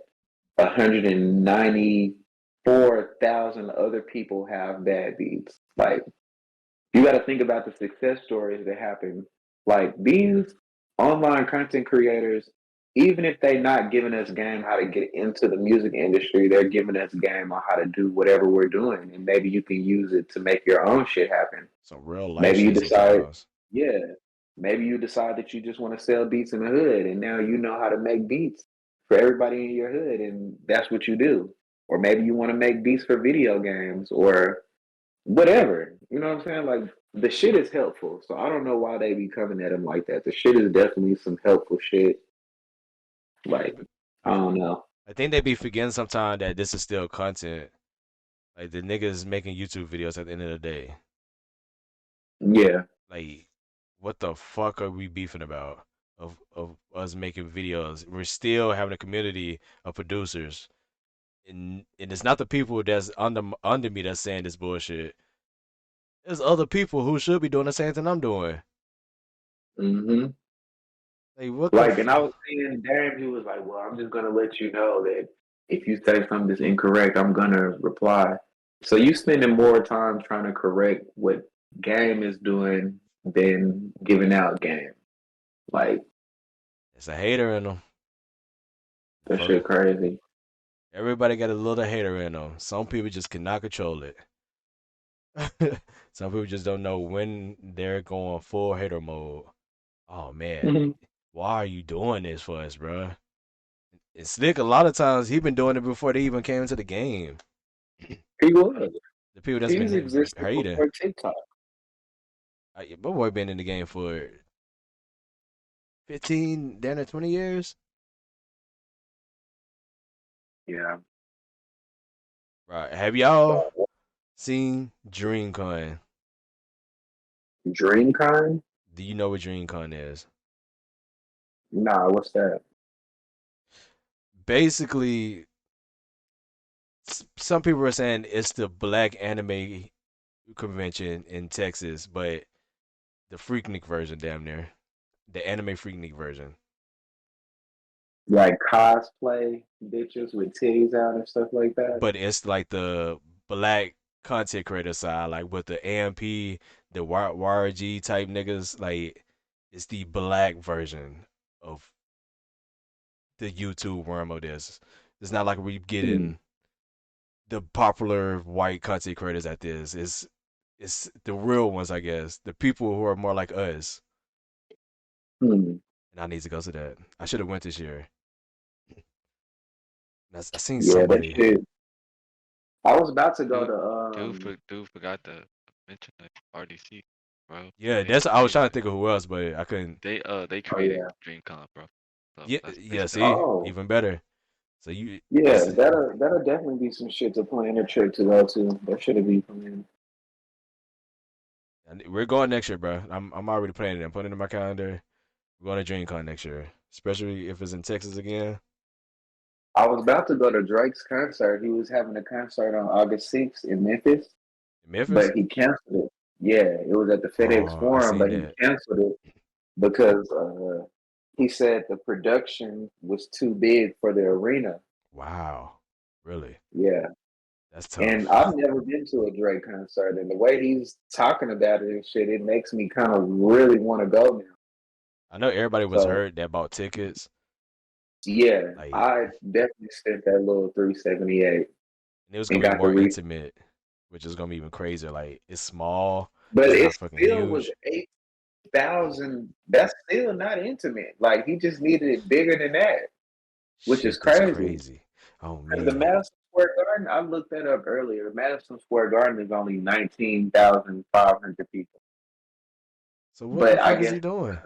194,000 other people have bad beats. Like you got to think about the success stories that happen. Like these online content creators, even if they're not giving us game how to get into the music industry, they're giving us game on how to do whatever we're doing, and maybe you can use it to make your own shit happen. Some real life Maybe you shit decide, sometimes. yeah, maybe you decide that you just want to sell beats in the hood, and now you know how to make beats for everybody in your hood, and that's what you do. Or maybe you want to make beats for video games or whatever. You know what I'm saying? Like the shit is helpful, so I don't know why they be coming at him like that. The shit is definitely some helpful shit. Like I I, don't know. I think they be forgetting sometimes that this is still content. Like the niggas making YouTube videos at the end of the day. Yeah. Like, what the fuck are we beefing about? Of us making videos. We're still having a community of producers. And it's not the people that's under me that's saying this bullshit. There's other people who should be doing the same thing I'm doing. hmm Like what the Like, and I was saying, damn, he was like, "Well, I'm just gonna let you know that if you say something that's incorrect, I'm gonna reply." So you spending more time trying to correct what Game is doing than giving out game. Like It's a hater in them. that shit crazy. Everybody got a little hater in them. Some people just cannot control it. Some people just don't know when they're going full hater mode. Oh man, why are you doing this for us, bro? And Slick, a lot of times he been doing it before they even came into the game. He was. The people that's He's been existed hating. before TikTok. My boy been in the game for 15, down to 20 years. Yeah. Right. Have y'all seen DreamCon? DreamCon? Do you know what DreamCon is? Nah, what's that? Basically, some people are saying it's the black anime convention in Texas, but the Freaknik version, damn near. The anime Freaknik version. Like cosplay bitches with titties out and stuff like that. But it's like the black content creator side, like with the AMP, the YRG type niggas. Like, it's the black version of the YouTube worm of this. It's not like we Hmm. getting the popular white content creators at this. It's the real ones, I guess. The people who are more like us. Hmm. And I need to go to that. I should have went this year. I seen Yeah, that somebody. shit. I was about to go Dude, to dude forgot to mention the RDC, bro. Yeah, They that's. I was trying to created think of who else, but I couldn't. they oh created yeah. DreamCon, bro. So Yeah, that's yeah. basically See, Oh. even better. So you, Yeah, it's that'll definitely be some shit to plan a trip to go to. That should be planned. we're going next year, bro. I'm already planning it. I'm putting it in my calendar. We're going to DreamCon next year, especially if it's in Texas again. I was about to go to Drake's concert. He was having a concert on August 6th in Memphis, In Memphis. but he canceled it. Yeah, it was at the FedEx Oh, I Forum, seen but he that. canceled it because he said the production was too big for the arena. Wow, really? Yeah. That's And tough. I've never been to a Drake concert, and the way he's talking about it and shit, it makes me kind of really want to go now. I know everybody was So hurt that bought tickets. yeah, Like, I definitely spent that little 378 and it was and gonna be got to more reach. intimate, which is gonna be even crazier. Like, it's small. But It's it not fucking still was huge. 8,000. That's still not intimate. Like he just needed it bigger than that, which is Shit, that's crazy. crazy. Oh Because the man. Madison Square Garden, I looked that up earlier. Madison Square Garden is only 19,500 people. So what the But I fuck is guess he doing?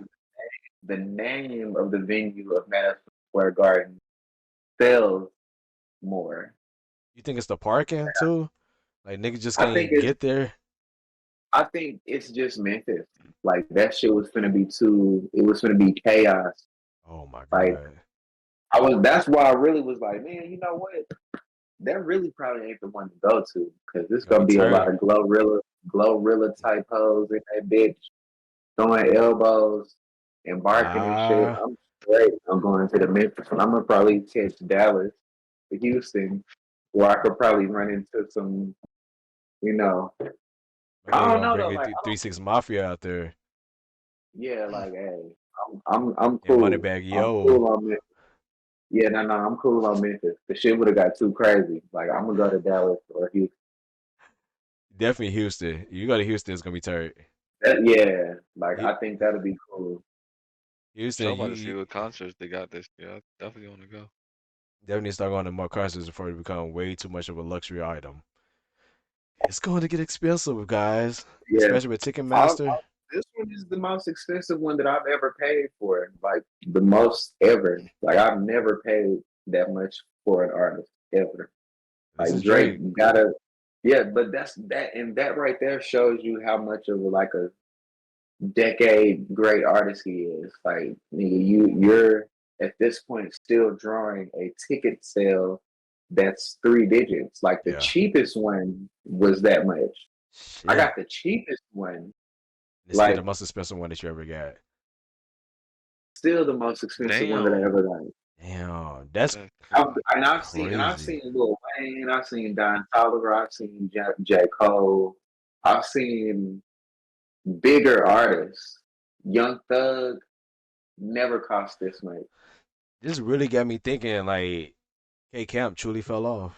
the name of the venue of Madison Square Garden sells more. You think it's the parking too? Like, niggas just I think can't it's get there. I think it's just Memphis. Like that shit was gonna be too. It was gonna be chaos. Oh my Like god. I was. That's why I really was like, man, you know what? That really probably ain't the one to go to because there's Gonna gonna be be a lot tired. of glorilla type hoes in that bitch throwing elbows and barking and shit. Nah. I'm straight. I'm going to the Memphis, and I'm gonna probably catch Dallas to Houston, where I could probably run into some, you know, My I nigga don't gonna know bring though. it Like, I don't, 3-6 Mafia out there yeah, like, hey, I'm and cool. Moneybag I'm Yo. cool on Memphis. Yeah, no, I'm cool on Memphis. The shit would have got too crazy. Like, I'm gonna go to Dallas or Houston. Definitely Houston. You go to Houston, it's gonna be tired. Yeah, like Hu- I think that'll be cool. Houston, so I'm about to see you what concerts they got this year. I definitely want to go. definitely start going to more concerts before it become way too much of a luxury item. It's going to get expensive, guys, Yeah, especially with I, Ticketmaster. this one is the most expensive one that I've ever paid for. Like the most ever. Like I've never paid that much for an artist ever. This Like is Drake Drake. gotta, yeah, but that's that, and that right there shows you how much of like a decade great artist he is. Like nigga, you're at this point still drawing a ticket sale that's 3 digits. Like the Yeah. cheapest one was that much. I Shit. got the cheapest one, It's still the like most expensive one that you ever got. still the most expensive one that I Damn, ever got. Damn, that's that's I've, crazy. I've crazy. seen Lil Wayne, I've seen Don Toliver, I've seen J. Cole, I've seen bigger artists. Young Thug never cost this much. This really got me thinking. Like, K Camp truly fell off.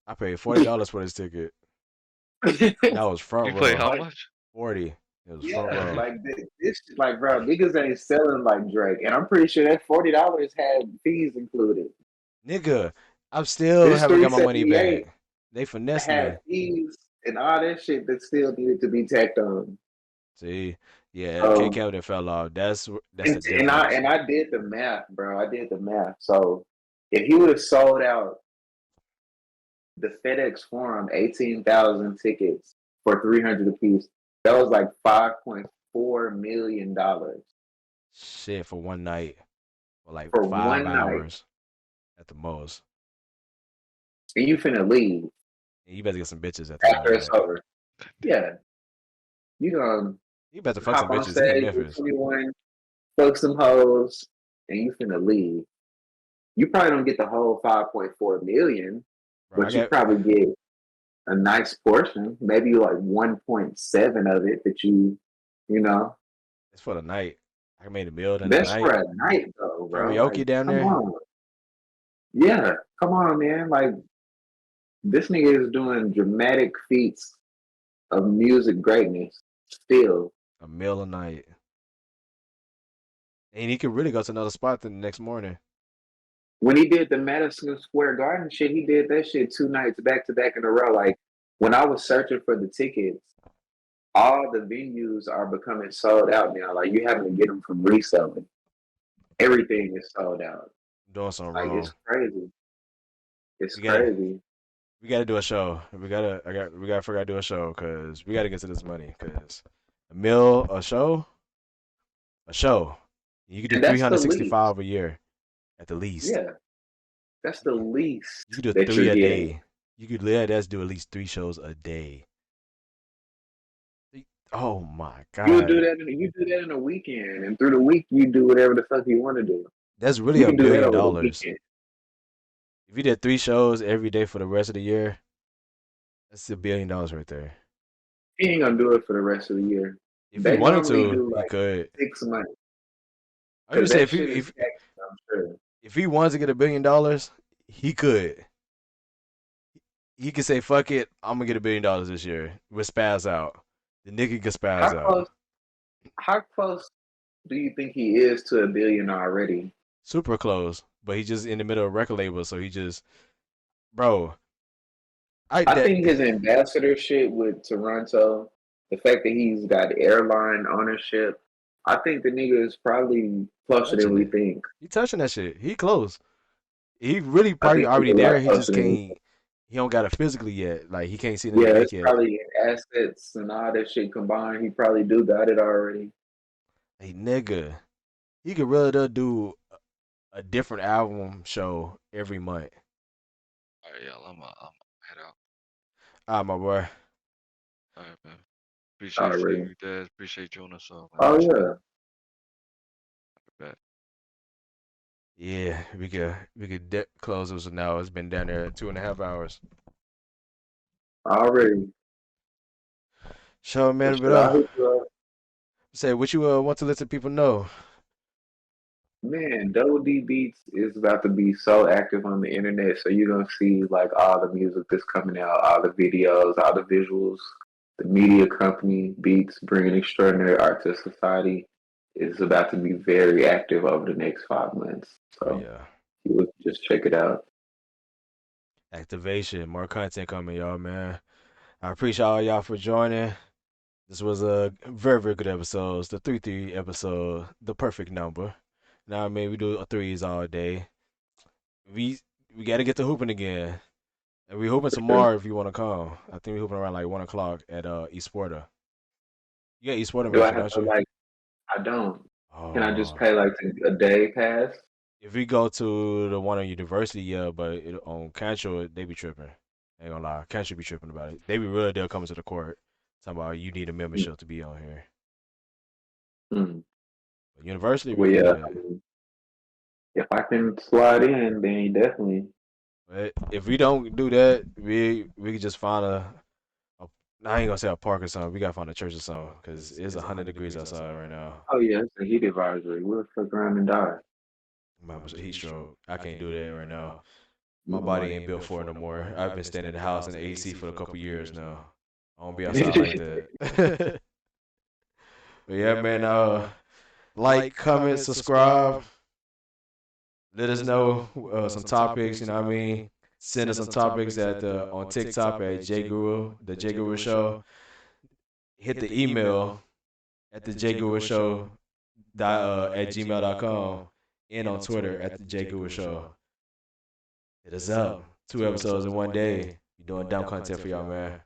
I paid $40 for this ticket. That was front You play how row. Like, much? 40. It was front yeah, row. like this, like bro, niggas ain't selling like Drake, and I'm pretty sure that $40 had fees included. Nigga, I still This haven't got my money 378 back. They finessed had me. fees and all that shit that still needed to be tacked on. See, yeah, K So, Camp that fell off. That's the and I difference. and I did the math, bro. I did the math. So if he would have sold out the FedEx Forum 18,000 tickets for 300 apiece, that was like $5.4 million Shit for one night, for like for 1 night, 5 hours at the most. and you finna leave And you better get some bitches at the end after of it's that. over. Yeah, you gonna You better fuck some hop on bitches. He in stage with Memphis. 21, fuck some hoes, and you finna leave. You probably don't get the whole 5.4 million, Bro, I but you got probably get a nice portion, maybe like 1.7 of it that you know, it's for the night. I made a meal in the that's for night. a night though, bro. Like, Karaoke down come there. on. Yeah, come on, man. Like, this nigga is doing dramatic feats of music greatness still. A meal a night. And he could really go to another spot the next morning. When he did the Madison Square Garden shit, he did that shit 2 nights back to back in a row. Like, when I was searching for the tickets, all the venues are becoming sold out now. Like, you having to get them from reselling. Everything is sold out. Doing something Like, it's wrong. crazy. It's We gotta crazy. we gotta do a show. We gotta figure out to do a show because we gotta get to this money. Cause a show. You could do And that's the least. 365 a year at the least. Yeah, that's the least You could do that three you're a getting. day. You could let us do at least 3 shows a day. Oh my god, You do that in a weekend, and through the week you do whatever the fuck you want to do. that's really You a can do that billion over the dollars. weekend. If you did 3 shows every day for the rest of the year, that's $1 billion right there. He ain't gonna do it for the rest of the year. If he They wanted normally to, do he like could. 6 months I would because say that shit is taxed, I'm sure. if he wants to get $1 billion, he could. He could say, "Fuck it, I'm gonna get $1 billion this year." With spaz out, the nigga could How spaz out. close? How close do you think he is to a billion already? Super close, but he just in the middle of a record label, so he just, bro. I I that think his ambassadorship with Toronto, the fact that he's got airline ownership, I think the nigga is probably closer than touching we it. think. He touching that shit. He close. He really I probably think he's already a lot there. He just closer than we can't. think. He don't got it physically yet. Like he can't see it in the Yeah, bank it's yet. probably in assets and all that shit combined. He probably do got it already. Hey nigga, he could really do a different album show every month. All right, y'all. I'm head out. Ah, my boy. All right, man. Appreciate Already. you, Dad. Appreciate Jonas. So, man. Oh Appreciate yeah, that. Yeah, we could close this now. It's been down there 2.5 hours. already. Show For man, but sure. I hope you say what you want to let the people know. man, Double D Beats is about to be so active on the internet, so you're gonna see like all the music that's coming out, all the videos, all the visuals. The media company Beats bringing extraordinary art to society is about to be very active over the next 5 months. Oh So yeah, you would just check it out. activation, more content coming, y'all, man. I appreciate all y'all for joining. This was a very, very good episode. It's the 3-3 episode, the perfect number. Now, I mean, we do threes all day. We we got to get to hooping again. And we hooping For sure. tomorrow if you want to come. I think we hooping around like 1 o'clock at Esporta. You got Esporta Do I membership, have don't to you? like? I don't. Can I just Oh, pay like a day pass? if we go to the one on University, yeah, but on Cantrell, they be tripping. Ain't gonna lie, Cantrell be tripping about it. They be real. They'll come to the court talking about you need a membership to be on here. Mm. But University, we Well, yeah. I good. mean, if I can slide in, then definitely. But if we don't do that, we can just find a I ain't gonna say a park or something. We gotta find a church or something because it's 100 degrees outside right now. Oh yeah, it's a heat advisory. We'll fuck around and die. I'm about to heat stroke. I can't do that right now. My body ain't Mm. built for it no more. I've been standing in the house in the AC for a couple years now. I won't be outside like that. But yeah, man. Like, comment, subscribe. Let us know some topics. You know what I mean? Send us some topics at on TikTok at JGuru, the JGuru Show. Hit the email at the JGuru Show at gmail.com and on Twitter at the JGuru Show. Hit us up. 2 episodes in one day. We doing dumb content for y'all, man.